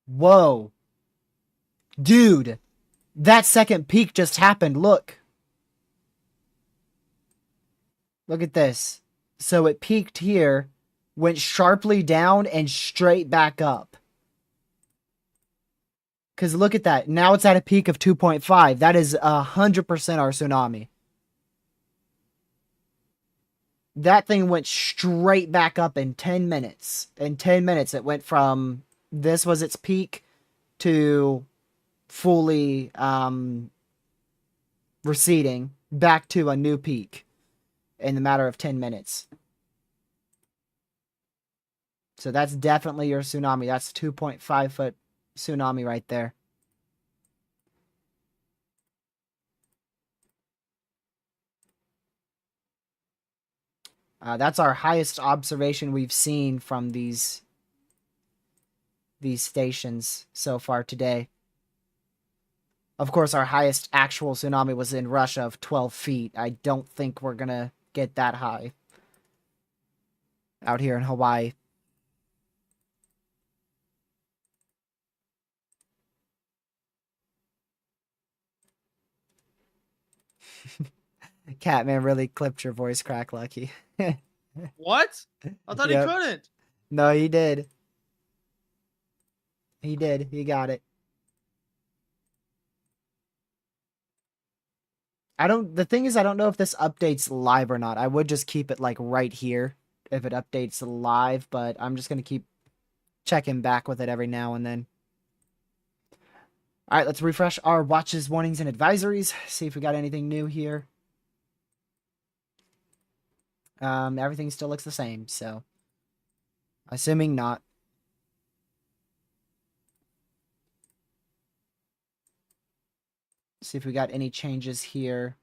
Whoa. Dude. That second peak just happened. Look. Look at this. So it peaked here, went sharply down, and straight back up. Because look at that. Now it's at a peak of 2.5. That is 100% our tsunami. That thing went straight back up in 10 minutes. In 10 minutes, it went from this was its peak to fully receding back to a new peak in the matter of 10 minutes. So that's definitely your tsunami. That's 2.5 foot tsunami right there. That's our highest observation we've seen from these stations so far today. Of course, our highest actual tsunami was in Russia of 12 feet. I don't think we're gonna get that high out here in Hawaii. Catman really clipped your voice crack, Lucky. What? I thought he Yep. couldn't. No, he did. He did. He got it. The thing is, I don't know if this updates live or not. I would just keep it like right here if it updates live, but I'm just going to keep checking back with it every now and then. All right, let's refresh our watches, warnings, and advisories. See if we got anything new here. Everything still looks the same, so assuming not. See if we got any changes here.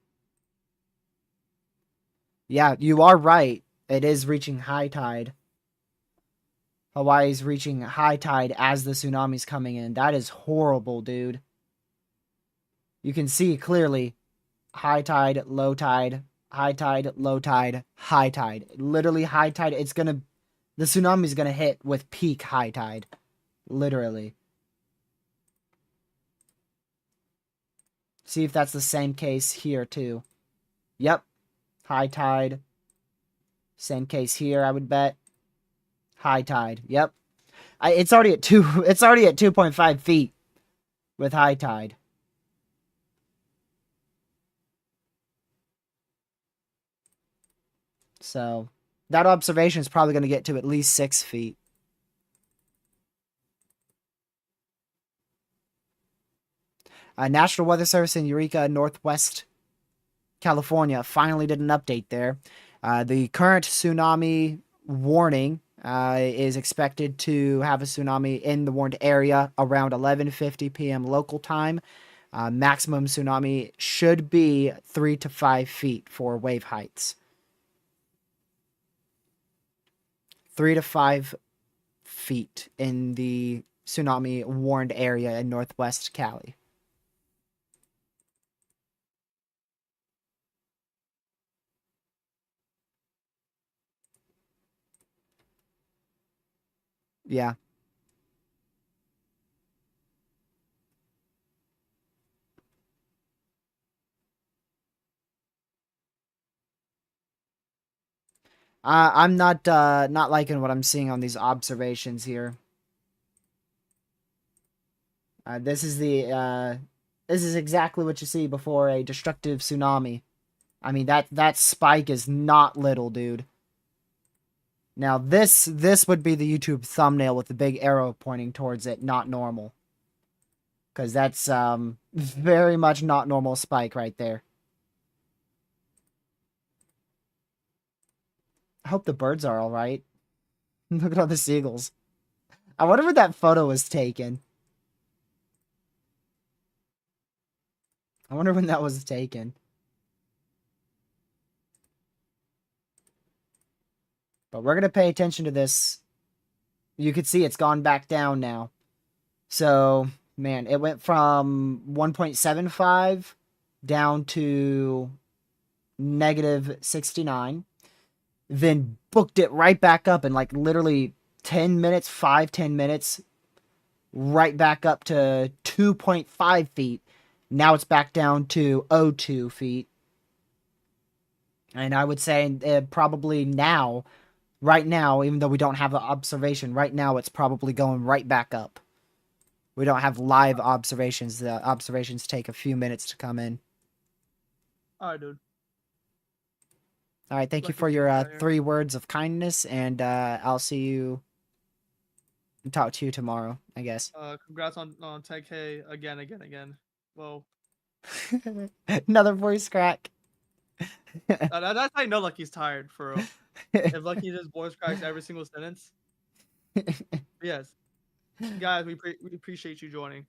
Yeah, you are right. It is reaching high tide. Hawaii's reaching high tide as the tsunami's coming in. That is horrible, dude. You can see clearly high tide, low tide, high tide, low tide, high tide. Literally high tide. The tsunami's gonna hit with peak high tide. Literally. See if that's the same case here too. Yep. High tide. Same case here, I would bet. High tide. Yep. It's already at 2.5 feet with high tide. So that observation is probably going to get to at least 6 feet. National Weather Service in Eureka, Northwest California, finally did an update there. The current tsunami warning is expected to have a tsunami in the warned area around 11:50 p.m. local time. Maximum tsunami should be 3 to 5 feet for wave heights. 3 to 5 feet in the tsunami warned area in Northwest Cali. Yeah. I'm not liking what I'm seeing on these observations here. This is exactly what you see before a destructive tsunami. I mean that spike is not little, dude. Now this would be the YouTube thumbnail with the big arrow pointing towards it, not normal. Cuz that's very much not normal spike right there. I hope the birds are all right. Look at all the seagulls. I wonder where that photo was taken. I wonder when that was taken. But we're going to pay attention to this. You can see it's gone back down now. So, man, it went from 1.75 down to negative 69. Then booked it right back up in like literally 10 minutes, 10 minutes, right back up to 2.5 feet. Now it's back down to 0.02 feet. And I would say probably now, right now, even though we don't have the observation, right now it's probably going right back up. We don't have live observations. The observations take a few minutes to come in. All right, dude. All right, thank you Lucky for your right here. 3 words of kindness, and I'll see you and talk to you tomorrow, I guess. Congrats on 10K again. Well, Another voice crack. that's how you know Lucky's tired for real. If Lucky just voice cracks every single sentence. Yes, guys, we appreciate you joining.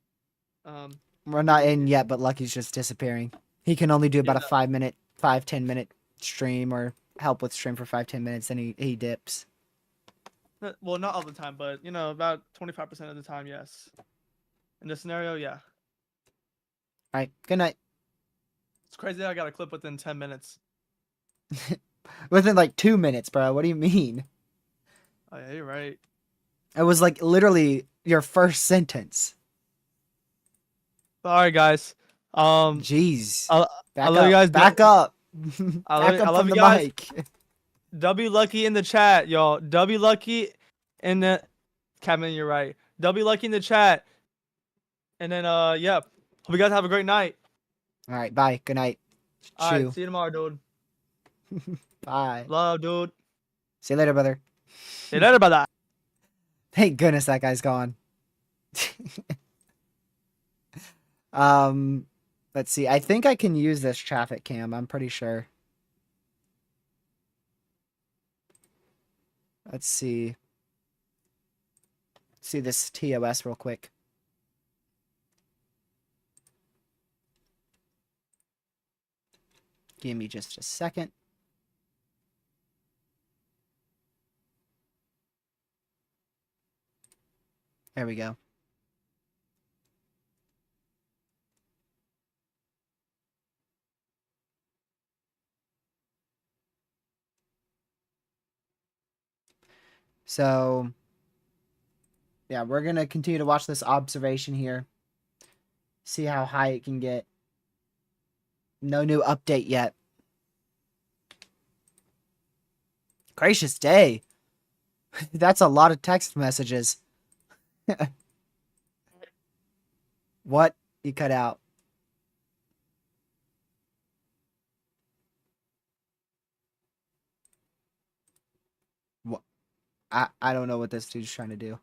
We're not in yet, but Lucky's just disappearing. He can only do about a no. 10 minute stream or help with stream for 5-10 minutes, then he dips. Well, not all the time, but about 25% of the time, yes. In this scenario, yeah. All right. Good night. It's crazy that I got a clip within 10 minutes. Within like 2 minutes, bro. What do you mean? Oh, yeah, you're right. It was like literally your first sentence. All right, guys. Jeez. I, I Back love you up. guys. Back up. Back I up love from you the guys. mic. W Lucky in the chat, y'all. W Lucky in the Kevin, you're right. W Lucky in the chat. And then yeah. Hope you guys have a great night. All right. Bye. Good night. Alright, Chew. see you tomorrow, dude. Bye. Love, dude. See you later, brother. See you later, brother. Thank goodness that guy's gone. um, let's see. I think I can use this traffic cam. I'm pretty sure. Let's see. See this TOS real quick. Give me just a second. There we go. So, yeah, we're going to continue to watch this observation here. See how high it can get. No new update yet. Gracious day. That's a lot of text messages. What? You cut out. What? I don't know what this dude's trying to do.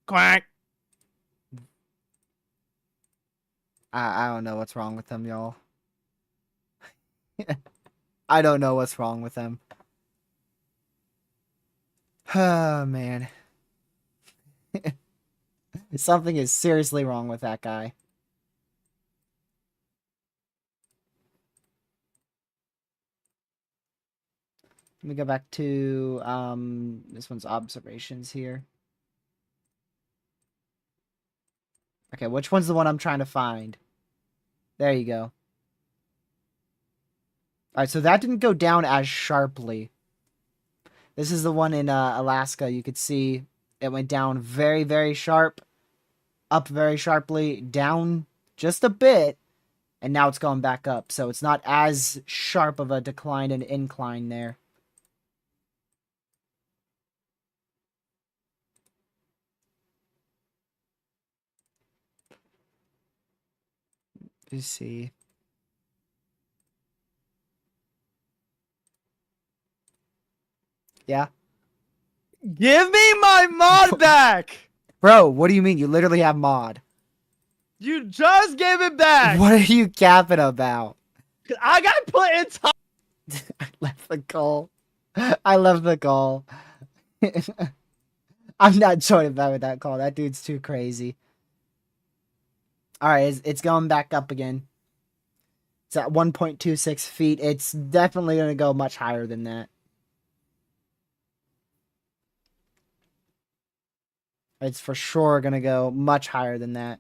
Quack. I don't know what's wrong with them, y'all. I don't know what's wrong with them. Oh, man. Something is seriously wrong with that guy. Let me go back to this one's observations here. Okay, which one's the one I'm trying to find? There you go. Alright, so that didn't go down as sharply. This is the one in Alaska. You could see it went down very, very sharp. Up very sharply. Down just a bit. And now it's going back up. So it's not as sharp of a decline and incline there. Let's see. Yeah. Give me my mod back! Bro, what do you mean? You literally have mod. You just gave it back! What are you capping about? I got put in time. I left the call. I left the call. I'm not joining back with that call. That dude's too crazy. Alright, it's going back up again. It's at 1.26 feet. It's definitely going to go much higher than that. It's for sure going to go much higher than that.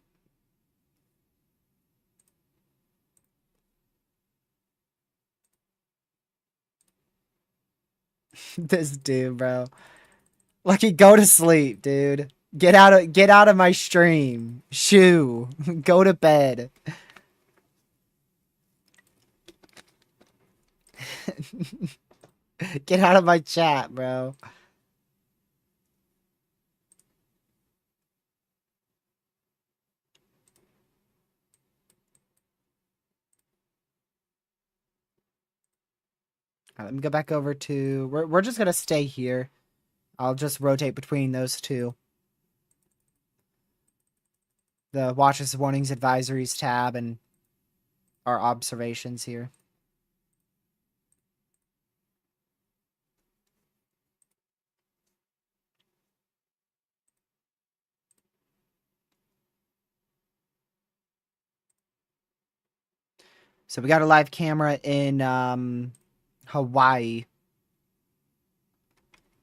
This dude, bro. Lucky, go to sleep, dude. Get out of my stream. Shoo. Go to bed. Get out of my chat, bro. Let me go back over to... We're just going to stay here. I'll just rotate between those two. The Watches, Warnings, Advisories tab and our observations here. So we got a live camera in Hawaii.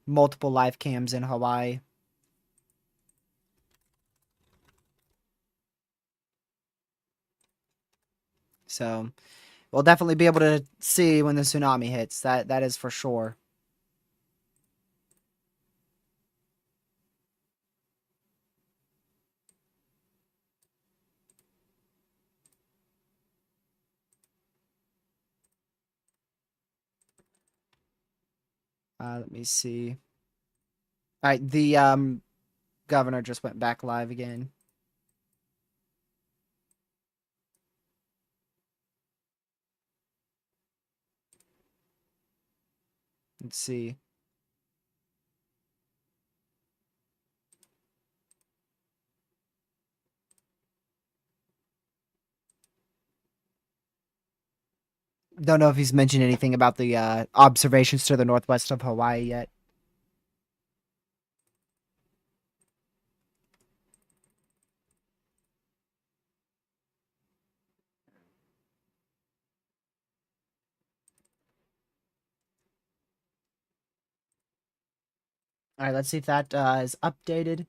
Multiple live cams in Hawaii. So we'll definitely be able to see when the tsunami hits. That is for sure. Let me see. All right, the governor just went back live again. Let's see. Don't know if he's mentioned anything about the observations to the northwest of Hawaii yet. All right, let's see if that is updated.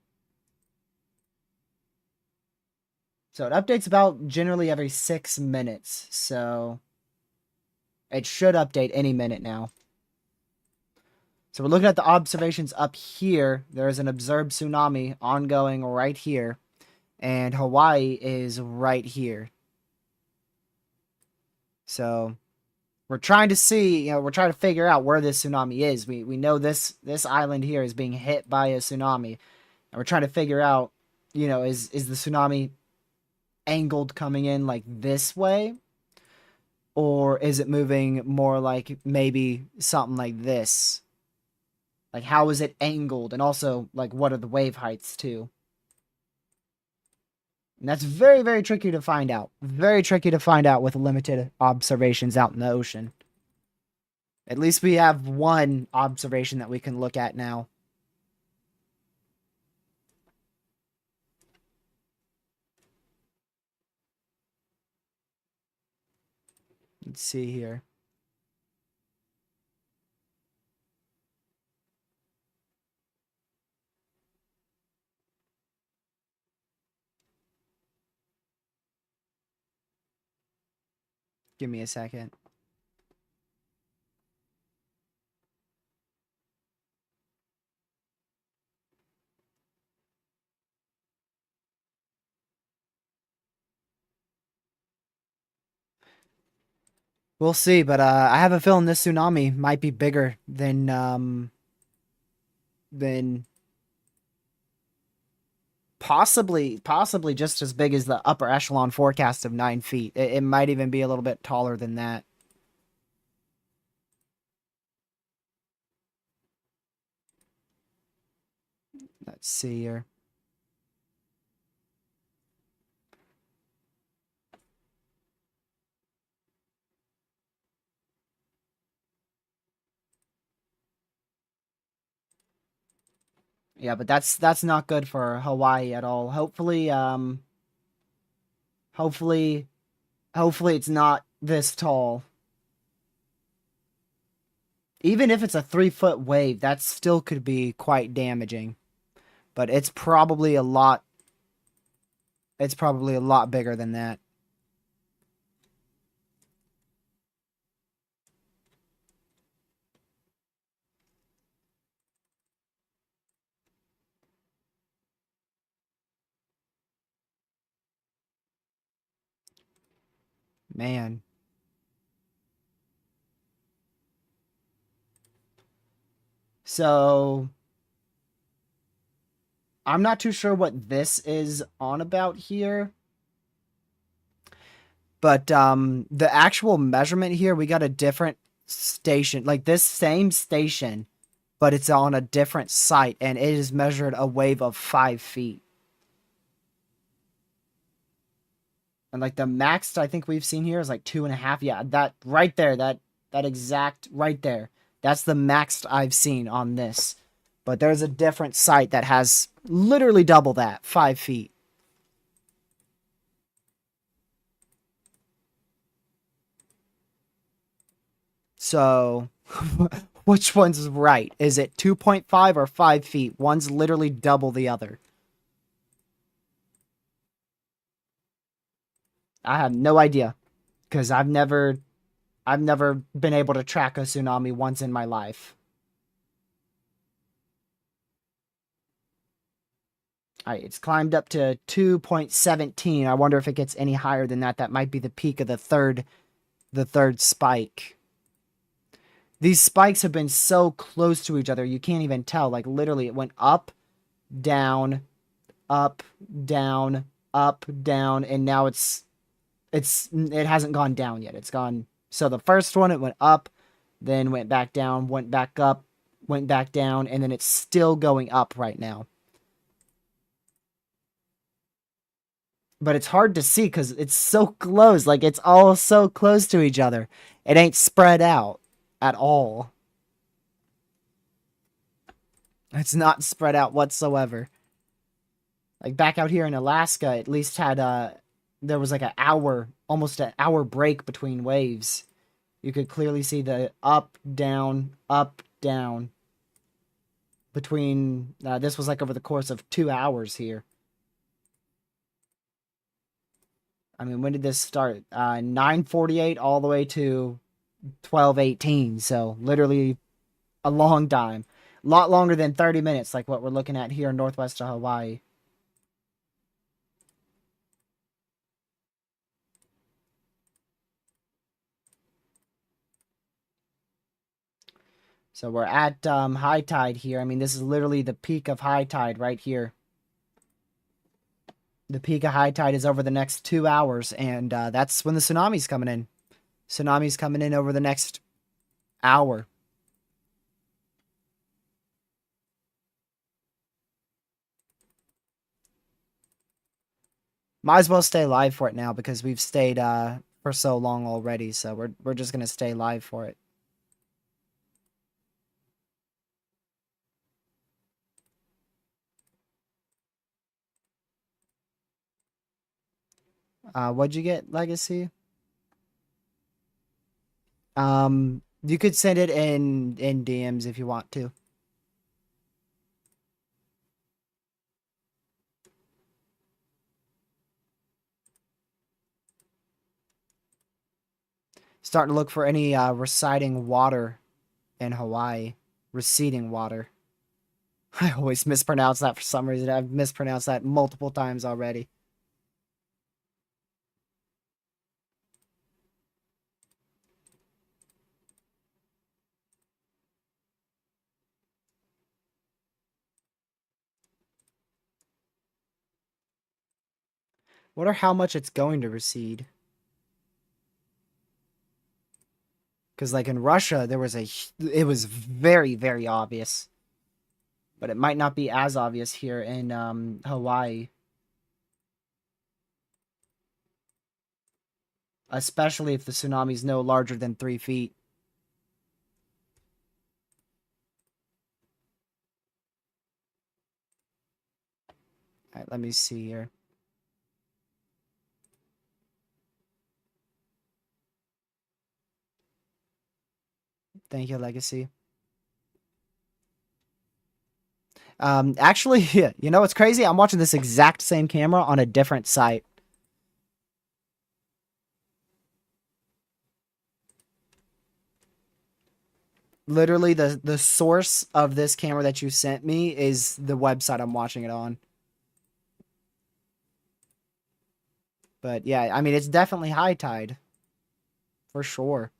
So it updates about generally every 6 minutes. So it should update any minute now. So we're looking at the observations up here. There's an observed tsunami ongoing right here. And Hawaii is right here. So we're trying to see, we're trying to figure out where this tsunami is. We know this island here is being hit by a tsunami. And we're trying to figure out, is the tsunami angled coming in like this way? Or is it moving more like maybe something like this? Like, how is it angled? And also, like, what are the wave heights, too? And that's very, very tricky to find out. Very tricky to find out with limited observations out in the ocean. At least we have one observation that we can look at now. Let's see here. Give me a second. We'll see, but I have a feeling this tsunami might be bigger than possibly just as big as the upper echelon forecast of 9 feet. It might even be a little bit taller than that. Let's see here. Yeah, but that's not good for Hawaii at all. Hopefully it's not this tall. Even if it's a 3-foot wave, that still could be quite damaging. But it's probably a lot bigger than that. Man. So I'm not too sure what this is on about here. But the actual measurement here, we got a different station, like this same station, but it's on a different site, and it is measured a wave of 5 feet. And like the max I think we've seen here is like 2.5. Yeah, that right there, that exact right there, that's the max I've seen on this. But there's a different site that has literally double that, 5 feet. So, which one's right? Is it 2.5 or 5 feet? One's literally double the other. I have no idea. because I've never been able to track a tsunami once in my life. All right, it's climbed up to 2.17. I wonder if it gets any higher than that. That might be the peak of the third spike. These spikes have been so close to each other, you can't even tell. Like literally it went up, down, up, down, up, down, and now it hasn't gone down yet. It's gone. So the first one it went up, then went back down, went back up, went back down, and then it's still going up right now. But it's hard to see because it's so close. Like it's all so close to each other. It ain't spread out at all. It's not spread out whatsoever. Like back out here in Alaska, at least had there was like almost an hour break between waves. You could clearly see the up, down between. This was like over the course of 2 hours here. I mean, when did this start? 9:48 all the way to 12:18. So literally a long time, a lot longer than 30 minutes, like what we're looking at here in northwest of Hawaii. So we're at high tide here. I mean, this is literally the peak of high tide right here. The peak of high tide is over the next 2 hours, and that's when the tsunami's coming in. Tsunami's coming in over the next hour. Might as well stay live for it now because we've stayed for so long already. So we're just gonna stay live for it. What'd you get, Legacy? You could send it in DMs if you want to. Starting to look for any receding water in Hawaii. Receding water. I always mispronounce that for some reason. I've mispronounced that multiple times already. Wonder how much it's going to recede. Because like in Russia, it was very, very obvious. But it might not be as obvious here in Hawaii. Especially if the tsunami's no larger than 3 feet. All right, let me see here. Thank you, Legacy. Actually, yeah, you know what's crazy? I'm watching this exact same camera on a different site. Literally, the source of this camera that you sent me is the website I'm watching it on. But yeah, I mean, it's definitely high tide. For sure.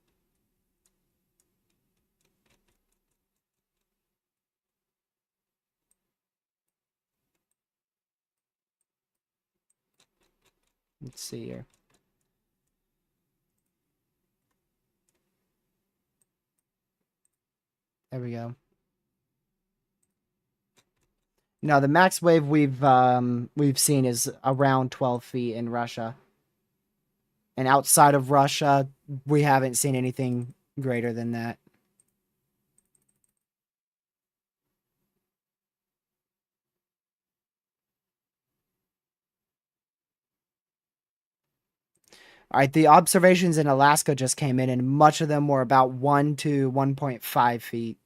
Let's see here. There we go. Now the max wave we've seen is around 12 feet in Russia. And outside of Russia, we haven't seen anything greater than that. All right, the observations in Alaska just came in, and much of them were about 1 to 1.5 feet.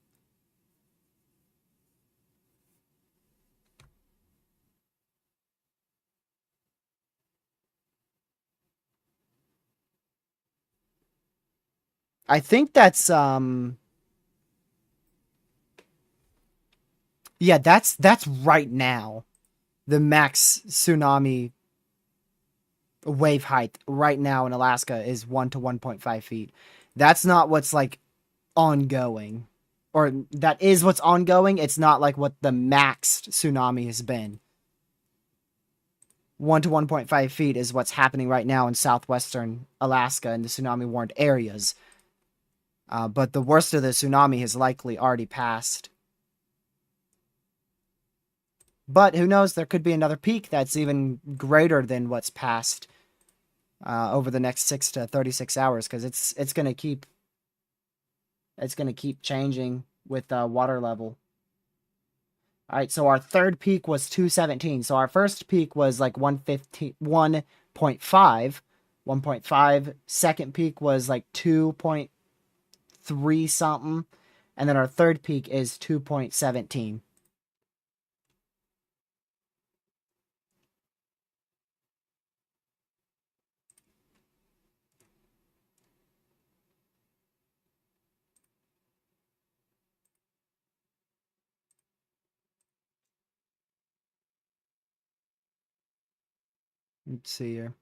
I think that's yeah, that's right now. The max tsunami wave height right now in Alaska is 1 to 1.5 feet. That's not what's like ongoing. Or that is what's ongoing. It's not like what the max tsunami has been. 1 to 1.5 feet is what's happening right now in southwestern Alaska in the tsunami warned areas. But the worst of the tsunami has likely already passed. But who knows? There could be another peak that's even greater than what's passed over the next 6 to 36 hours because it's gonna keep changing with water level. All right, so our third peak was 217. So our first peak was like 115, 1.5, 1.5. Second peak was like 2.3 something, and then our third peak is 2.17. Let's see here.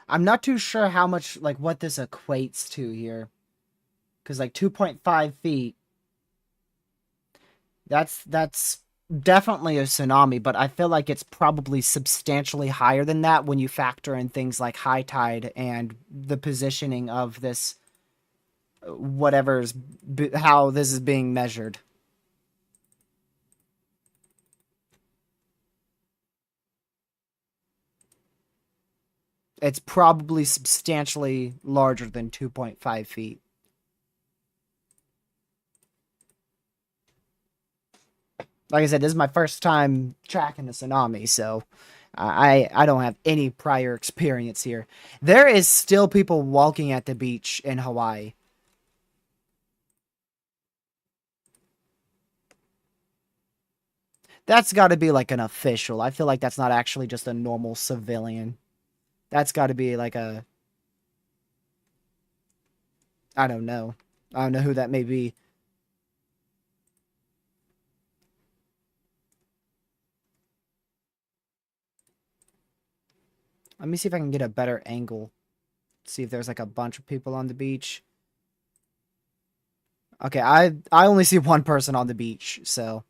I'm not too sure how much like what this equates to here, because like 2.5 feet. That's definitely a tsunami, but I feel like it's probably substantially higher than that when you factor in things like high tide and the positioning of this how this is being measured. It's probably substantially larger than 2.5 feet. Like I said, this is my first time tracking a tsunami, so I don't have any prior experience here. There is still people walking at the beach in Hawaii. That's got to be like an official. I feel like that's not actually just a normal civilian. That's got to be like a I don't know. I don't know who that may be. Let me see if I can get a better angle. See if there's like a bunch of people on the beach. Okay, I only see one person on the beach, so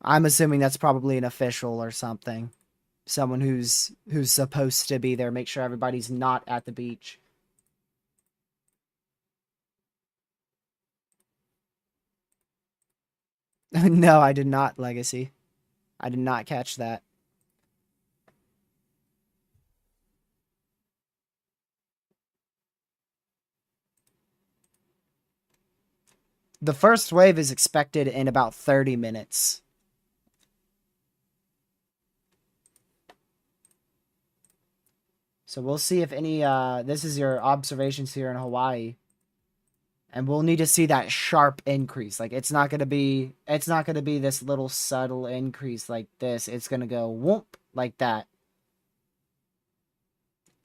I'm assuming that's probably an official or something. Someone who's supposed to be there, make sure everybody's not at the beach. No, I did not, Legacy. I did not catch that. The first wave is expected in about 30 minutes. So we'll see if any this is your observations here in Hawaii. And we'll need to see that sharp increase. Like it's not gonna be this little subtle increase like this. It's gonna go whoop like that.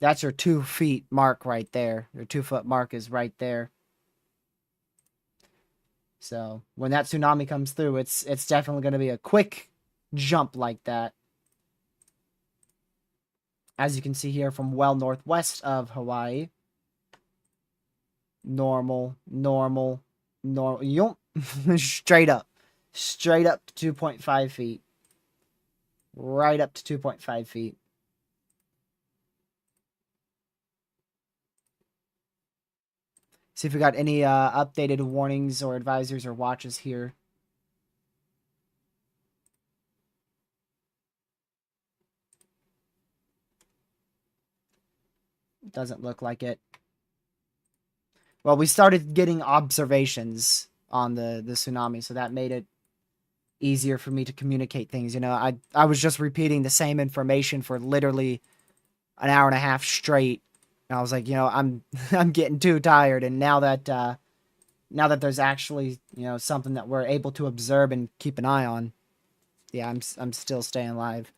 That's your 2 feet mark right there. Your 2 foot mark is right there. So when that tsunami comes through, it's definitely gonna be a quick jump like that. As you can see here from well northwest of Hawaii. Normal, normal, normal. Yump. Straight up. Straight up to 2.5 feet. Right up to 2.5 feet. See if we got any updated warnings or advisories or watches here. Doesn't look like it. Well, we started getting observations on the tsunami, so that made it easier for me to communicate things. You know, I was just repeating the same information for literally an hour and a half straight. And I was like, you know, I'm I'm getting too tired. And now that there's actually, you know, something that we're able to observe and keep an eye on, yeah, I'm still staying alive.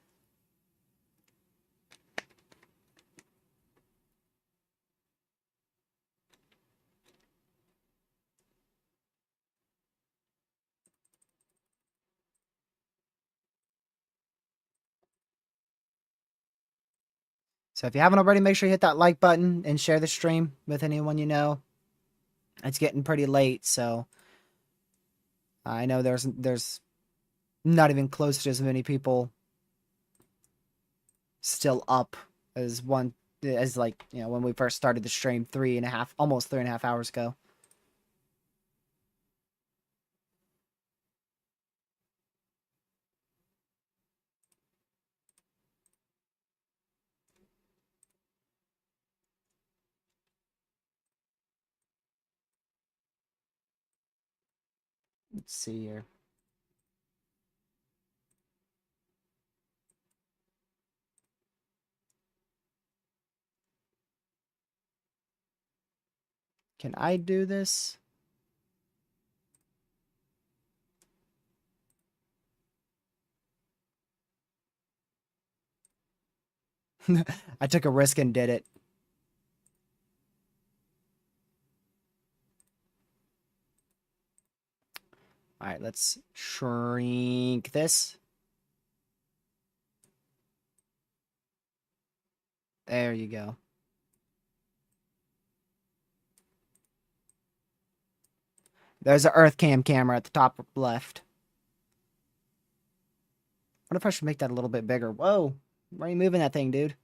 So if you haven't already, make sure you hit that like button and share the stream with anyone you know. It's getting pretty late, so I know there's not even close to as many people still up as one as like, you know, when we first started the stream 3.5 almost 3.5 hours ago. Let's see here. Can I do this? I took a risk and did it. All right, let's shrink this. There you go. There's an Earth Cam camera at the top left. What if I should make that a little bit bigger? Whoa, why are you moving that thing, dude?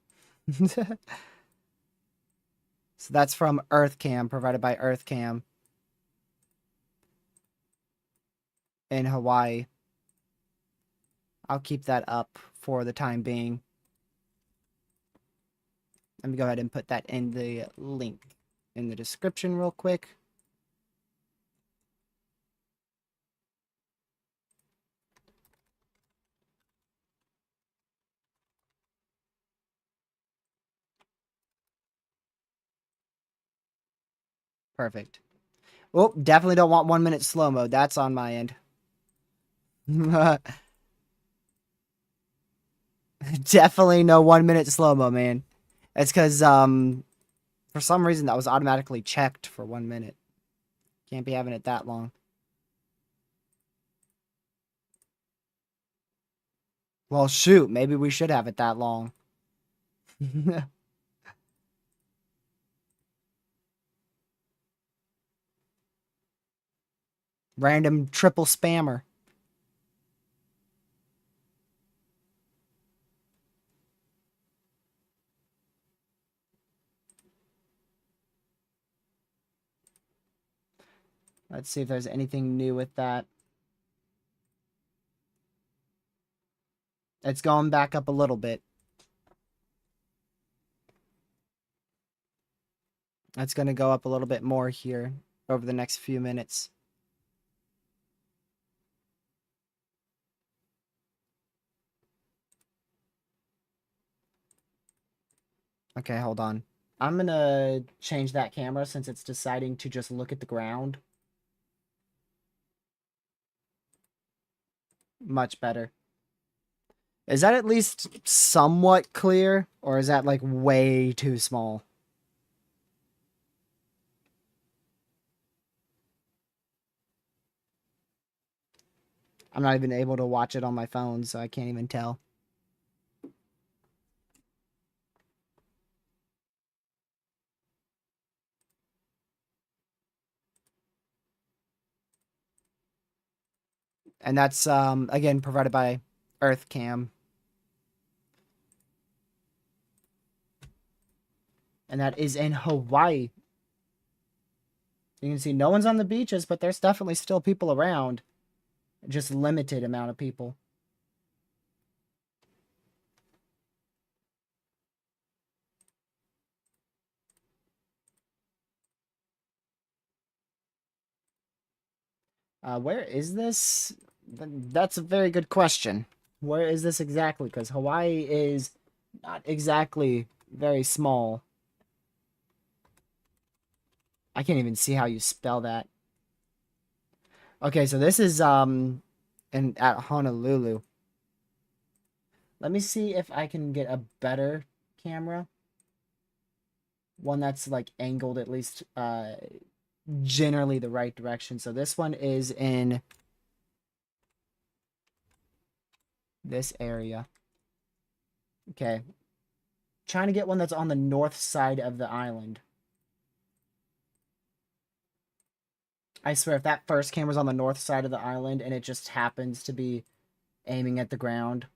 So that's from Earth Cam, provided by Earth Cam in Hawaii. I'll keep that up for the time being. Let me go ahead and put that in the link in the description real quick. Perfect. Oh, definitely don't want 1 minute slow mode. That's on my end. Definitely no 1 minute slow mo, man. It's because for some reason that was automatically checked for 1 minute. Can't be having it that long. Well, shoot, maybe we should have it that long. Random triple spammer. Let's see if there's anything new with that. It's going back up a little bit. It's going to go up a little bit more here over the next few minutes. Okay, hold on. I'm going to change that camera since it's deciding to just look at the ground. Much better. Is that at least somewhat clear? Or is that like way too small? I'm not even able to watch it on my phone, so I can't even tell. And that's again provided by EarthCam. And that is in Hawaii. You can see no one's on the beaches, but there's definitely still people around. Just limited amount of people. Where is this? That's a very good question. Where is this exactly? Because Hawaii is not exactly very small. I can't even see how you spell that. Okay, so this is at Honolulu. Let me see if I can get a better camera. One that's like angled at least generally the right direction. So this one is in this area. Okay. Trying to get one that's on the north side of the island. I swear, if that first camera's on the north side of the island and it just happens to be aiming at the ground.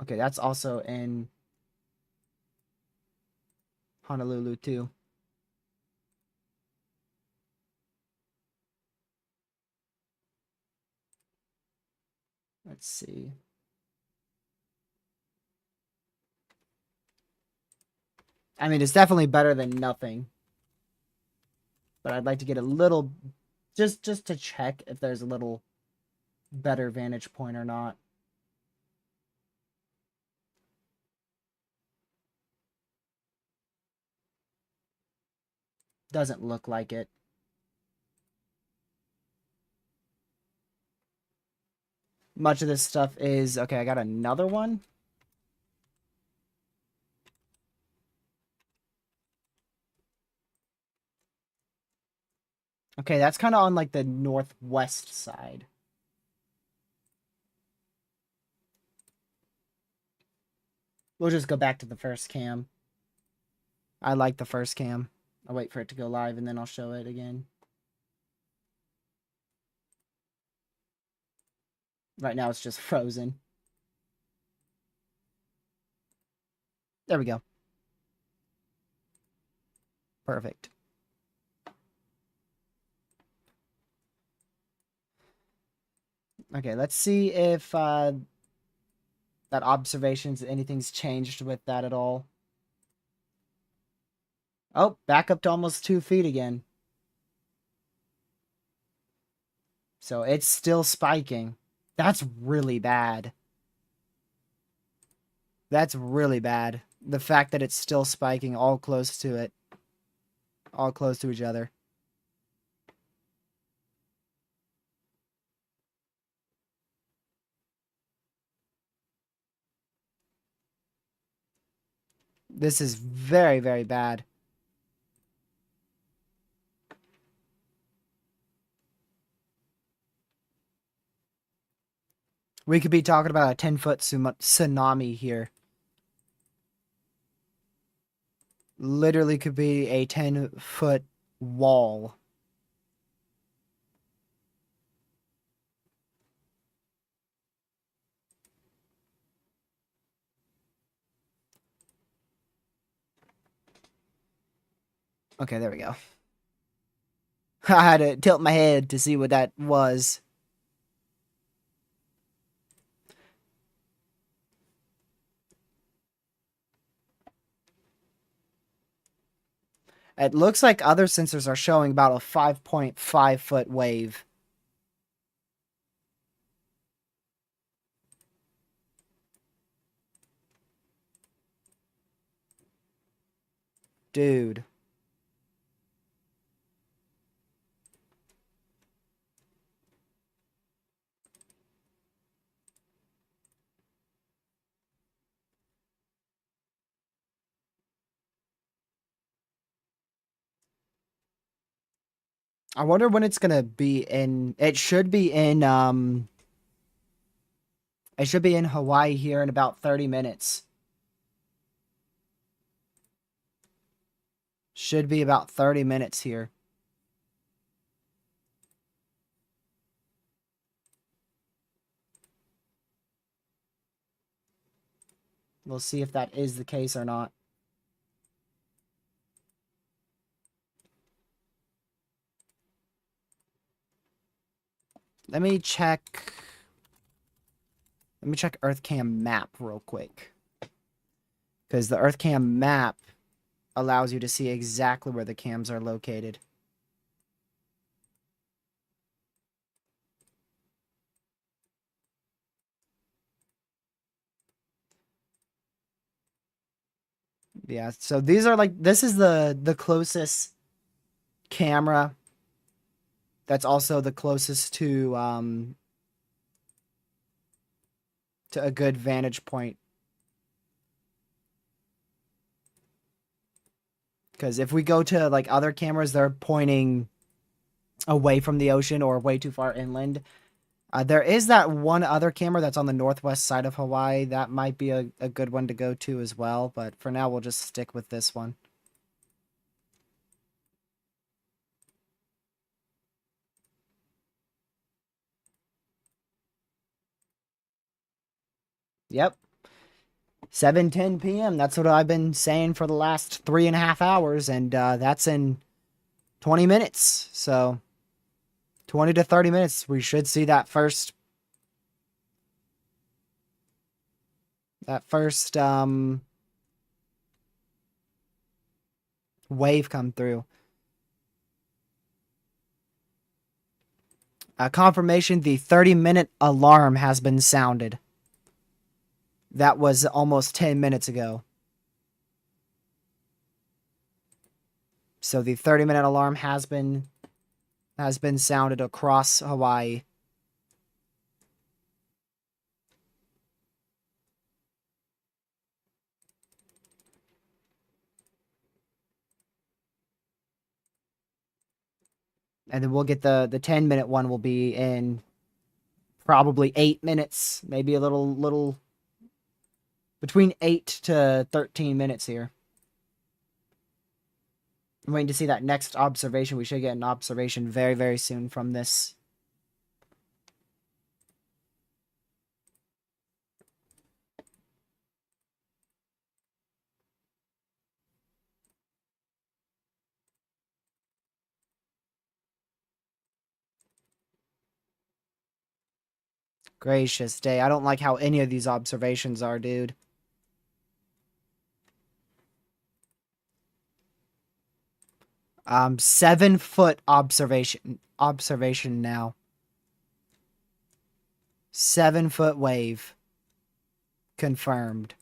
Okay, that's also in Honolulu too. Let's see. I mean, it's definitely better than nothing. But I'd like to get a little, just to check if there's a little better vantage point or not. Doesn't look like it. Much of this stuff is, okay, I got another one. Okay, that's kind of on like the northwest side. We'll just go back to the first cam. I like the first cam. I'll wait for it to go live and then I'll show it again. Right now it's just frozen. There we go. Perfect. Okay, let's see if that observations, anything's changed with that at all. Oh, back up to almost 2 feet again. So it's still spiking. That's really bad. That's really bad. The fact that it's still spiking all close to it. All close to each other. This is very, very bad. We could be talking about a 10-foot tsunami here. Literally could be a 10-foot wall. Okay, there we go. I had to tilt my head to see what that was. It looks like other sensors are showing about a 5.5 foot wave. Dude. I wonder when it's gonna be in. It should be in it should be in Hawaii here in about 30 minutes. Should be about 30 minutes here. We'll see if that is the case or not. Let me check. Let me check EarthCam map real quick. because the EarthCam map allows you to see exactly where the cams are located. Yeah, so these are like, this is the closest camera that's also the closest to a good vantage point. Because if we go to like other cameras, they're pointing away from the ocean or way too far inland. There is that one other camera that's on the northwest side of Hawaii. That might be a good one to go to as well. But for now, we'll just stick with this one. Yep. 7:10 p.m. That's what I've been saying for the last 3.5 hours. And that's in 20 minutes. So 20 to 30 minutes, we should see that first wave come through. Confirmation, the 30-minute alarm has been sounded. That was almost 10 minutes ago. So the 30-minute alarm has been sounded across Hawaii. And then we'll get the 10-minute one will be in probably 8 minutes, maybe a little between 8 to 13 minutes here. I'm waiting to see that next observation. We should get an observation very, very soon from this. Gracious day. I don't like how any of these observations are, dude. 7-foot observation now. 7-foot wave confirmed.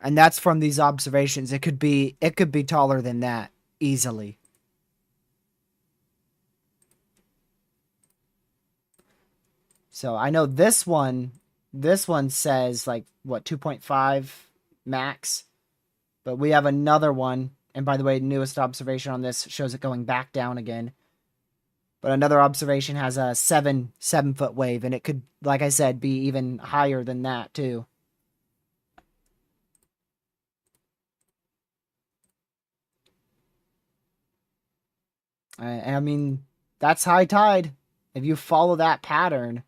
And that's from these observations. It could be taller than that easily. So I know this one says like what 2.5 max. But we have another one, and by the way, newest observation on this shows it going back down again. But another observation has a 7-foot wave, and it could, like I said, be even higher than that too. I mean, that's high tide. If you follow that pattern,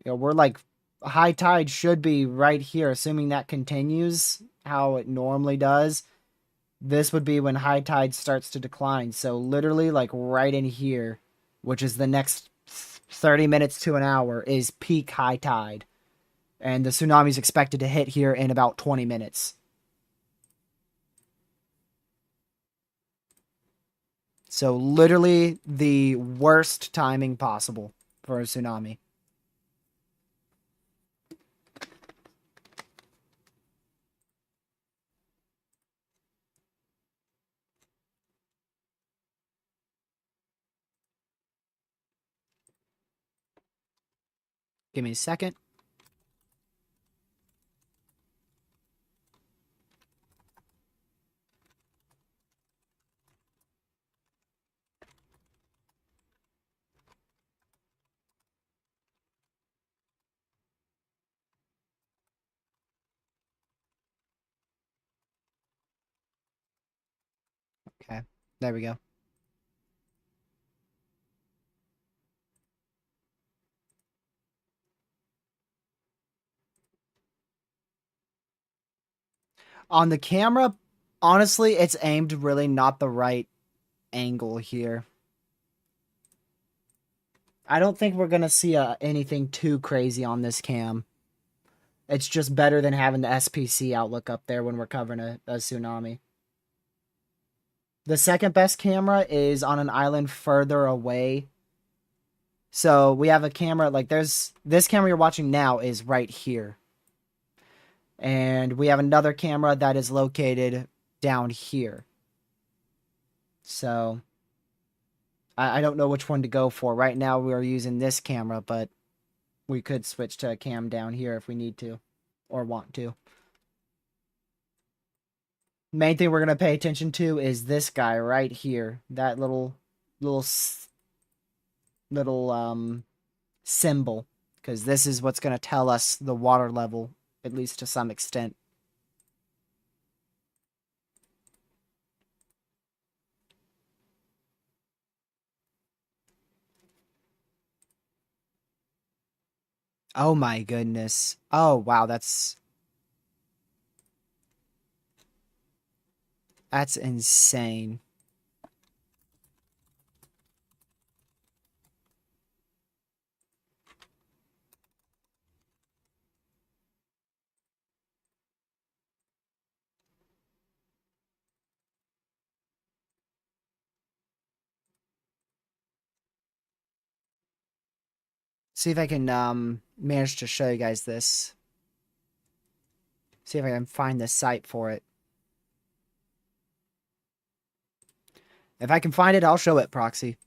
we're like high tide should be right here, assuming that continues how it normally does. This would be when high tide starts to decline. So literally like right in here, which is the next 30 minutes to an hour, is peak high tide. And the tsunami is expected to hit here in about 20 minutes. So literally the worst timing possible for a tsunami. Give me a second. Okay, there we go. On the camera, honestly, it's aimed really not the right angle here. I don't think we're going to see anything too crazy on this cam. It's just better than having the SPC outlook up there when we're covering a tsunami. The second best camera is on an island further away. So we have a camera, like there's this camera you're watching now is right here. And we have another camera that is located down here. So I don't know which one to go for. Right now we're using this camera, but we could switch to a cam down here if we need to or want to. Main thing we're going to pay attention to is this guy right here. That little symbol, because this is what's going to tell us the water level, at least to some extent. Oh my goodness. Oh wow, that's insane. See if I can manage to show you guys this. See if I can find the site for it. If I can find it, I'll show it, Proxy.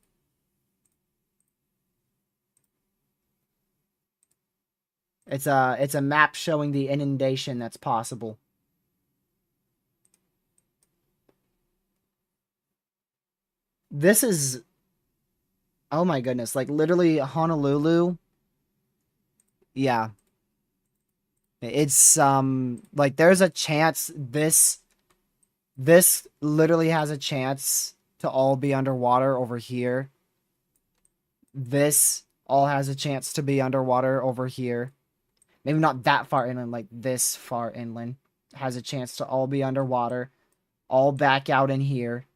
It's a map showing the inundation that's possible. This is, oh my goodness, like literally Honolulu. Yeah. It's like there's a chance this literally has a chance to all be underwater over here. This all has a chance to be underwater over here. Maybe not that far inland, like this far inland. Has a chance to all be underwater. All back out in here.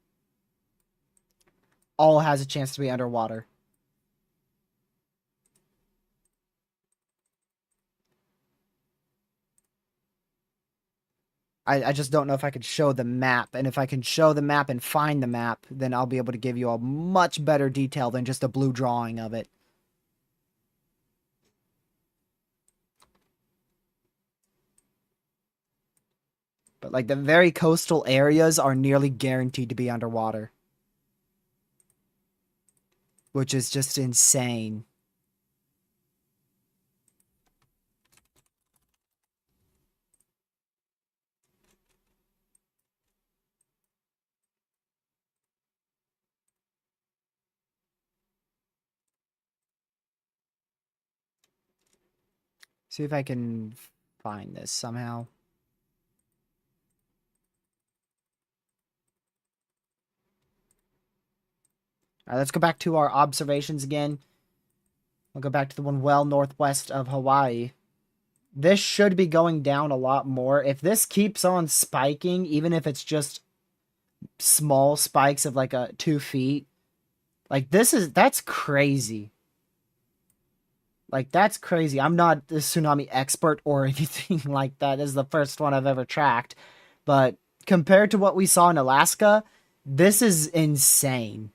All has a chance to be underwater. I just don't know if I could show the map. And if I can show the map and find the map, then I'll be able to give you a much better detail than just a blue drawing of it. But like the very coastal areas are nearly guaranteed to be underwater. Which is just insane. See if I can find this somehow. All right, let's go back to our observations again. We'll go back to the one well northwest of Hawaii. This should be going down a lot more. If this keeps on spiking, even if it's just small spikes of like 2 feet, like that's crazy. Like that's crazy. I'm not a tsunami expert or anything like that. This is the first one I've ever tracked. But compared to what we saw in Alaska, this is insane.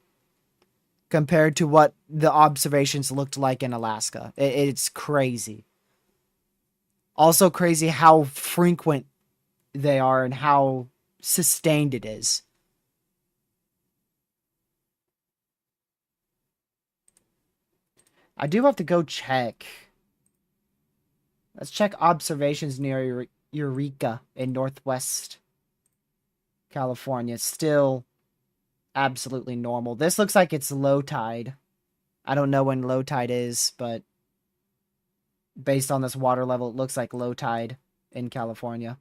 Compared to what the observations looked like in Alaska. It's crazy. Also crazy how frequent they are and how sustained it is. I do have to go check. Let's check observations near Eureka in Northwest California. It's still absolutely normal. This looks like it's low tide. I don't know when low tide is, but based on this water level, it looks like low tide in California.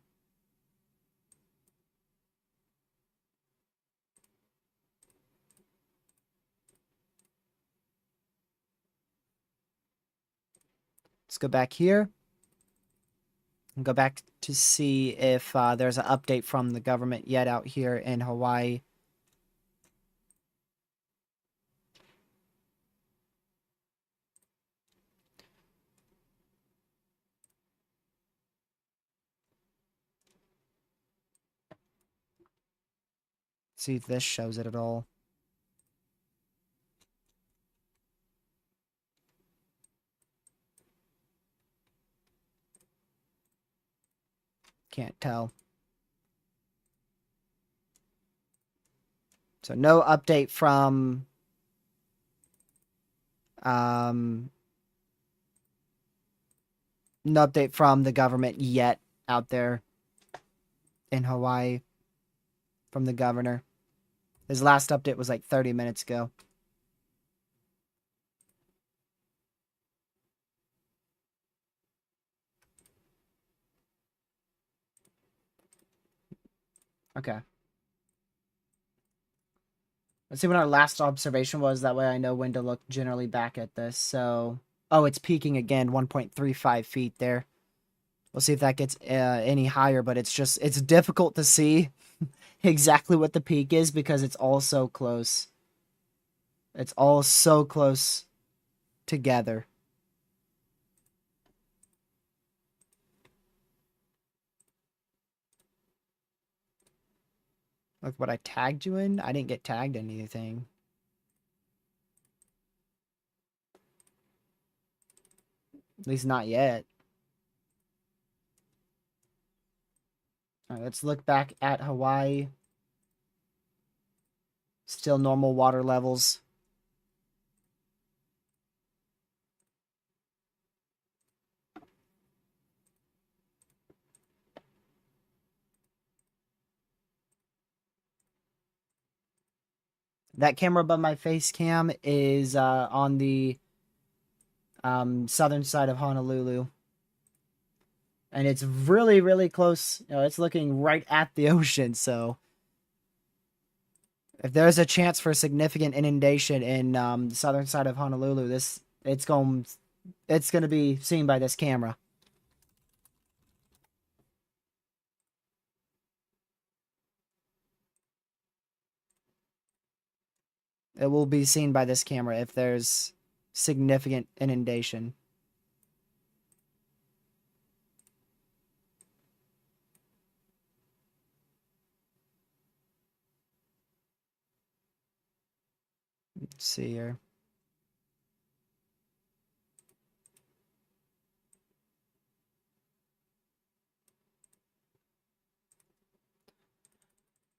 Let's go back here. And go back to see if there's an update from the government yet out here in Hawaii. See if this shows it at all. Can't tell. So no update from no update from the government yet out there in Hawaii from the governor. His last update was like 30 minutes ago. Okay. Let's see what our last observation was. That way I know when to look generally back at this. So, oh, it's peaking again, 1.35 feet there. We'll see if that gets any higher, but it's difficult to see exactly what the peak is because it's all so close. It's all so close together. Look what I tagged you in. I didn't get tagged in anything. At least not yet. All right, let's look back at Hawaii. Still normal water levels. That camera above my face cam is on the southern side of Honolulu. And it's really, really close. You know, it's looking right at the ocean, so if there's a chance for significant inundation in the southern side of Honolulu, it's going to be seen by this camera. It will be seen by this camera if there's significant inundation. Let's see here.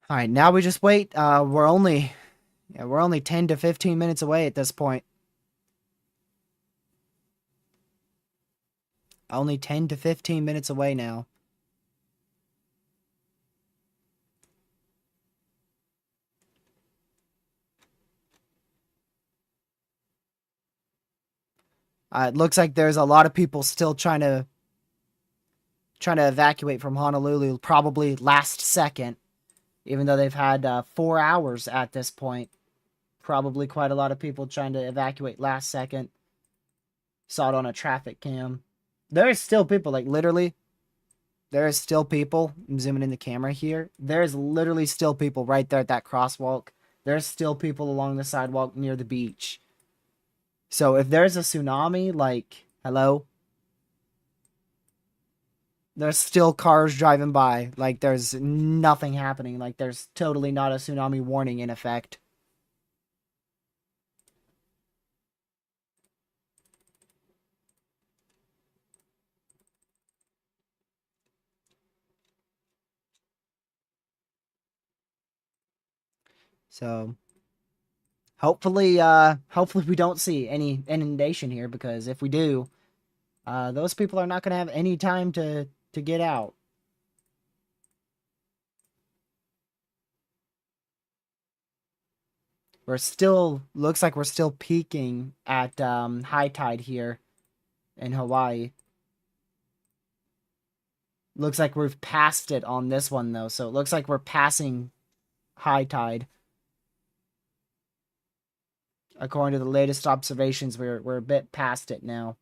All right, now we just wait. We're only 10 to 15 minutes away at this point. Only 10 to 15 minutes away now. It looks like there's a lot of people still trying to evacuate from Honolulu, probably last second, even though they've had 4 hours at this point. Probably quite a lot of people trying to evacuate last second. Saw it on a traffic cam. There is still people, like literally, there is still people. I'm zooming in the camera here. There's literally still people right there at that crosswalk. There's still people along the sidewalk near the beach. So if there's a tsunami, like, hello? There's still cars driving by. Like, there's nothing happening. Like, there's totally not a tsunami warning in effect. So hopefully we don't see any inundation here, because if we do, those people are not going to have any time to get out. Looks like we're still peaking at high tide here in Hawaii. Looks like we've passed it on this one though, so it looks like we're passing high tide. According to the latest observations, we're a bit past it now.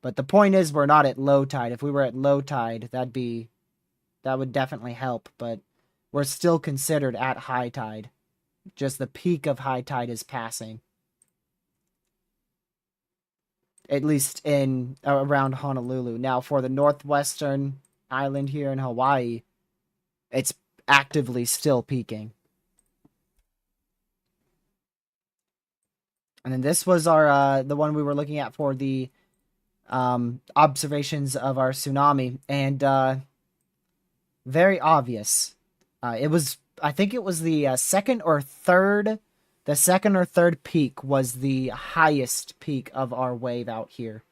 But the point is, we're not at low tide. If we were at low tide, that would definitely help, but we're still considered at high tide. Just the peak of high tide is passing. At least in around Honolulu. Now for the northwestern island here in Hawaii, it's actively still peaking. And then this was our the one we were looking at for the observations of our tsunami, and very obvious. It was, I think it was the second or third. The second or third peak was the highest peak of our wave out here.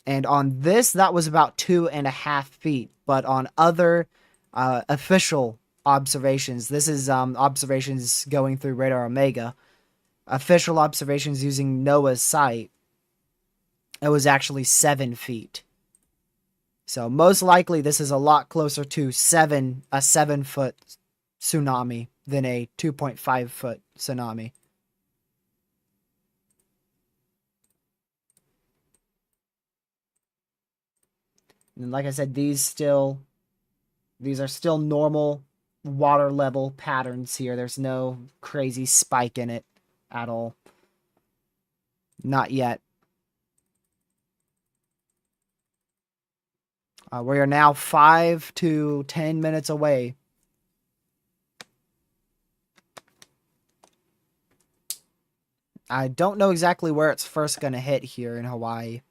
And on this, that was about 2.5 feet. But on other official observations, this is observations going through Radar Omega, official observations using NOAA's site, it was actually 7 feet. So most likely this is a lot closer to a 7-foot tsunami than a 2.5-foot tsunami. And like I said, these are still normal water level patterns here. There's no crazy spike in it at all. Not yet. We are now 5 to 10 minutes away. I don't know exactly where it's first going to hit here in Hawaii.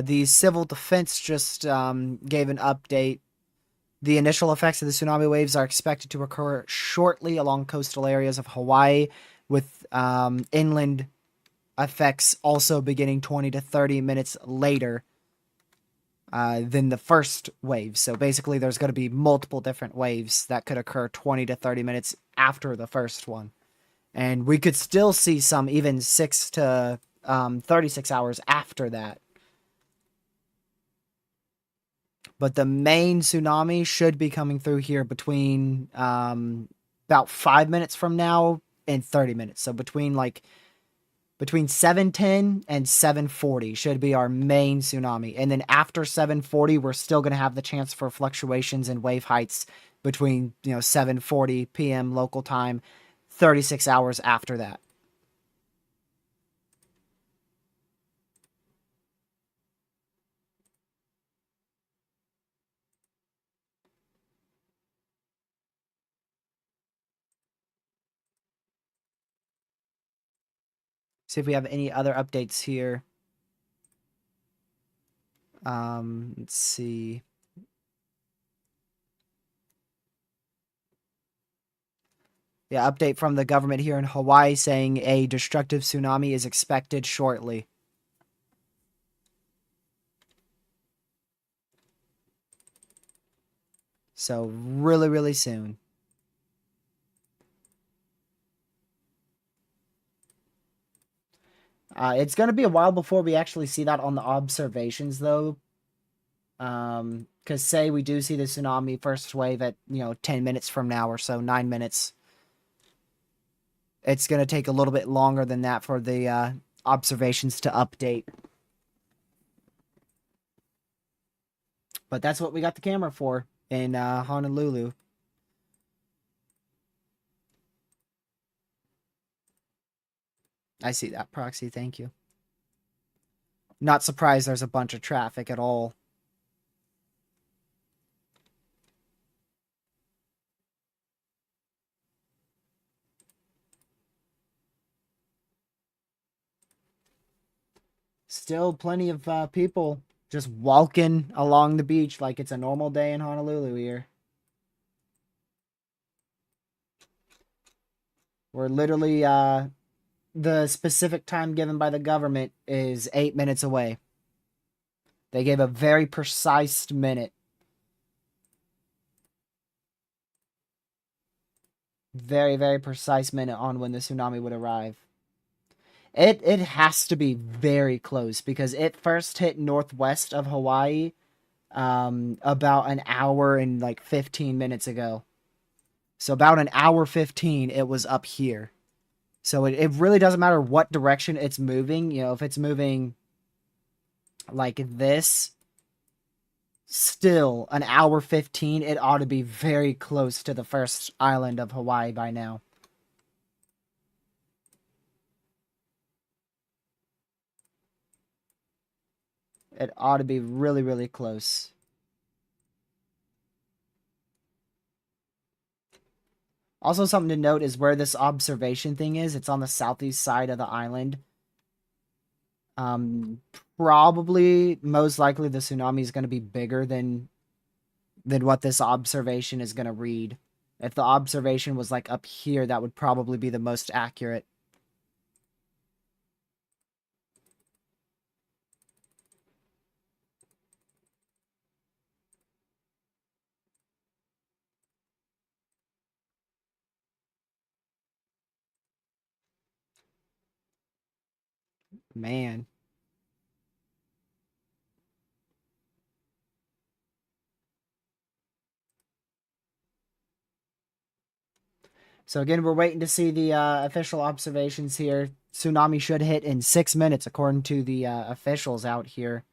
The Civil Defense just gave an update. The initial effects of the tsunami waves are expected to occur shortly along coastal areas of Hawaii, with inland effects also beginning 20 to 30 minutes later than the first wave. So basically, there's going to be multiple different waves that could occur 20 to 30 minutes after the first one. And we could still see some even 6 to 36 hours after that. But the main tsunami should be coming through here between about 5 minutes from now and 30 minutes. So between 7:10 and 7:40 should be our main tsunami. And then after 7:40, we're still going to have the chance for fluctuations in wave heights between 7:40 p.m. local time, 36 hours after that. See if we have any other updates here. Let's see. Yeah, update from the government here in Hawaii saying a destructive tsunami is expected shortly. So really, really soon. It's going to be a while before we actually see that on the observations, though. Because say we do see the tsunami first wave at 10 minutes from now or so, 9 minutes. It's going to take a little bit longer than that for the observations to update. But that's what we got the camera for in Honolulu. I see that, Proxy. Thank you. Not surprised there's a bunch of traffic at all. Still plenty of people just walking along the beach like it's a normal day in Honolulu here. We're literally, the specific time given by the government is 8 minutes away. They gave a very precise minute. Very, very precise minute on when the tsunami would arrive. It has to be very close because it first hit northwest of Hawaii about an hour and 15 minutes ago. So about an hour 15, it was up here. So it really doesn't matter what direction it's moving. If it's moving like this, still an hour 15, it ought to be very close to the first island of Hawaii by now. It ought to be really, really close. Also, something to note is where this observation thing is. It's on the southeast side of the island. Um, Probably, most likely, the tsunami is going to be bigger than what this observation is going to read. If the observation was like up here, that would probably be the most accurate. Man. So again, we're waiting to see the official observations here. Tsunami should hit in 6 minutes, according to the officials out here.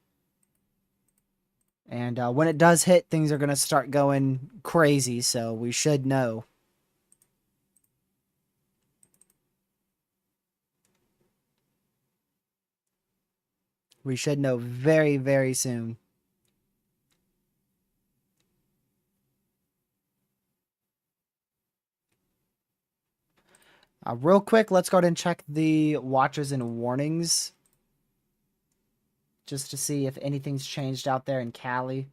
And when it does hit, things are going to start going crazy, so we should know. We should know very, very soon. Real quick, let's go ahead and check the watches and warnings. Just to see if anything's changed out there in Cali.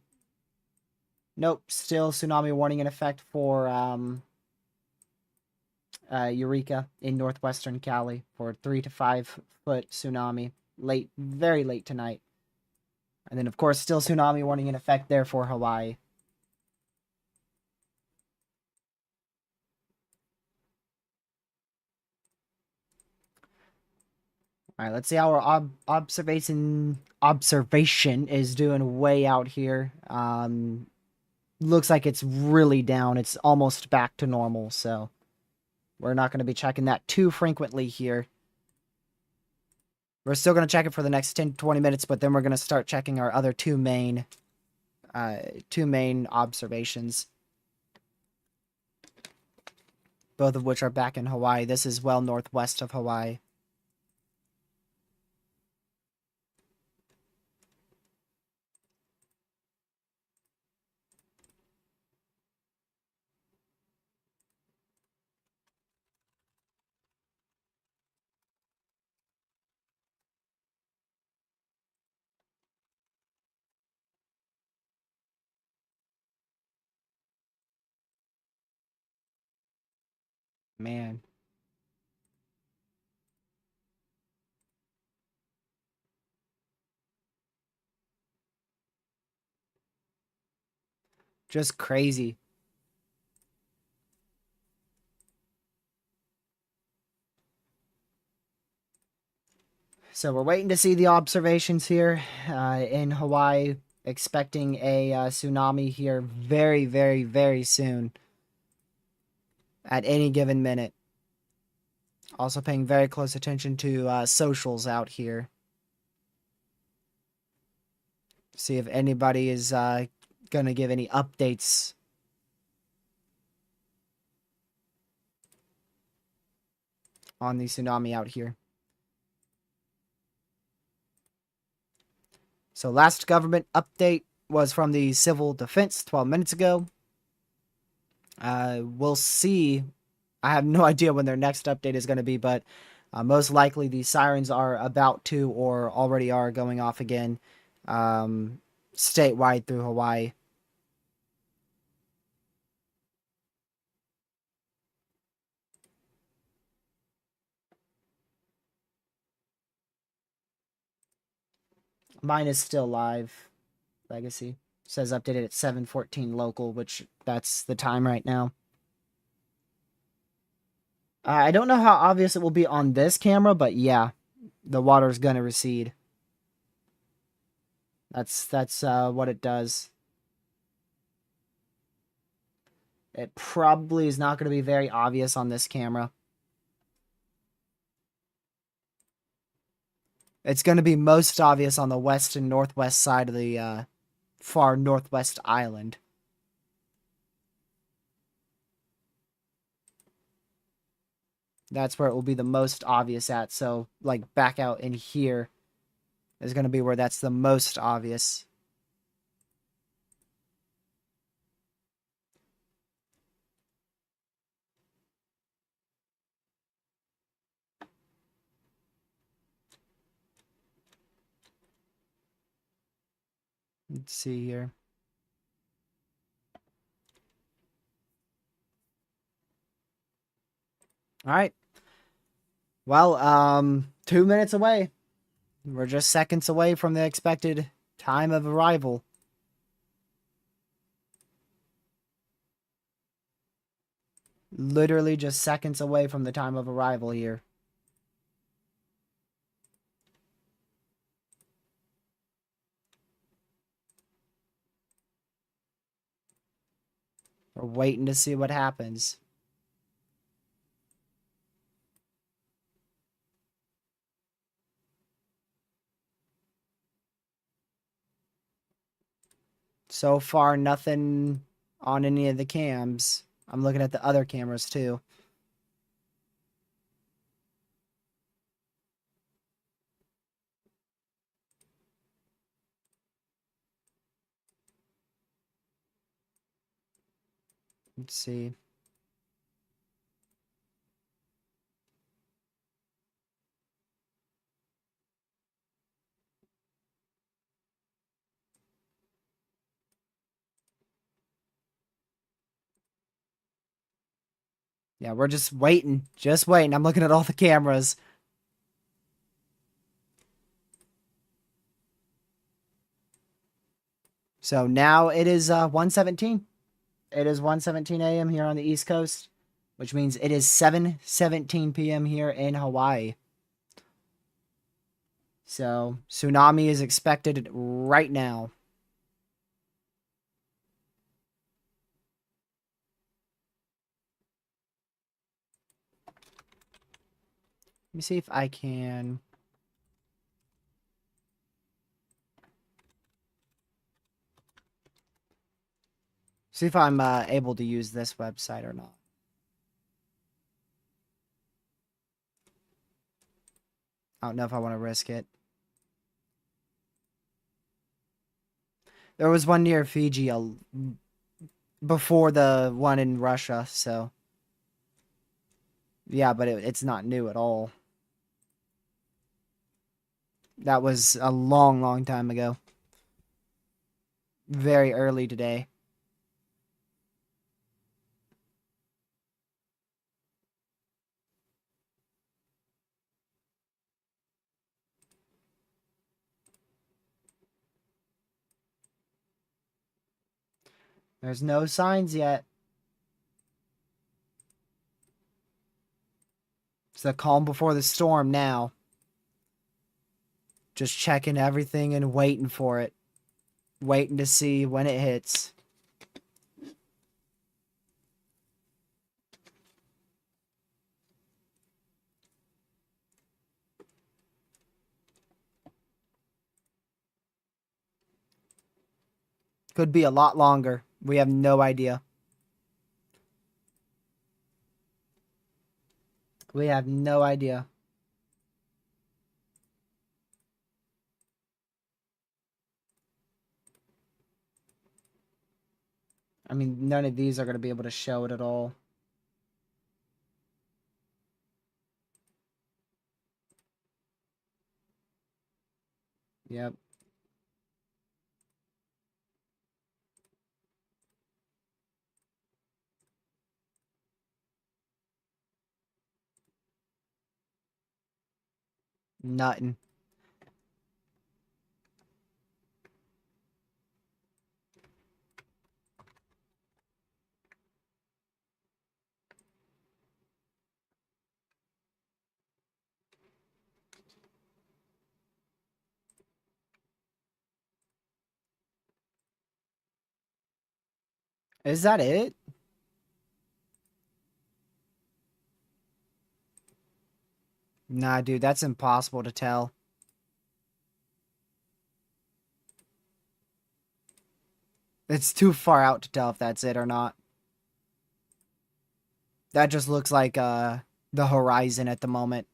Nope, still tsunami warning in effect for Eureka in northwestern Cali for 3 to 5 foot tsunami. Late, very late tonight. And then, of course, still tsunami warning in effect there for Hawaii. All right, let's see how our observation is doing way out here. Looks like it's really down. It's almost back to normal, so we're not going to be checking that too frequently here. We're still going to check it for the next 10 to 20 minutes, but then we're going to start checking our other two main observations. Both of which are back in Hawaii. This is well northwest of Hawaii. Man. Just crazy. So we're waiting to see the observations here in Hawaii. Expecting a tsunami here very, very, very soon. At any given minute. Also paying very close attention to socials out here. See if anybody is going to give any updates on the tsunami out here. So last government update was from the Civil Defense 12 minutes ago. We'll see. I have no idea when their next update is going to be, but most likely the sirens are about to or already are going off again statewide through Hawaii. Mine is still live. Legacy says updated at 7:14 local, which that's the time right now. I don't know how obvious it will be on this camera, but yeah, the water's gonna recede. That's what it does. It probably is not going to be very obvious on this camera. It's going to be most obvious on the west and northwest side of the far northwest island. That's where it will be the most obvious at. So, like, back out in here, is going to be where that's the most obvious. Let's see here. All right. Well, 2 minutes away. We're just seconds away from the expected time of arrival. Literally just seconds away from the time of arrival here. We're waiting to see what happens. So far, nothing on any of the cams. I'm looking at the other cameras too. Let's see. Yeah, we're just waiting. Just waiting. I'm looking at all the cameras. So now it is 1:17. It is 1:17 a.m. here on the East Coast, which means it is 7:17 p.m. here in Hawaii. So tsunami is expected right now. Let me see if I can. See if I'm able to use this website or not. I don't know if I want to risk it. There was one near Fiji before the one in Russia, so. Yeah, but it's not new at all. That was a long, long time ago. Very early today. There's no signs yet. It's the calm before the storm now. Just checking everything and waiting for it. Waiting to see when it hits. Could be a lot longer. We have no idea. We have no idea. I mean, none of these are going to be able to show it at all. Yep. Nothing. Is that it? Nah, dude, that's impossible to tell. It's too far out to tell if that's it or not. That just looks like the horizon at the moment.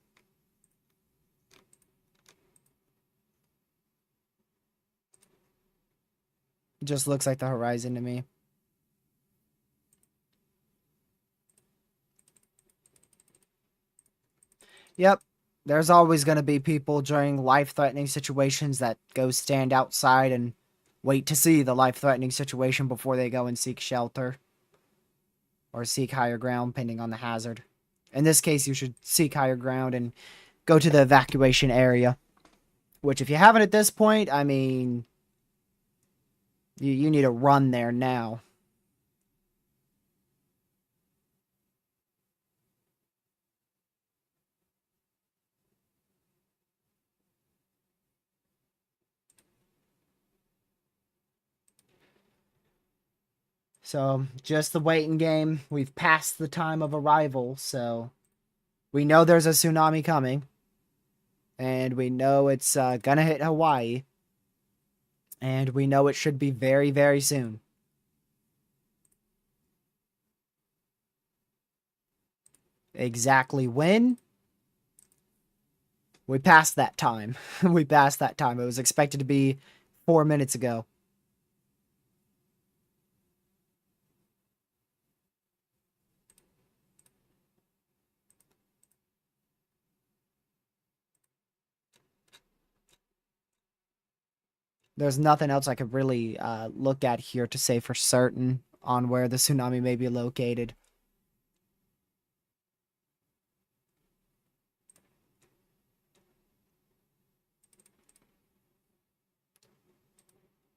Just looks like the horizon to me. Yep. There's always going to be people during life-threatening situations that go stand outside and wait to see the life-threatening situation before they go and seek shelter or seek higher ground, depending on the hazard. In this case, you should seek higher ground and go to the evacuation area, which if you haven't at this point, I mean, you need to run there now. So, just the waiting game. We've passed the time of arrival, so we know there's a tsunami coming. And we know it's gonna hit Hawaii. And we know it should be very, very soon. Exactly when? We passed that time. We passed that time. It was expected to be 4 minutes ago. There's nothing else I could really look at here to say for certain on where the tsunami may be located.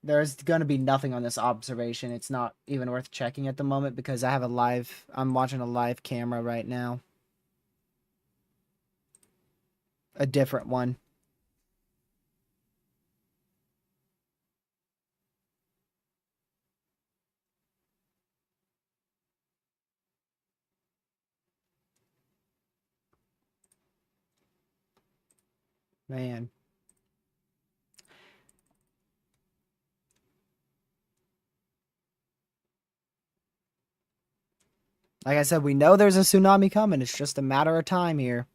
There's going to be nothing on this observation. It's not even worth checking at the moment because I'm watching a live camera right now. A different one. Man. Like I said, we know there's a tsunami coming. It's just a matter of time here.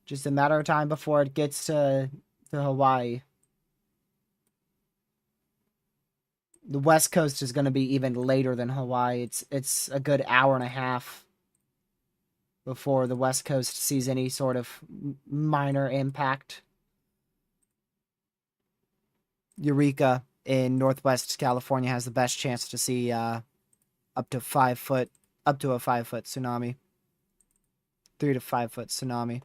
Just a matter of time before it gets to Hawaii. The West Coast is going to be even later than Hawaii. It's a good hour and a half before the West Coast sees any sort of minor impact. Eureka in Northwest California has the best chance to see up to 5 foot, up to a 5 foot tsunami, 3 to 5 foot tsunami.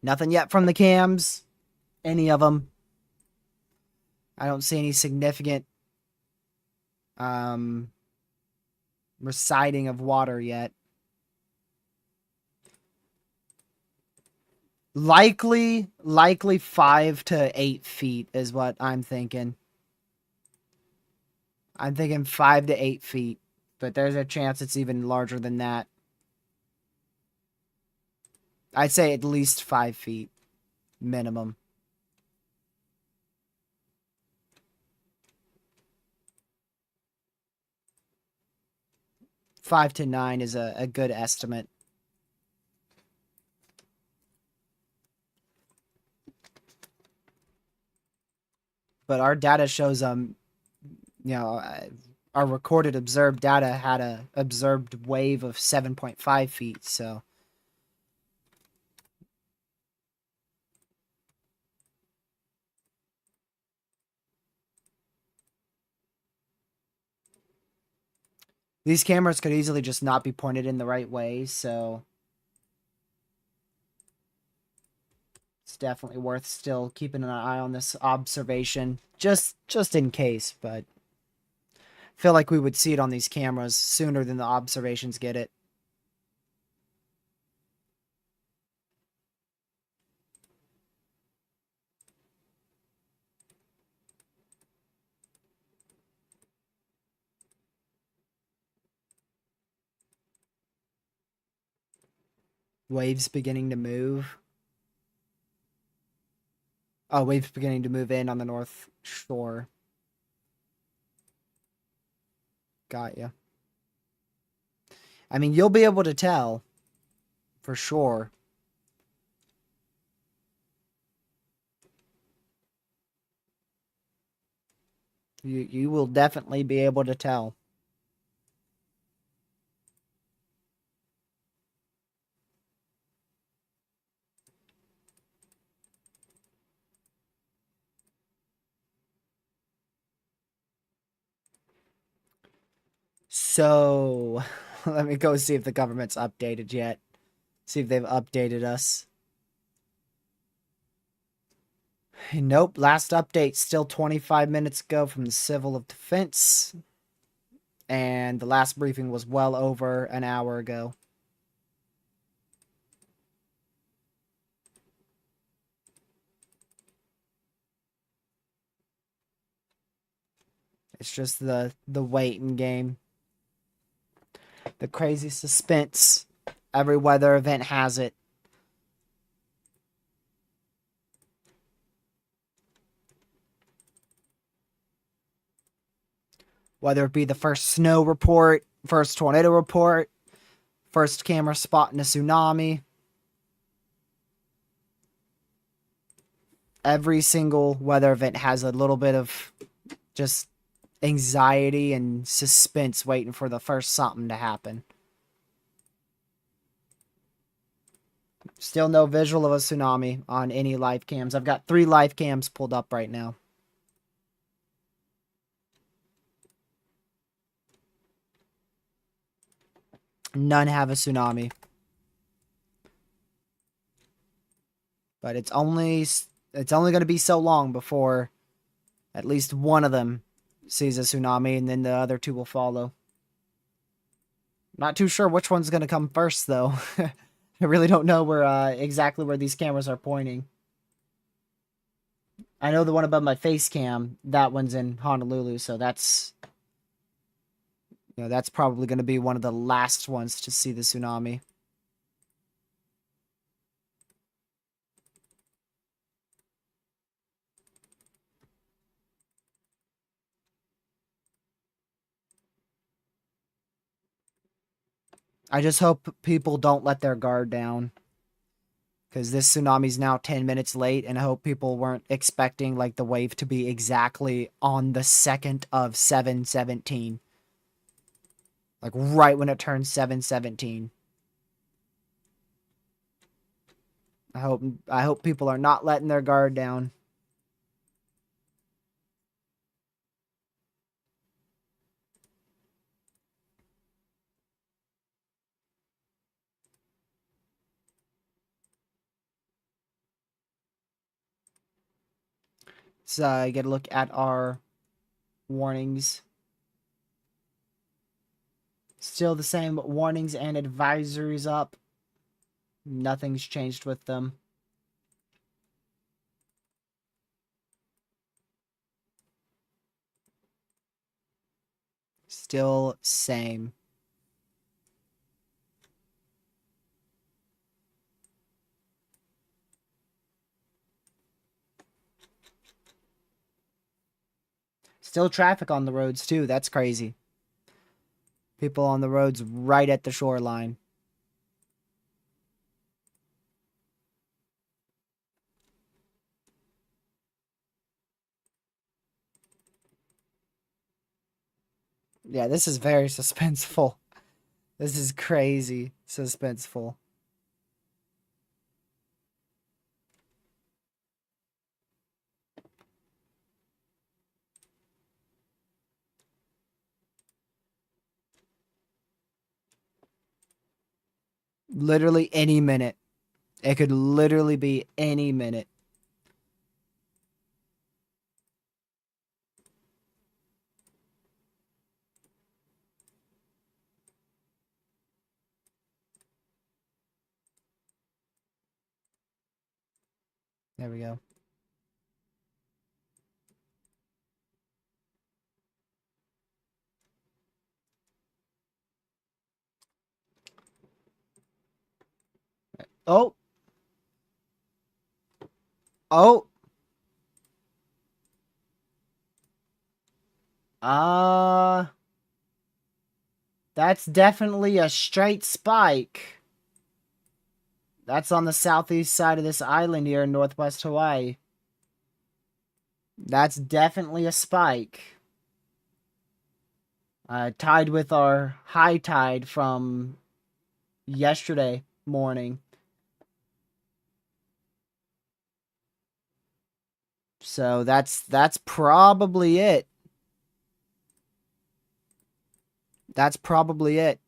Nothing yet from the cams, any of them. I don't see any significant um, reciting of water yet. Likely 5 to 8 feet is what I'm thinking. I'm thinking 5 to 8 feet, but there's a chance it's even larger than that. I'd say at least 5 feet minimum. 5 to 9 is a good estimate. But our data shows our recorded observed data had a observed wave of 7.5 feet, so these cameras could easily just not be pointed in the right way, so it's definitely worth still keeping an eye on this observation, just in case, but I feel like we would see it on these cameras sooner than the observations get it. Waves beginning to move. Oh, waves beginning to move in on the north shore. Got you. I mean, you'll be able to tell for sure. You will definitely be able to tell. So, let me go see if the government's updated yet. See if they've updated us. Nope, last update still 25 minutes ago from the Civil of Defense. And the last briefing was well over an hour ago. It's just the waiting game. The crazy suspense. Every weather event has it. Whether it be the first snow report, first tornado report, first camera spot in a tsunami. Every single weather event has a little bit of just anxiety and suspense waiting for the first something to happen. Still no visual of a tsunami on any live cams. I've got 3 live cams pulled up right now. None have a tsunami. But it's only going to be so long before at least one of them sees a tsunami, and then the other 2 will follow. Not too sure which one's going to come first, though. I really don't know where exactly where these cameras are pointing. I know the one above my face cam, that one's in Honolulu, so that's that's probably going to be one of the last ones to see the tsunami. I just hope people don't let their guard down. Because this tsunami's now 10 minutes late, and I hope people weren't expecting like the wave to be exactly on the second of 7/17. Like right when it turns 7/17. I hope people are not letting their guard down. So get a look at our warnings. Still the same warnings and advisories up. Nothing's changed with them. Still same. Still traffic on the roads too. That's crazy. People on the roads right at the shoreline. Yeah, this is very suspenseful. This is crazy suspenseful. Literally any minute. It could literally be any minute. There we go. Oh. Oh. Uh, that's definitely a straight spike. That's on the southeast side of this island here in northwest Hawaii. That's definitely a spike. Tied with our high tide from yesterday morning. So that's probably it. That's probably it.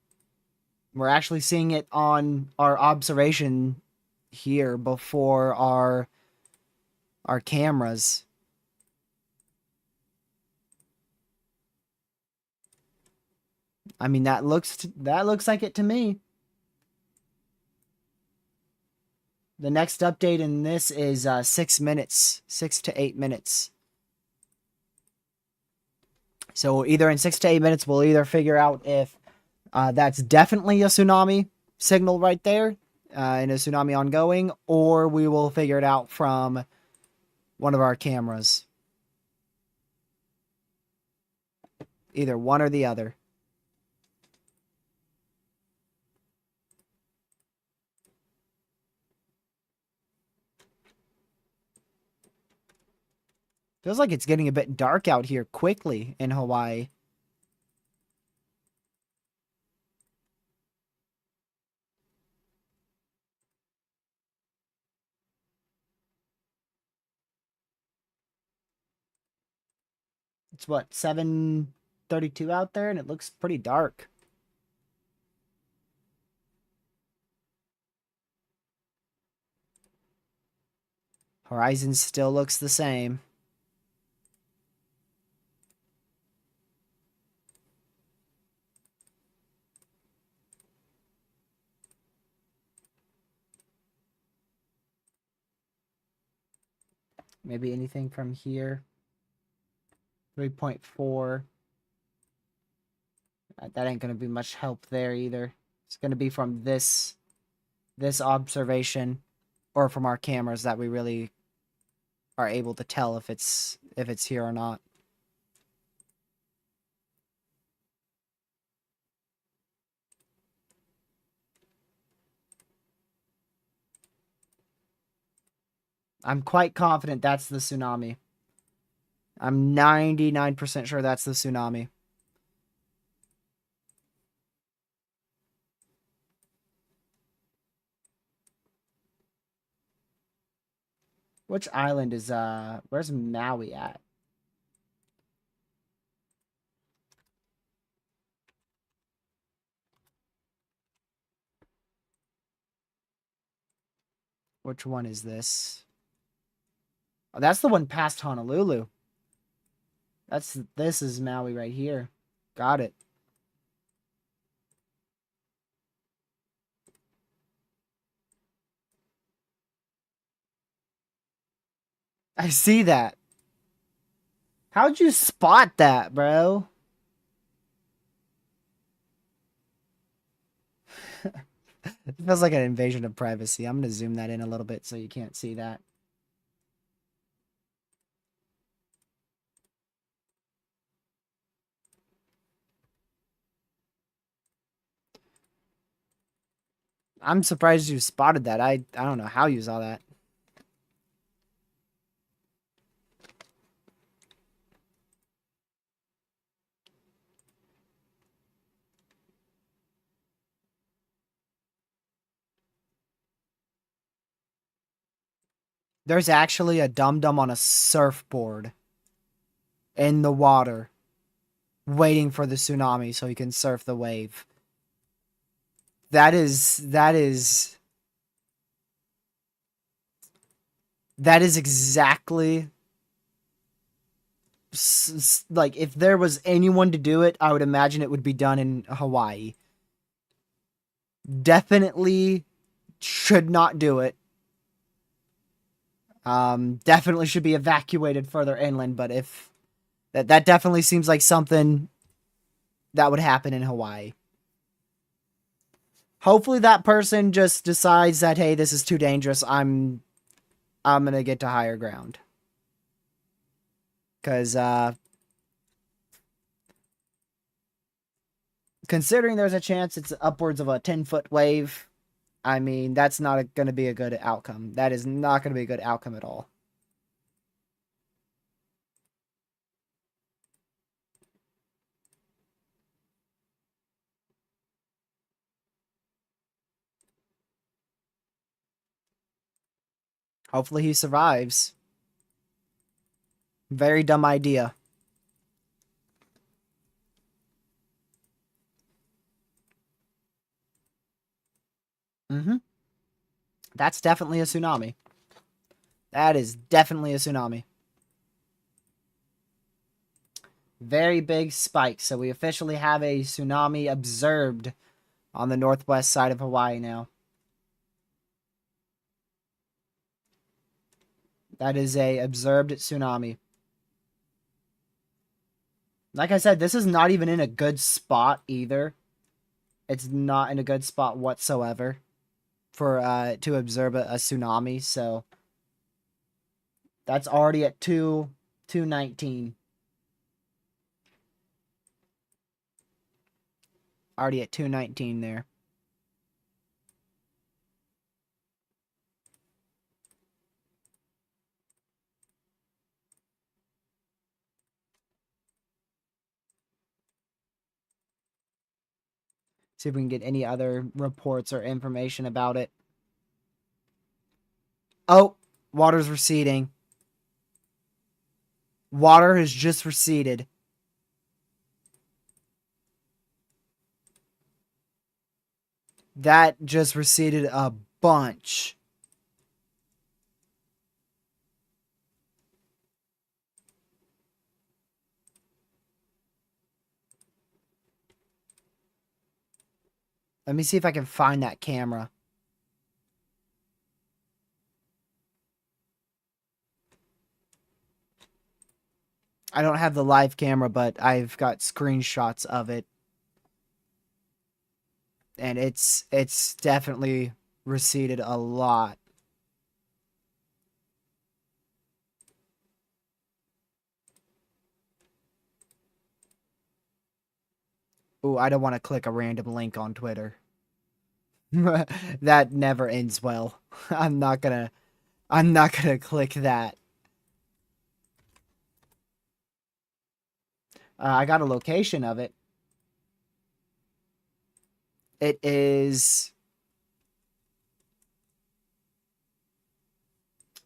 We're actually seeing it on our observation here before our cameras. I mean, that looks like it to me. The next update in this is 6 minutes, 6 to 8 minutes. So either in 6 to 8 minutes, we'll either figure out if that's definitely a tsunami signal right there, and a tsunami ongoing, or we will figure it out from one of our cameras. Either one or the other. Feels like it's getting a bit dark out here quickly in Hawaii. It's what, 7:32 out there, and it looks pretty dark. Horizon still looks the same. Maybe anything from here. 3.4. That ain't gonna be much help there either. It's gonna be from this observation, or from our cameras, that we really are able to tell if it's here or not. I'm quite confident that's the tsunami. I'm 99% sure that's the tsunami. Which island is where's Maui at? Which one is this? Oh, that's the one past Honolulu. This is Maui right here. Got it. I see that. How'd you spot that, bro? It feels like an invasion of privacy. I'm gonna zoom that in a little bit so you can't see that. I'm surprised you spotted that. I don't know how you saw that. There's actually a dum-dum on a surfboard in the water waiting for the tsunami so he can surf the wave. That is exactly like, if there was anyone to do it, I would imagine it would be done in Hawaii. Definitely should not do it. Definitely should be evacuated further inland, but if that definitely seems like something that would happen in Hawaii. Hopefully that person just decides that, hey, this is too dangerous. I'm gonna get to higher ground. Cause considering there's a chance it's upwards of a 10-foot wave, I mean, that's not going to be a good outcome. That is not going to be a good outcome at all. Hopefully he survives. Very dumb idea. Mm-hmm. That's definitely a tsunami. That is definitely a tsunami. Very big spike. So we officially have a tsunami observed on the northwest side of Hawaii now. That is a observed tsunami. Like I said, this is not even in a good spot either. It's not in a good spot whatsoever for to observe a tsunami. So that's already at 219. Already at 219 there. See if we can get any other reports or information about it. Oh, water's receding. Water has just receded. That just receded a bunch. Let me see if I can find that camera. I don't have the live camera, but I've got screenshots of it. And it's definitely receded a lot. Ooh, I don't want to click a random link on Twitter. That never ends well. I'm not gonna click that. I got a location of it. It is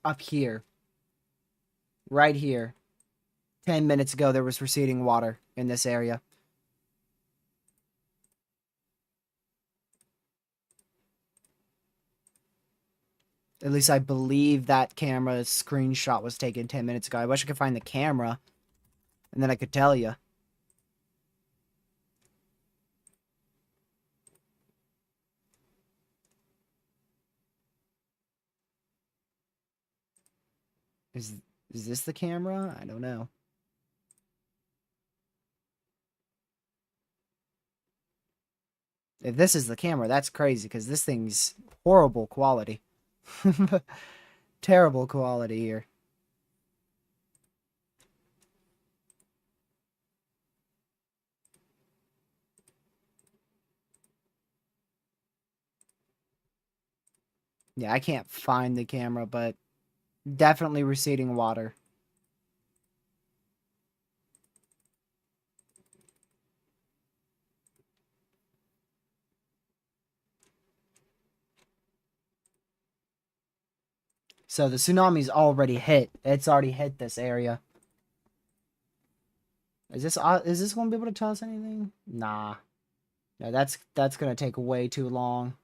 up here. Right here. 10 minutes ago there was receding water in this area. At least I believe that camera's screenshot was taken 10 minutes ago. I wish I could find the camera, and then I could tell you. Is is this the camera? I don't know. If this is the camera, that's crazy, because this thing's horrible quality. Terrible quality here. Yeah, I can't find the camera, but definitely receding water. So the tsunami's already hit. It's already hit this area. Is this going to be able to tell us anything? Nah. No, that's going to take way too long.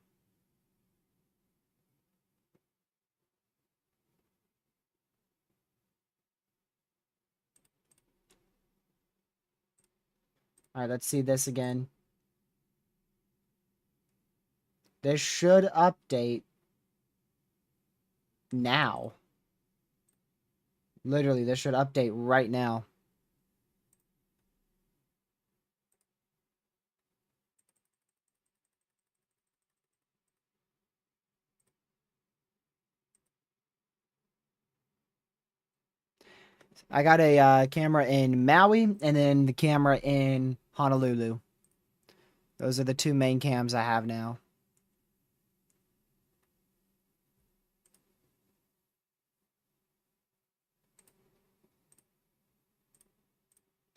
All right, let's see this again. This should update now. Literally, this should update right now. I got a camera in Maui and then the camera in Honolulu. Those are the two main cams I have now.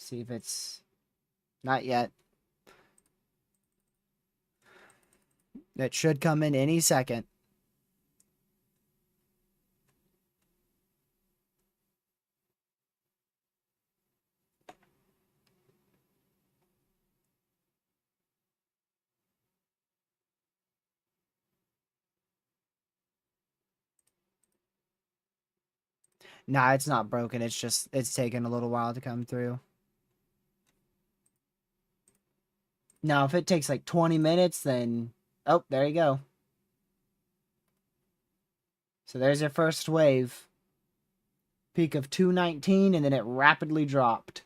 See if it's not yet. It should come in any second. Nah, it's not broken. It's just, it's taken a little while to come through. Now, if it takes like 20 minutes, then... Oh, there you go. So there's your first wave. Peak of 219, and then it rapidly dropped.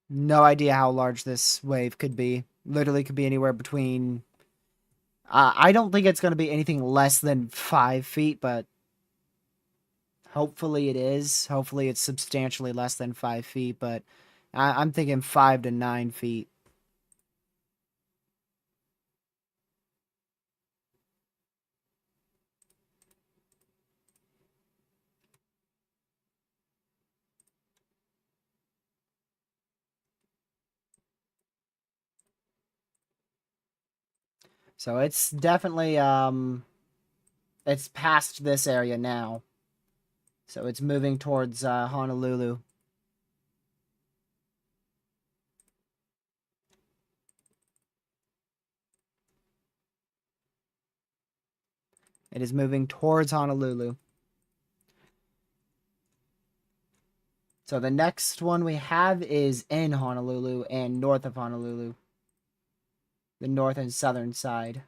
No idea how large this wave could be. Literally could be anywhere between... I don't think it's going to be anything less than 5 feet, but hopefully it is. Hopefully it's substantially less than 5 feet, but I'm thinking 5 to 9 feet. So it's definitely, it's past this area now. So it's moving towards Honolulu. It is moving towards Honolulu. So the next one we have is in Honolulu and north of Honolulu. The north and southern side.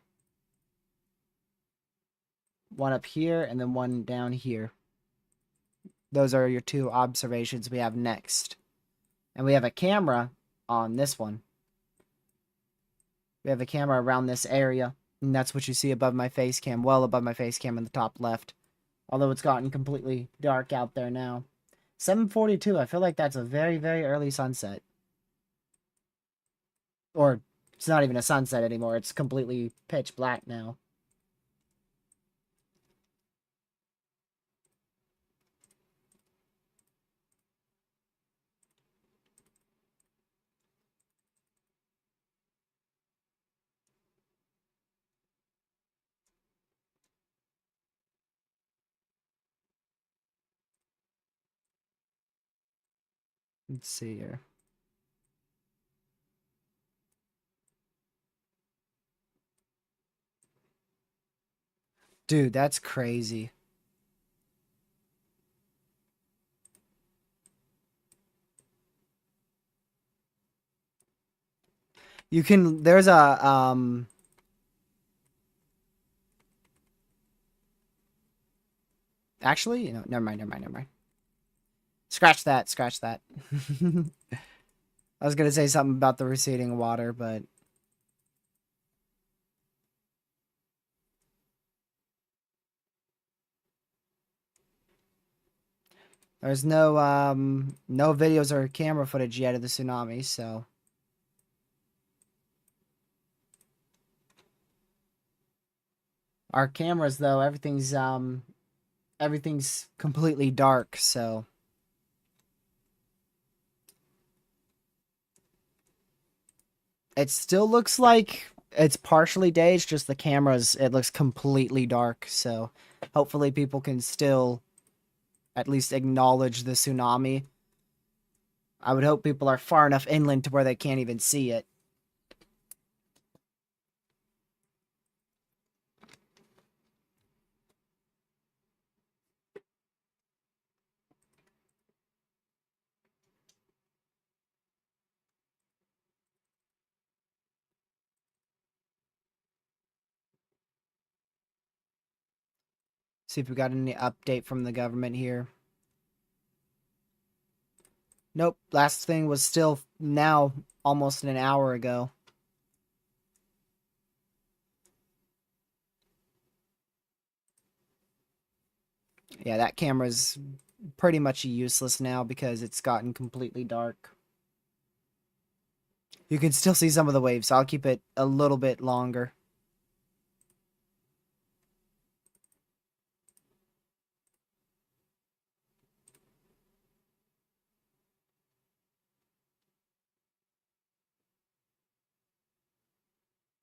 One up here and then one down here. Those are your two observations we have next. And we have a camera on this one. We have a camera around this area. And that's what you see above my face cam. Well above my face cam in the top left. Although it's gotten completely dark out there now. 7:42. I feel like that's a very, very early sunset. Or it's not even a sunset anymore. It's completely pitch black now. Let's see here. Dude, that's crazy. You can, there's a, actually, you know, never mind. Scratch that. I was gonna say something about the receding water, but... There's no videos or camera footage yet of the tsunami, so... Our cameras, though, everything's completely dark, so... It still looks like it's partially day, it's just the cameras, it looks completely dark, so... Hopefully people can still at least acknowledge the tsunami. I would hope people are far enough inland to where they can't even see it. See if we got any update from the government here. Nope, last thing was still now almost an hour ago. Yeah, that camera's pretty much useless now because it's gotten completely dark. You can still see some of the waves, so I'll keep it a little bit longer.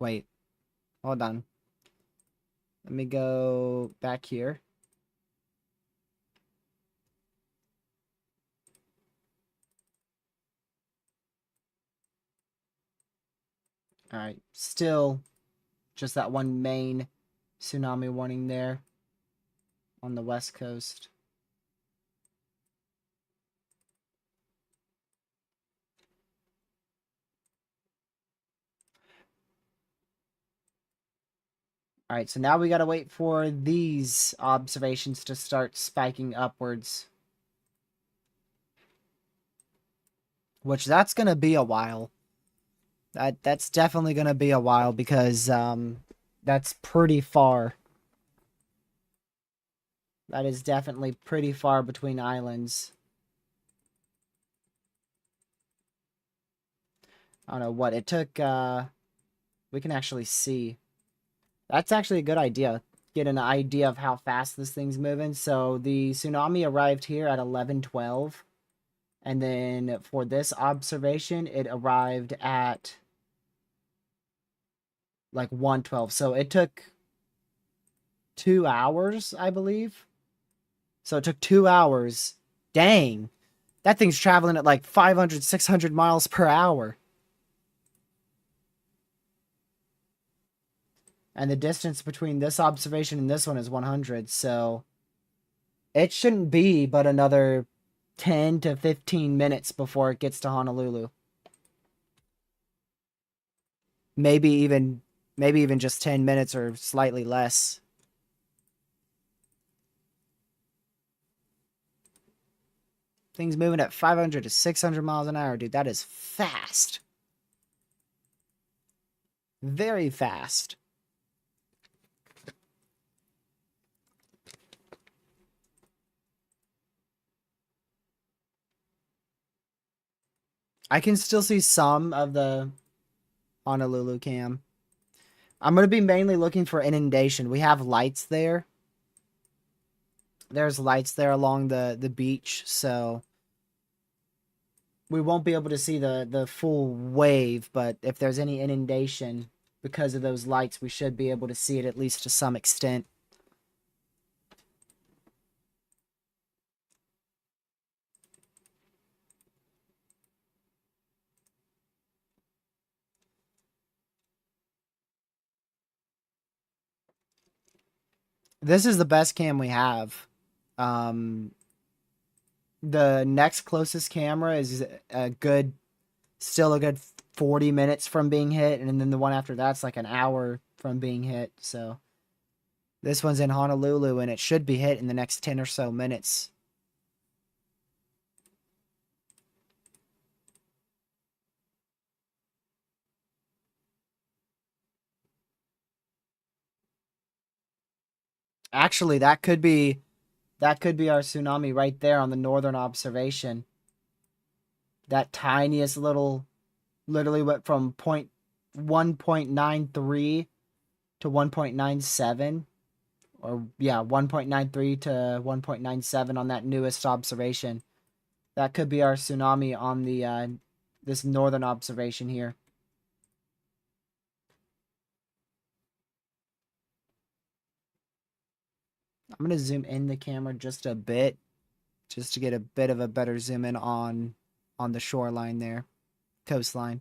Wait, hold on. Let me go back here. All right, still just that one main tsunami warning there on the west coast. All right, so now we got to wait for these observations to start spiking upwards. Which that's going to be a while. That's definitely going to be a while because that's pretty far. That is definitely pretty far between islands. I don't know what it took. We can actually see. That's actually a good idea. Get an idea of how fast this thing's moving. So the tsunami arrived here at 11:12. And then for this observation, it arrived at like 1:12. So it took 2 hours, I believe. So it took 2 hours. Dang. That thing's traveling at like 500, 600 miles per hour. And the distance between this observation and this one is 100. So it shouldn't be but another 10 to 15 minutes before it gets to Honolulu. Maybe even just 10 minutes or slightly less. Things moving at 500 to 600 miles an hour, dude. That is fast. Very fast. I can still see some of the Honolulu cam. I'm going to be mainly looking for inundation. We have lights there. There's lights there along the beach, so we won't be able to see the full wave, but if there's any inundation because of those lights, we should be able to see it at least to some extent. This is the best cam we have. The next closest camera is still a good 40 minutes from being hit, and then the one after that's like an hour from being hit. So this one's in Honolulu, and it should be hit in the next 10 or so minutes. Actually, that could be our tsunami right there on the northern observation. That tiniest little, literally went from 1.93 to 1.97, or yeah, 1.93 to 1.97 on that newest observation. That could be our tsunami on the this northern observation here. I'm gonna zoom in the camera just a bit, just to get a bit of a better zoom in on the shoreline there, coastline.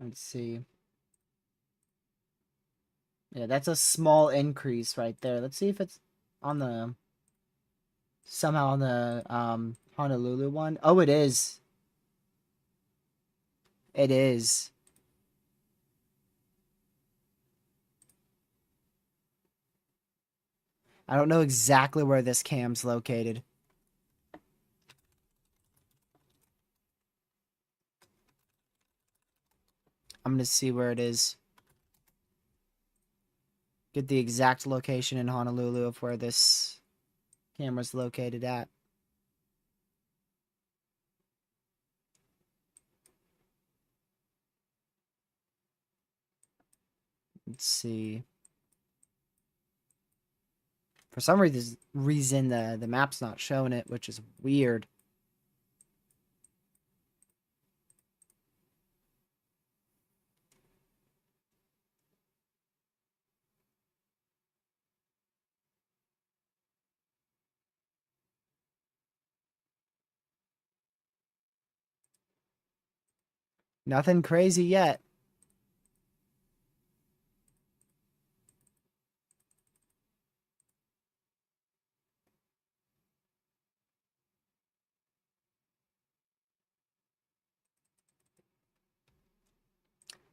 Let's see. Yeah, that's a small increase right there. Let's see if it's on the somehow on the Honolulu one. Oh, it is. It is. I don't know exactly where this cam's located. I'm gonna see where it is. Get the exact location in Honolulu of where this camera's located at. Let's see. For some reason, the map's not showing it, which is weird. Nothing crazy yet.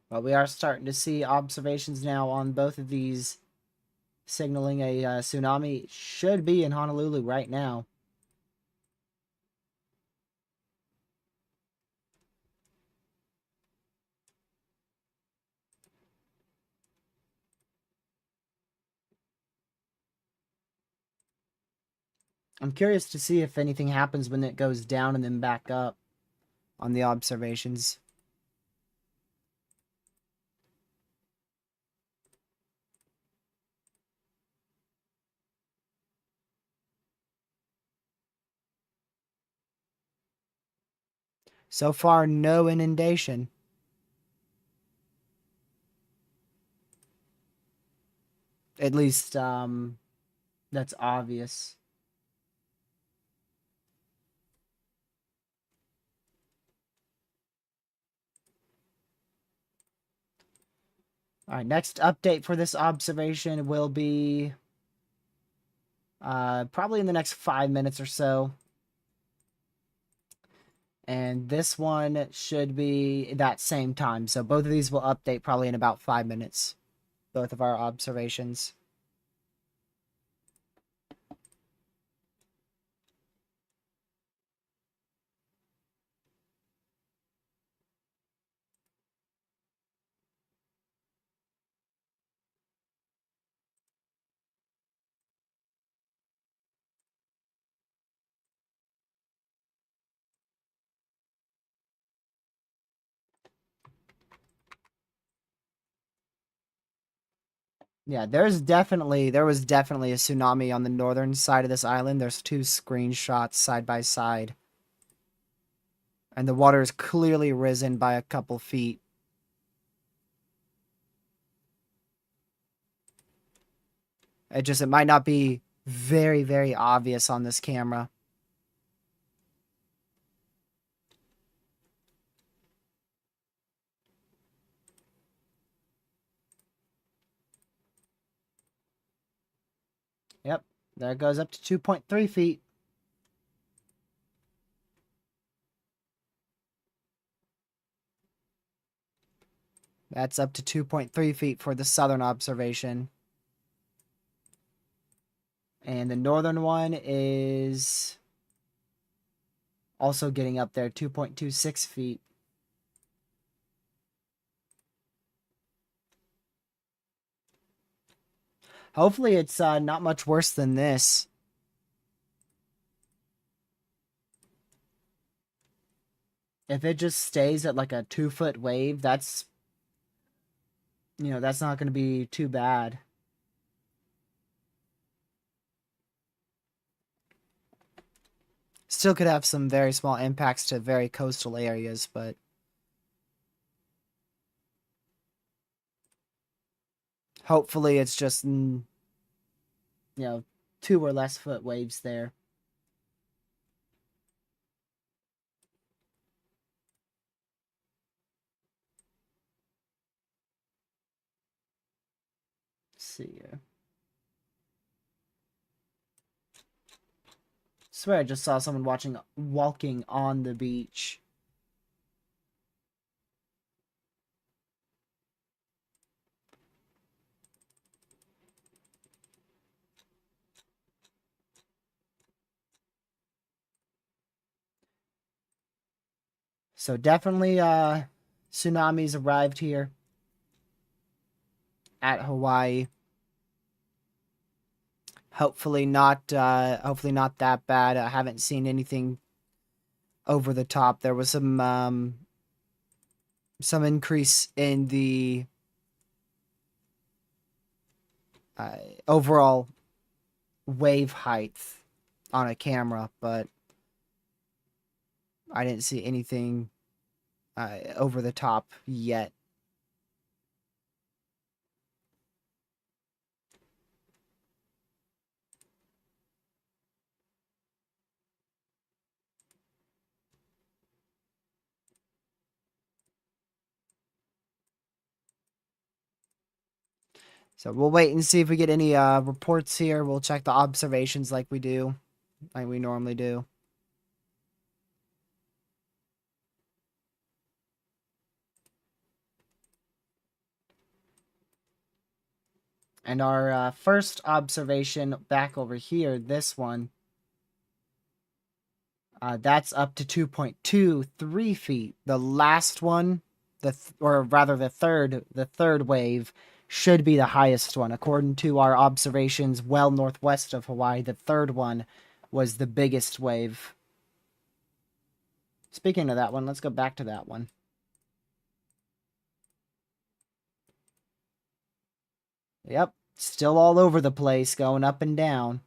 But we are starting to see observations now on both of these, signaling a tsunami. Should be in Honolulu right now. I'm curious to see if anything happens when it goes down and then back up on the observations. So far, no inundation. At least, that's obvious. All right, next update for this observation will be probably in the next 5 minutes or so. And this one should be that same time. So both of these will update probably in about 5 minutes. Both of our observations. Yeah, there was definitely a tsunami on the northern side of this island. There's two screenshots side by side. And the water is clearly risen by a couple feet. It might not be very, very obvious on this camera. Yep, there it goes up to 2.3 feet. That's up to 2.3 feet for the southern observation. And the northern one is also getting up there, 2.26 feet. Hopefully it's not much worse than this. If it just stays at like a 2-foot wave, that's not going to be too bad. Still could have some very small impacts to very coastal areas, but hopefully it's just 2 or less foot waves there. Let's see here. Swear I just saw someone walking on the beach. So definitely tsunamis arrived here at Hawaii. Hopefully not that bad. I haven't seen anything over the top. There was some increase in the overall wave height on a camera, but I didn't see anything over the top yet. So we'll wait and see if we get any reports here. We'll check the observations like we do, like we normally do. And our first observation back over here, this one, that's up to 2.23 feet. The last one, or rather the third wave, should be the highest one. According to our observations well northwest of Hawaii, the third one was the biggest wave. Speaking of that one, let's go back to that one. Yep, still all over the place, going up and down.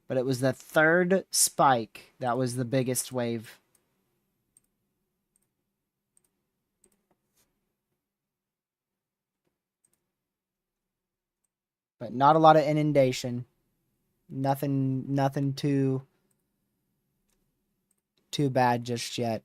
But it was the third spike that was the biggest wave. But not a lot of inundation. Nothing too bad just yet.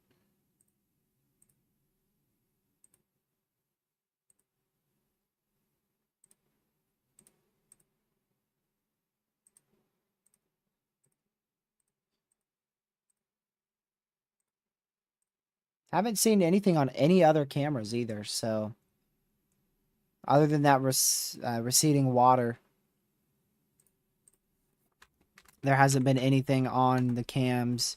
Haven't seen anything on any other cameras either, so other than that receding water, there hasn't been anything on the cams.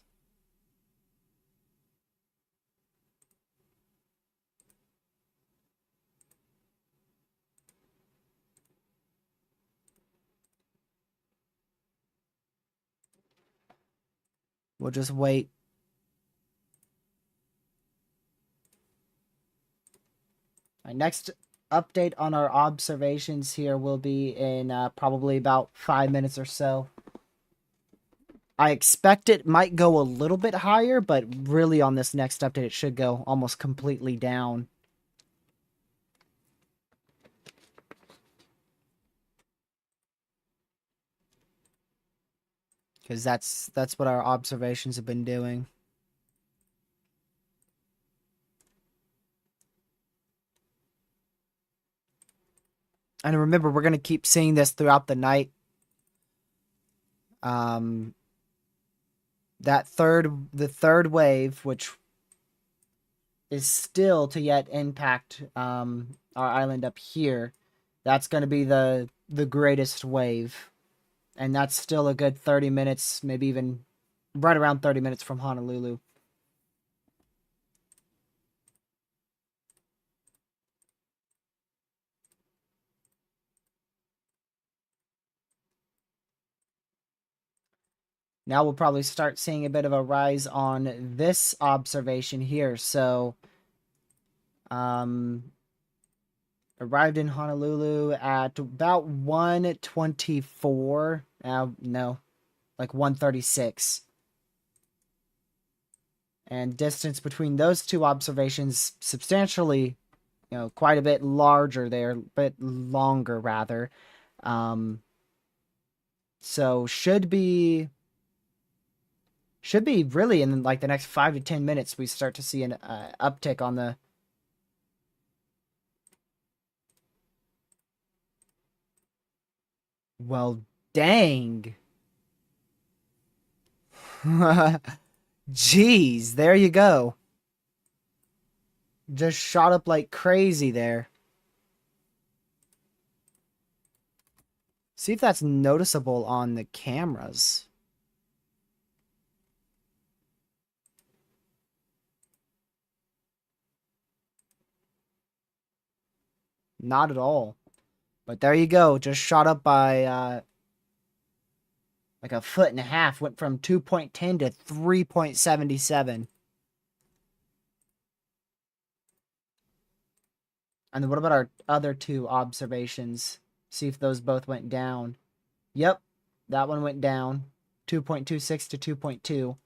We'll just wait. My next update on our observations here will be in probably about 5 minutes or so. I expect it might go a little bit higher, but really on this next update it should go almost completely down. Because that's what our observations have been doing. And remember, we're going to keep seeing this throughout the night. The third wave, which is still to yet impact our island up here, that's going to be the greatest wave. And that's still a good 30 minutes, maybe even right around 30 minutes from Honolulu. Now we'll probably start seeing a bit of a rise on this observation here. So, arrived in Honolulu at about 1:24. No, like 1:36. And distance between those two observations substantially, quite a bit larger there, a bit longer rather. So should be really in like the next 5 to 10 minutes we start to see an uptick on the well, dang. Jeez, there you go. Just shot up like crazy there. See if that's noticeable on the cameras. Not at all. But there you go. Just shot up by like a foot and a half. Went from 2.10 to 3.77. And then what about our other two observations? See if those both went down. Yep, that one went down. 2.26 to 2.2.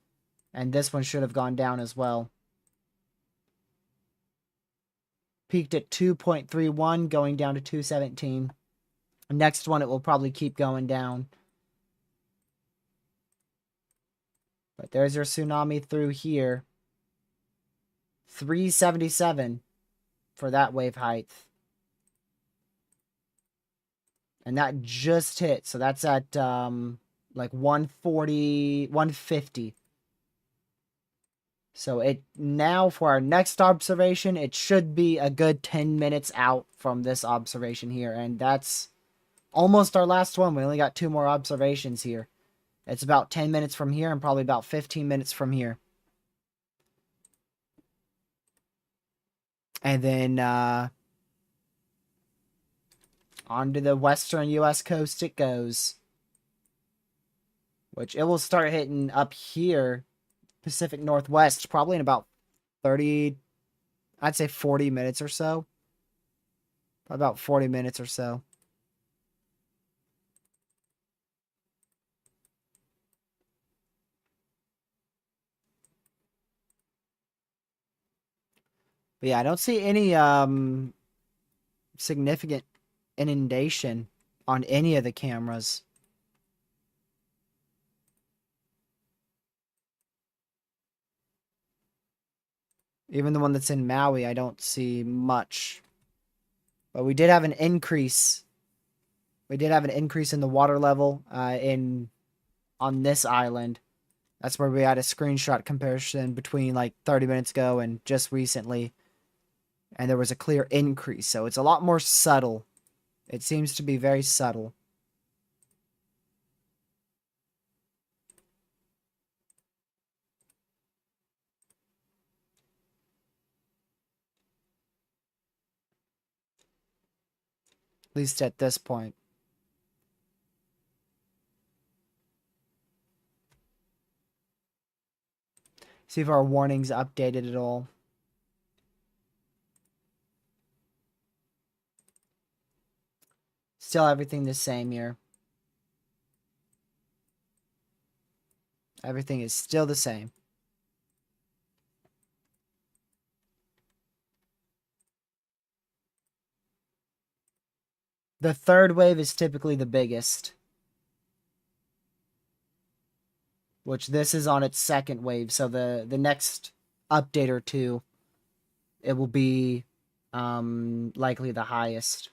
And this one should have gone down as well. Peaked at 2.31, going down to 217. Next one, it will probably keep going down. But there's your tsunami through here. 377 for that wave height. And that just hit. So that's at like 140, 150. So it now for our next observation, it should be a good 10 minutes out from this observation here. And that's almost our last one. We only got 2 more observations here. It's about 10 minutes from here and probably about 15 minutes from here. And then onto the western U.S. coast it goes. Which it will start hitting up here, Pacific Northwest, probably in about 30, I'd say 40 minutes or so. Probably about 40 minutes or so. But yeah, I don't see any significant inundation on any of the cameras. Even the one that's in Maui, I don't see much. But we did have an increase. We did have an increase in the water level on this island. That's where we had a screenshot comparison between like 30 minutes ago and just recently. And there was a clear increase. So it's a lot more subtle. It seems to be very subtle. At least at this point. See if our warnings updated at all. Still everything the same here. Everything is still the same. The third wave is typically the biggest. Which this is on its second wave. So the next update or two, it will be likely the highest.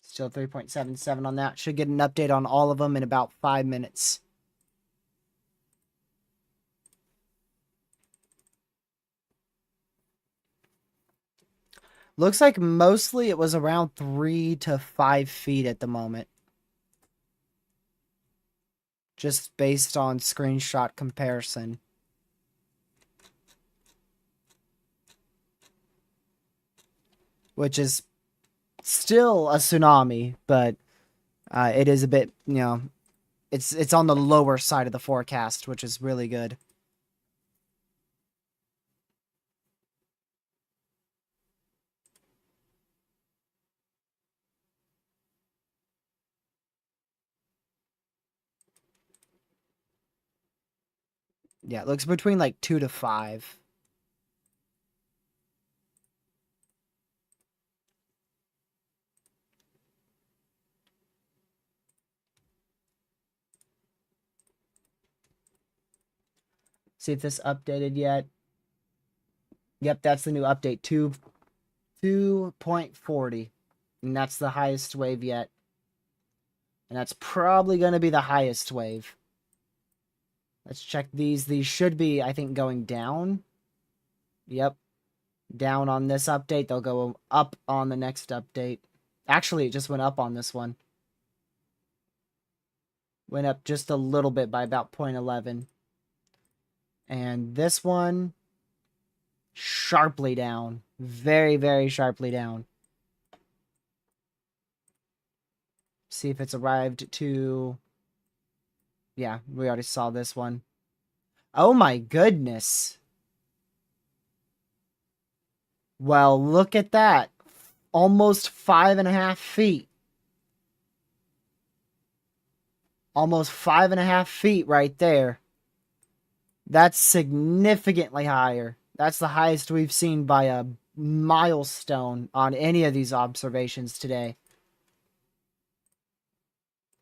Still 3.77 on that. Should get an update on all of them in about 5 minutes. Looks like mostly it was around 3 to 5 feet at the moment. Just based on screenshot comparison. Which is still a tsunami, but it is a bit, it's on the lower side of the forecast, which is really good. Yeah, it looks between like 2 to 5. See if this updated yet. Yep, that's the new update. 2.40. And that's the highest wave yet. And that's probably going to be the highest wave. Let's check these. These should be, I think, going down. Yep. Down on this update. They'll go up on the next update. Actually, it just went up on this one. Went up just a little bit by about 0.11. And this one, sharply down. Very, very sharply down. See if it's arrived to Yeah, we already saw this one. Oh my goodness. Well, look at that. Almost 5.5 feet. Almost 5.5 feet right there. That's significantly higher. That's the highest we've seen by a milestone on any of these observations today.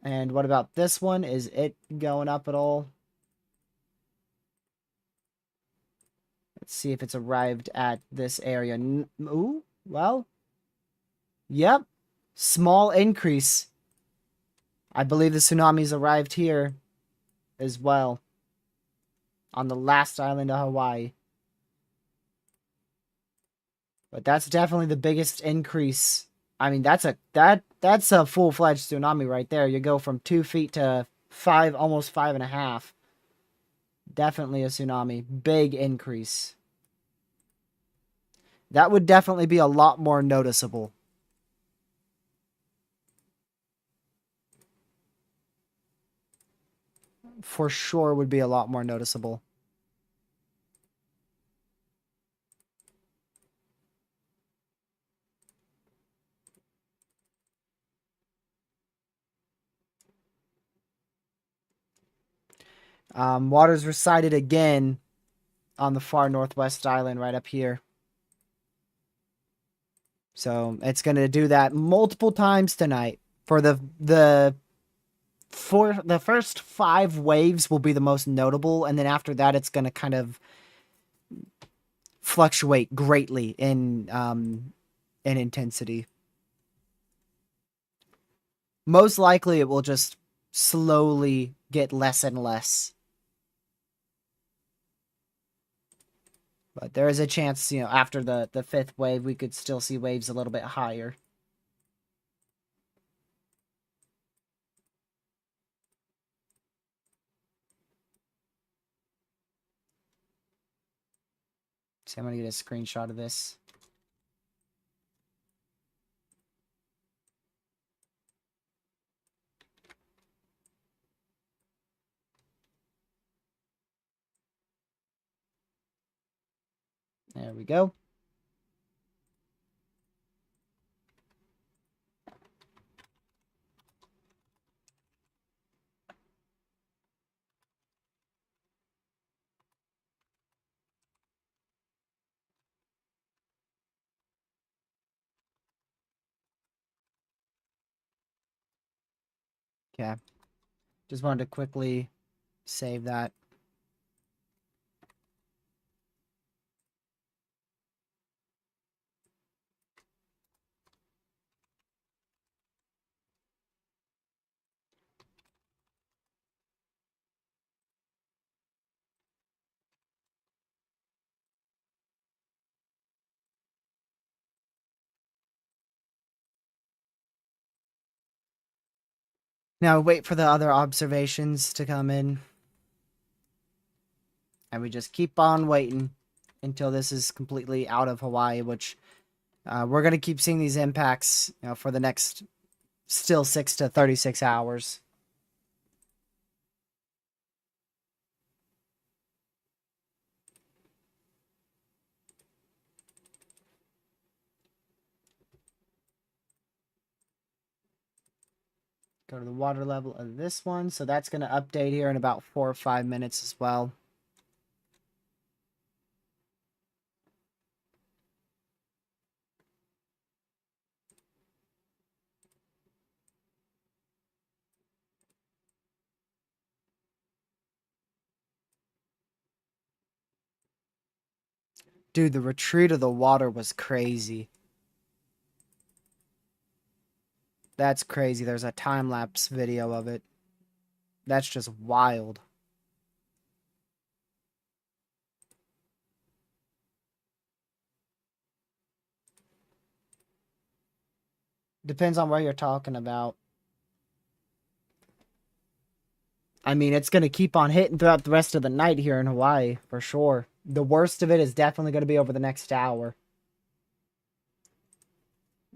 And what about this one? Is it going up at all? Let's see if it's arrived at this area. Ooh, well, yep. Small increase. I believe the tsunami's arrived here as well. On the last island of Hawaii. But that's definitely the biggest increase. I mean, that's a full-fledged tsunami right there. You go from 2 feet to 5, almost 5.5. Definitely a tsunami. Big increase. That would definitely be a lot more noticeable. For sure would be a lot more noticeable. Waters recited again on the far northwest island right up here. So it's going to do that multiple times tonight. For the first 5 waves will be the most notable, and then after that it's going to kind of fluctuate greatly in intensity. Most likely it will just slowly get less and less. But there is a chance, after the 5th wave, we could still see waves a little bit higher. So I'm going to get a screenshot of this. There we go. Okay. Just wanted to quickly save that. Now wait for the other observations to come in. And we just keep on waiting until this is completely out of Hawaii, which we're going to keep seeing these impacts for the next still 6 to 36 hours. Go to the water level of this one. So that's going to update here in about 4 or 5 minutes as well. Dude, the retreat of the water was crazy. That's crazy. There's a time-lapse video of it. That's just wild. Depends on where you're talking about. I mean, it's going to keep on hitting throughout the rest of the night here in Hawaii, for sure. The worst of it is definitely going to be over the next hour.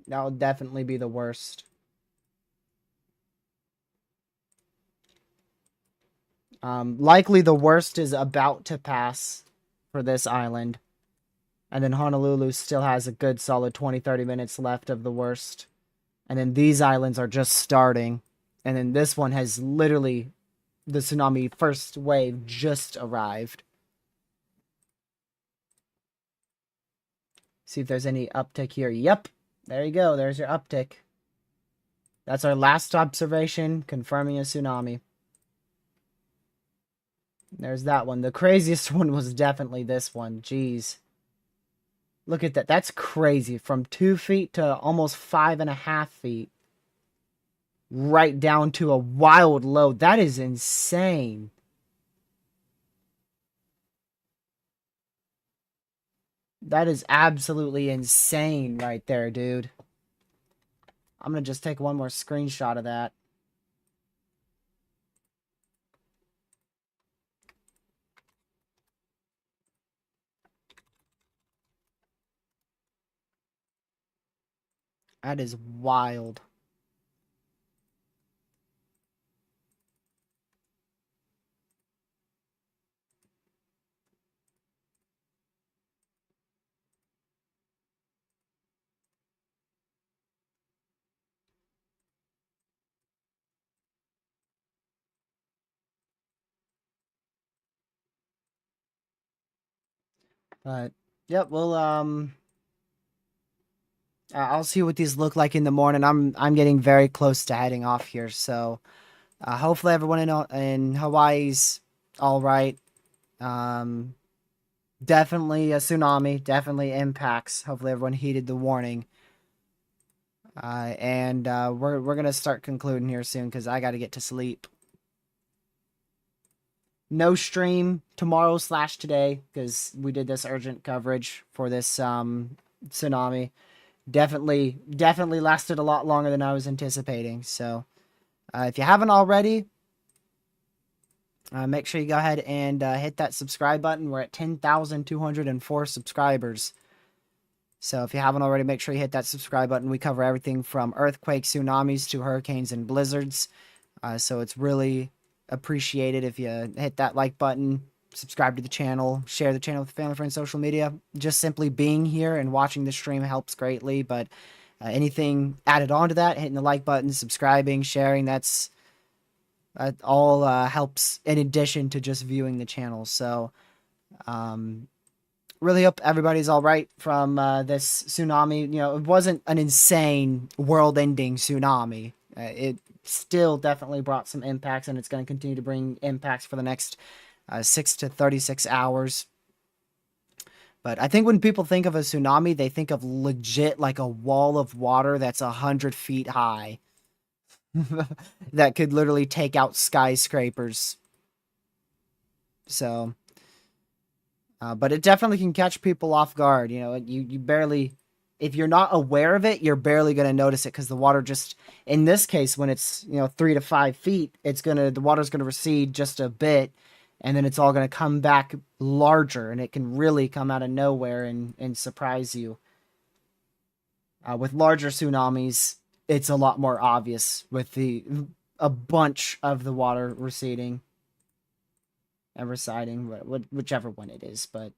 That'll definitely be the worst. Likely the worst is about to pass for this island. And then Honolulu still has a good solid 20-30 minutes left of the worst. And then these islands are just starting. And then this one has literally, the tsunami first wave just arrived. See if there's any uptick here. Yep. There you go. There's your uptick. That's our last observation confirming a tsunami. There's that one. The craziest one was definitely this one. Jeez. Look at that. That's crazy. From 2 feet to almost 5.5 feet. Right down to a wild low. That is insane. That is absolutely insane right there, dude. I'm going to just take one more screenshot of that. That is wild. But, yep, well, I'll see what these look like in the morning. I'm getting very close to heading off here, so hopefully everyone in Hawaii's all right. Definitely a tsunami, definitely impacts. Hopefully everyone heeded the warning. And we're gonna start concluding here soon because I got to get to sleep. No stream tomorrow / today because we did this urgent coverage for this tsunami. Definitely lasted a lot longer than I was anticipating. So if you haven't already, make sure you go ahead and hit that subscribe button. We're at 10,204 subscribers. So if you haven't already, make sure you hit that subscribe button. We cover everything from earthquakes, tsunamis, to hurricanes and blizzards. So it's really appreciated if you hit that like button, subscribe to the channel, share the channel with family, friends, social media. Just simply being here and watching the stream helps greatly. But anything added on to that, hitting the like button, subscribing, sharing, that all helps in addition to just viewing the channel. So really hope everybody's all right from this tsunami. You know, it wasn't an insane world-ending tsunami. It still definitely brought some impacts, and it's going to continue to bring impacts for the next 6 to 36 hours. But I think when people think of a tsunami, they think of legit like a wall of water that's 100 feet high. That could literally take out skyscrapers. So, but it definitely can catch people off guard. You know, you barely, if you're not aware of it, you're barely going to notice it because the water just, in this case, when it's, 3 to 5 feet, the water's going to recede just a bit, and then it's all going to come back larger, and it can really come out of nowhere and surprise you. With larger tsunamis, it's a lot more obvious with a bunch of the water receding and residing, whichever one it is. But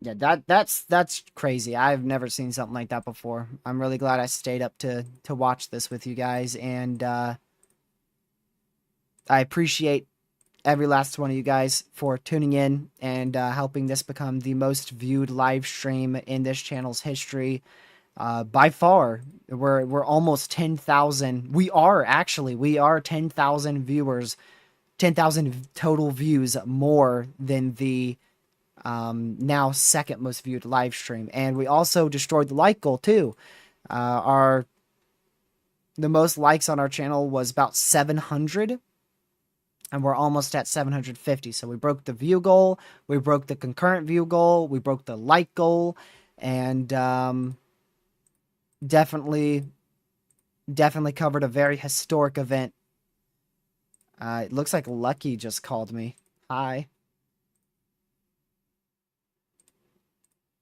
yeah, that's crazy. I've never seen something like that before. I'm really glad I stayed up to watch this with you guys, and I appreciate every last one of you guys for tuning in and helping this become the most viewed live stream in this channel's history. By far, we're almost 10,000. We are 10,000 viewers, 10,000 total views more than the now second most viewed live stream. And we also destroyed the like goal too. The most likes on our channel was about 700. And we're almost at 750. So we broke the view goal. We broke the concurrent view goal. We broke the like goal. And definitely covered a very historic event. It looks like Lucky just called me. Hi.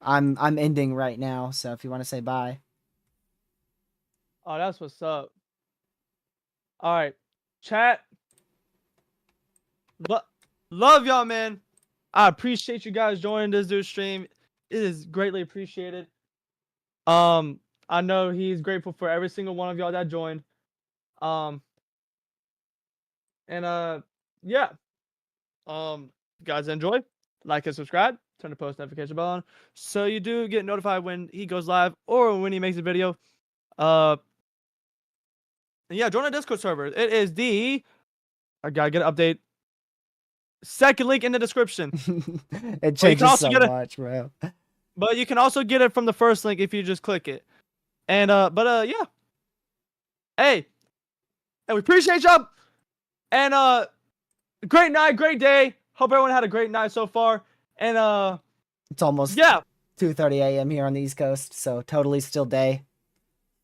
I'm ending right now, so if you want to say bye. Oh, that's what's up. All right, chat. Love y'all, man. I appreciate you guys joining this dude's stream. It is greatly appreciated. I know he's grateful for every single one of y'all that joined. And yeah. Guys, enjoy, like and subscribe, turn the post notification bell on, so you do get notified when he goes live or when he makes a video. And yeah, join the Discord server. It is I gotta get an update. Second link in the description. It changes so much, bro. But you can also get it from the first link if you just click it. And yeah. Hey, we appreciate y'all. And great night, great day. Hope everyone had a great night so far. And it's almost 2:30 a.m. here on the East Coast, so totally still day.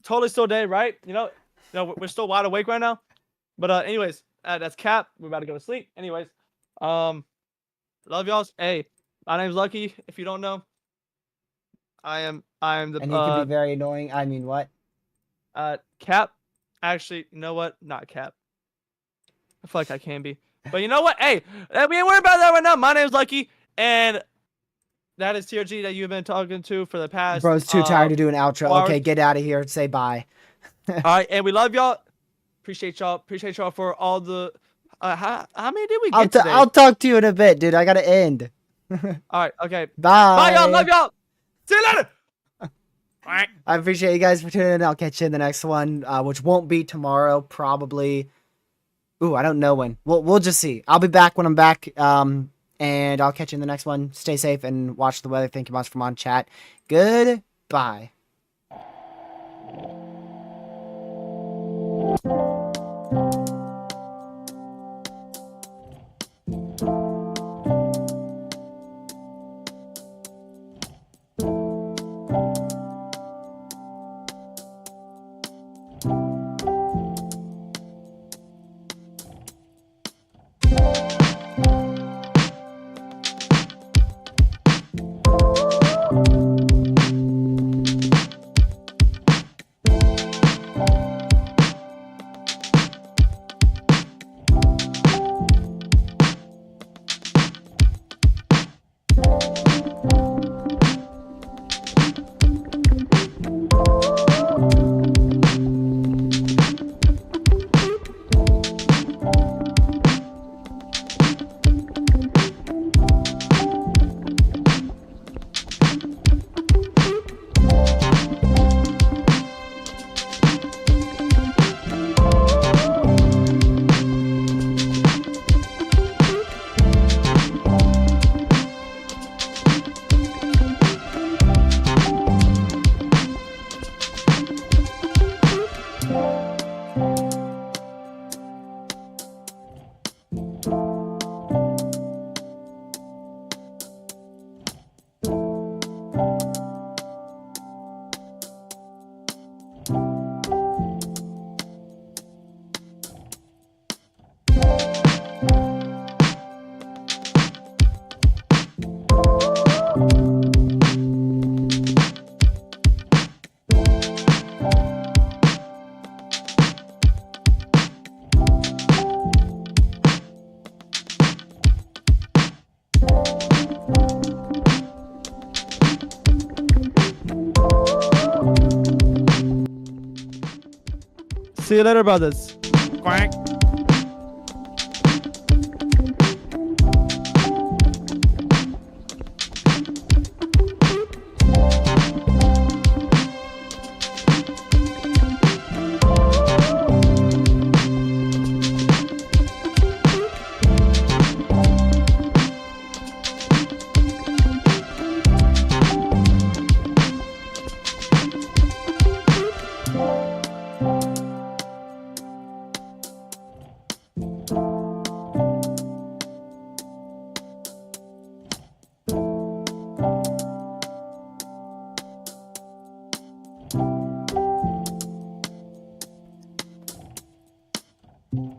Totally still day, right? You know, we're still wide awake right now. But anyways, that's Cap. We're about to go to sleep. Anyways, love y'all. Hey, my name's Lucky. If you don't know, I am the. And he can be very annoying. I mean, what? Cap. Actually, you know what? Not Cap. I feel like I can be. But you know what? Hey, we ain't worried about that right now. My name's Lucky, and that is TRG that you've been talking to for the past. Bro's too tired to do an outro. Okay, get out of here. Say bye. All right, and we love y'all. Appreciate y'all. Appreciate y'all for all the. How many did we get today? I'll talk to you in a bit, dude. I gotta end. All right. Okay. Bye. Bye, y'all. Love y'all. See you later. I appreciate you guys for tuning in. I'll catch you in the next one, which won't be tomorrow, probably. Ooh, I don't know when. We'll just see. I'll be back when I'm back. And I'll catch you in the next one. Stay safe and watch the weather. Thank you much for on chat. Goodbye. See you later, brothers. Quack.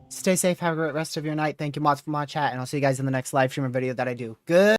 Stay safe. Have a great rest of your night. Thank you much for my chat, and I'll see you guys in the next live stream or video that I do. Good.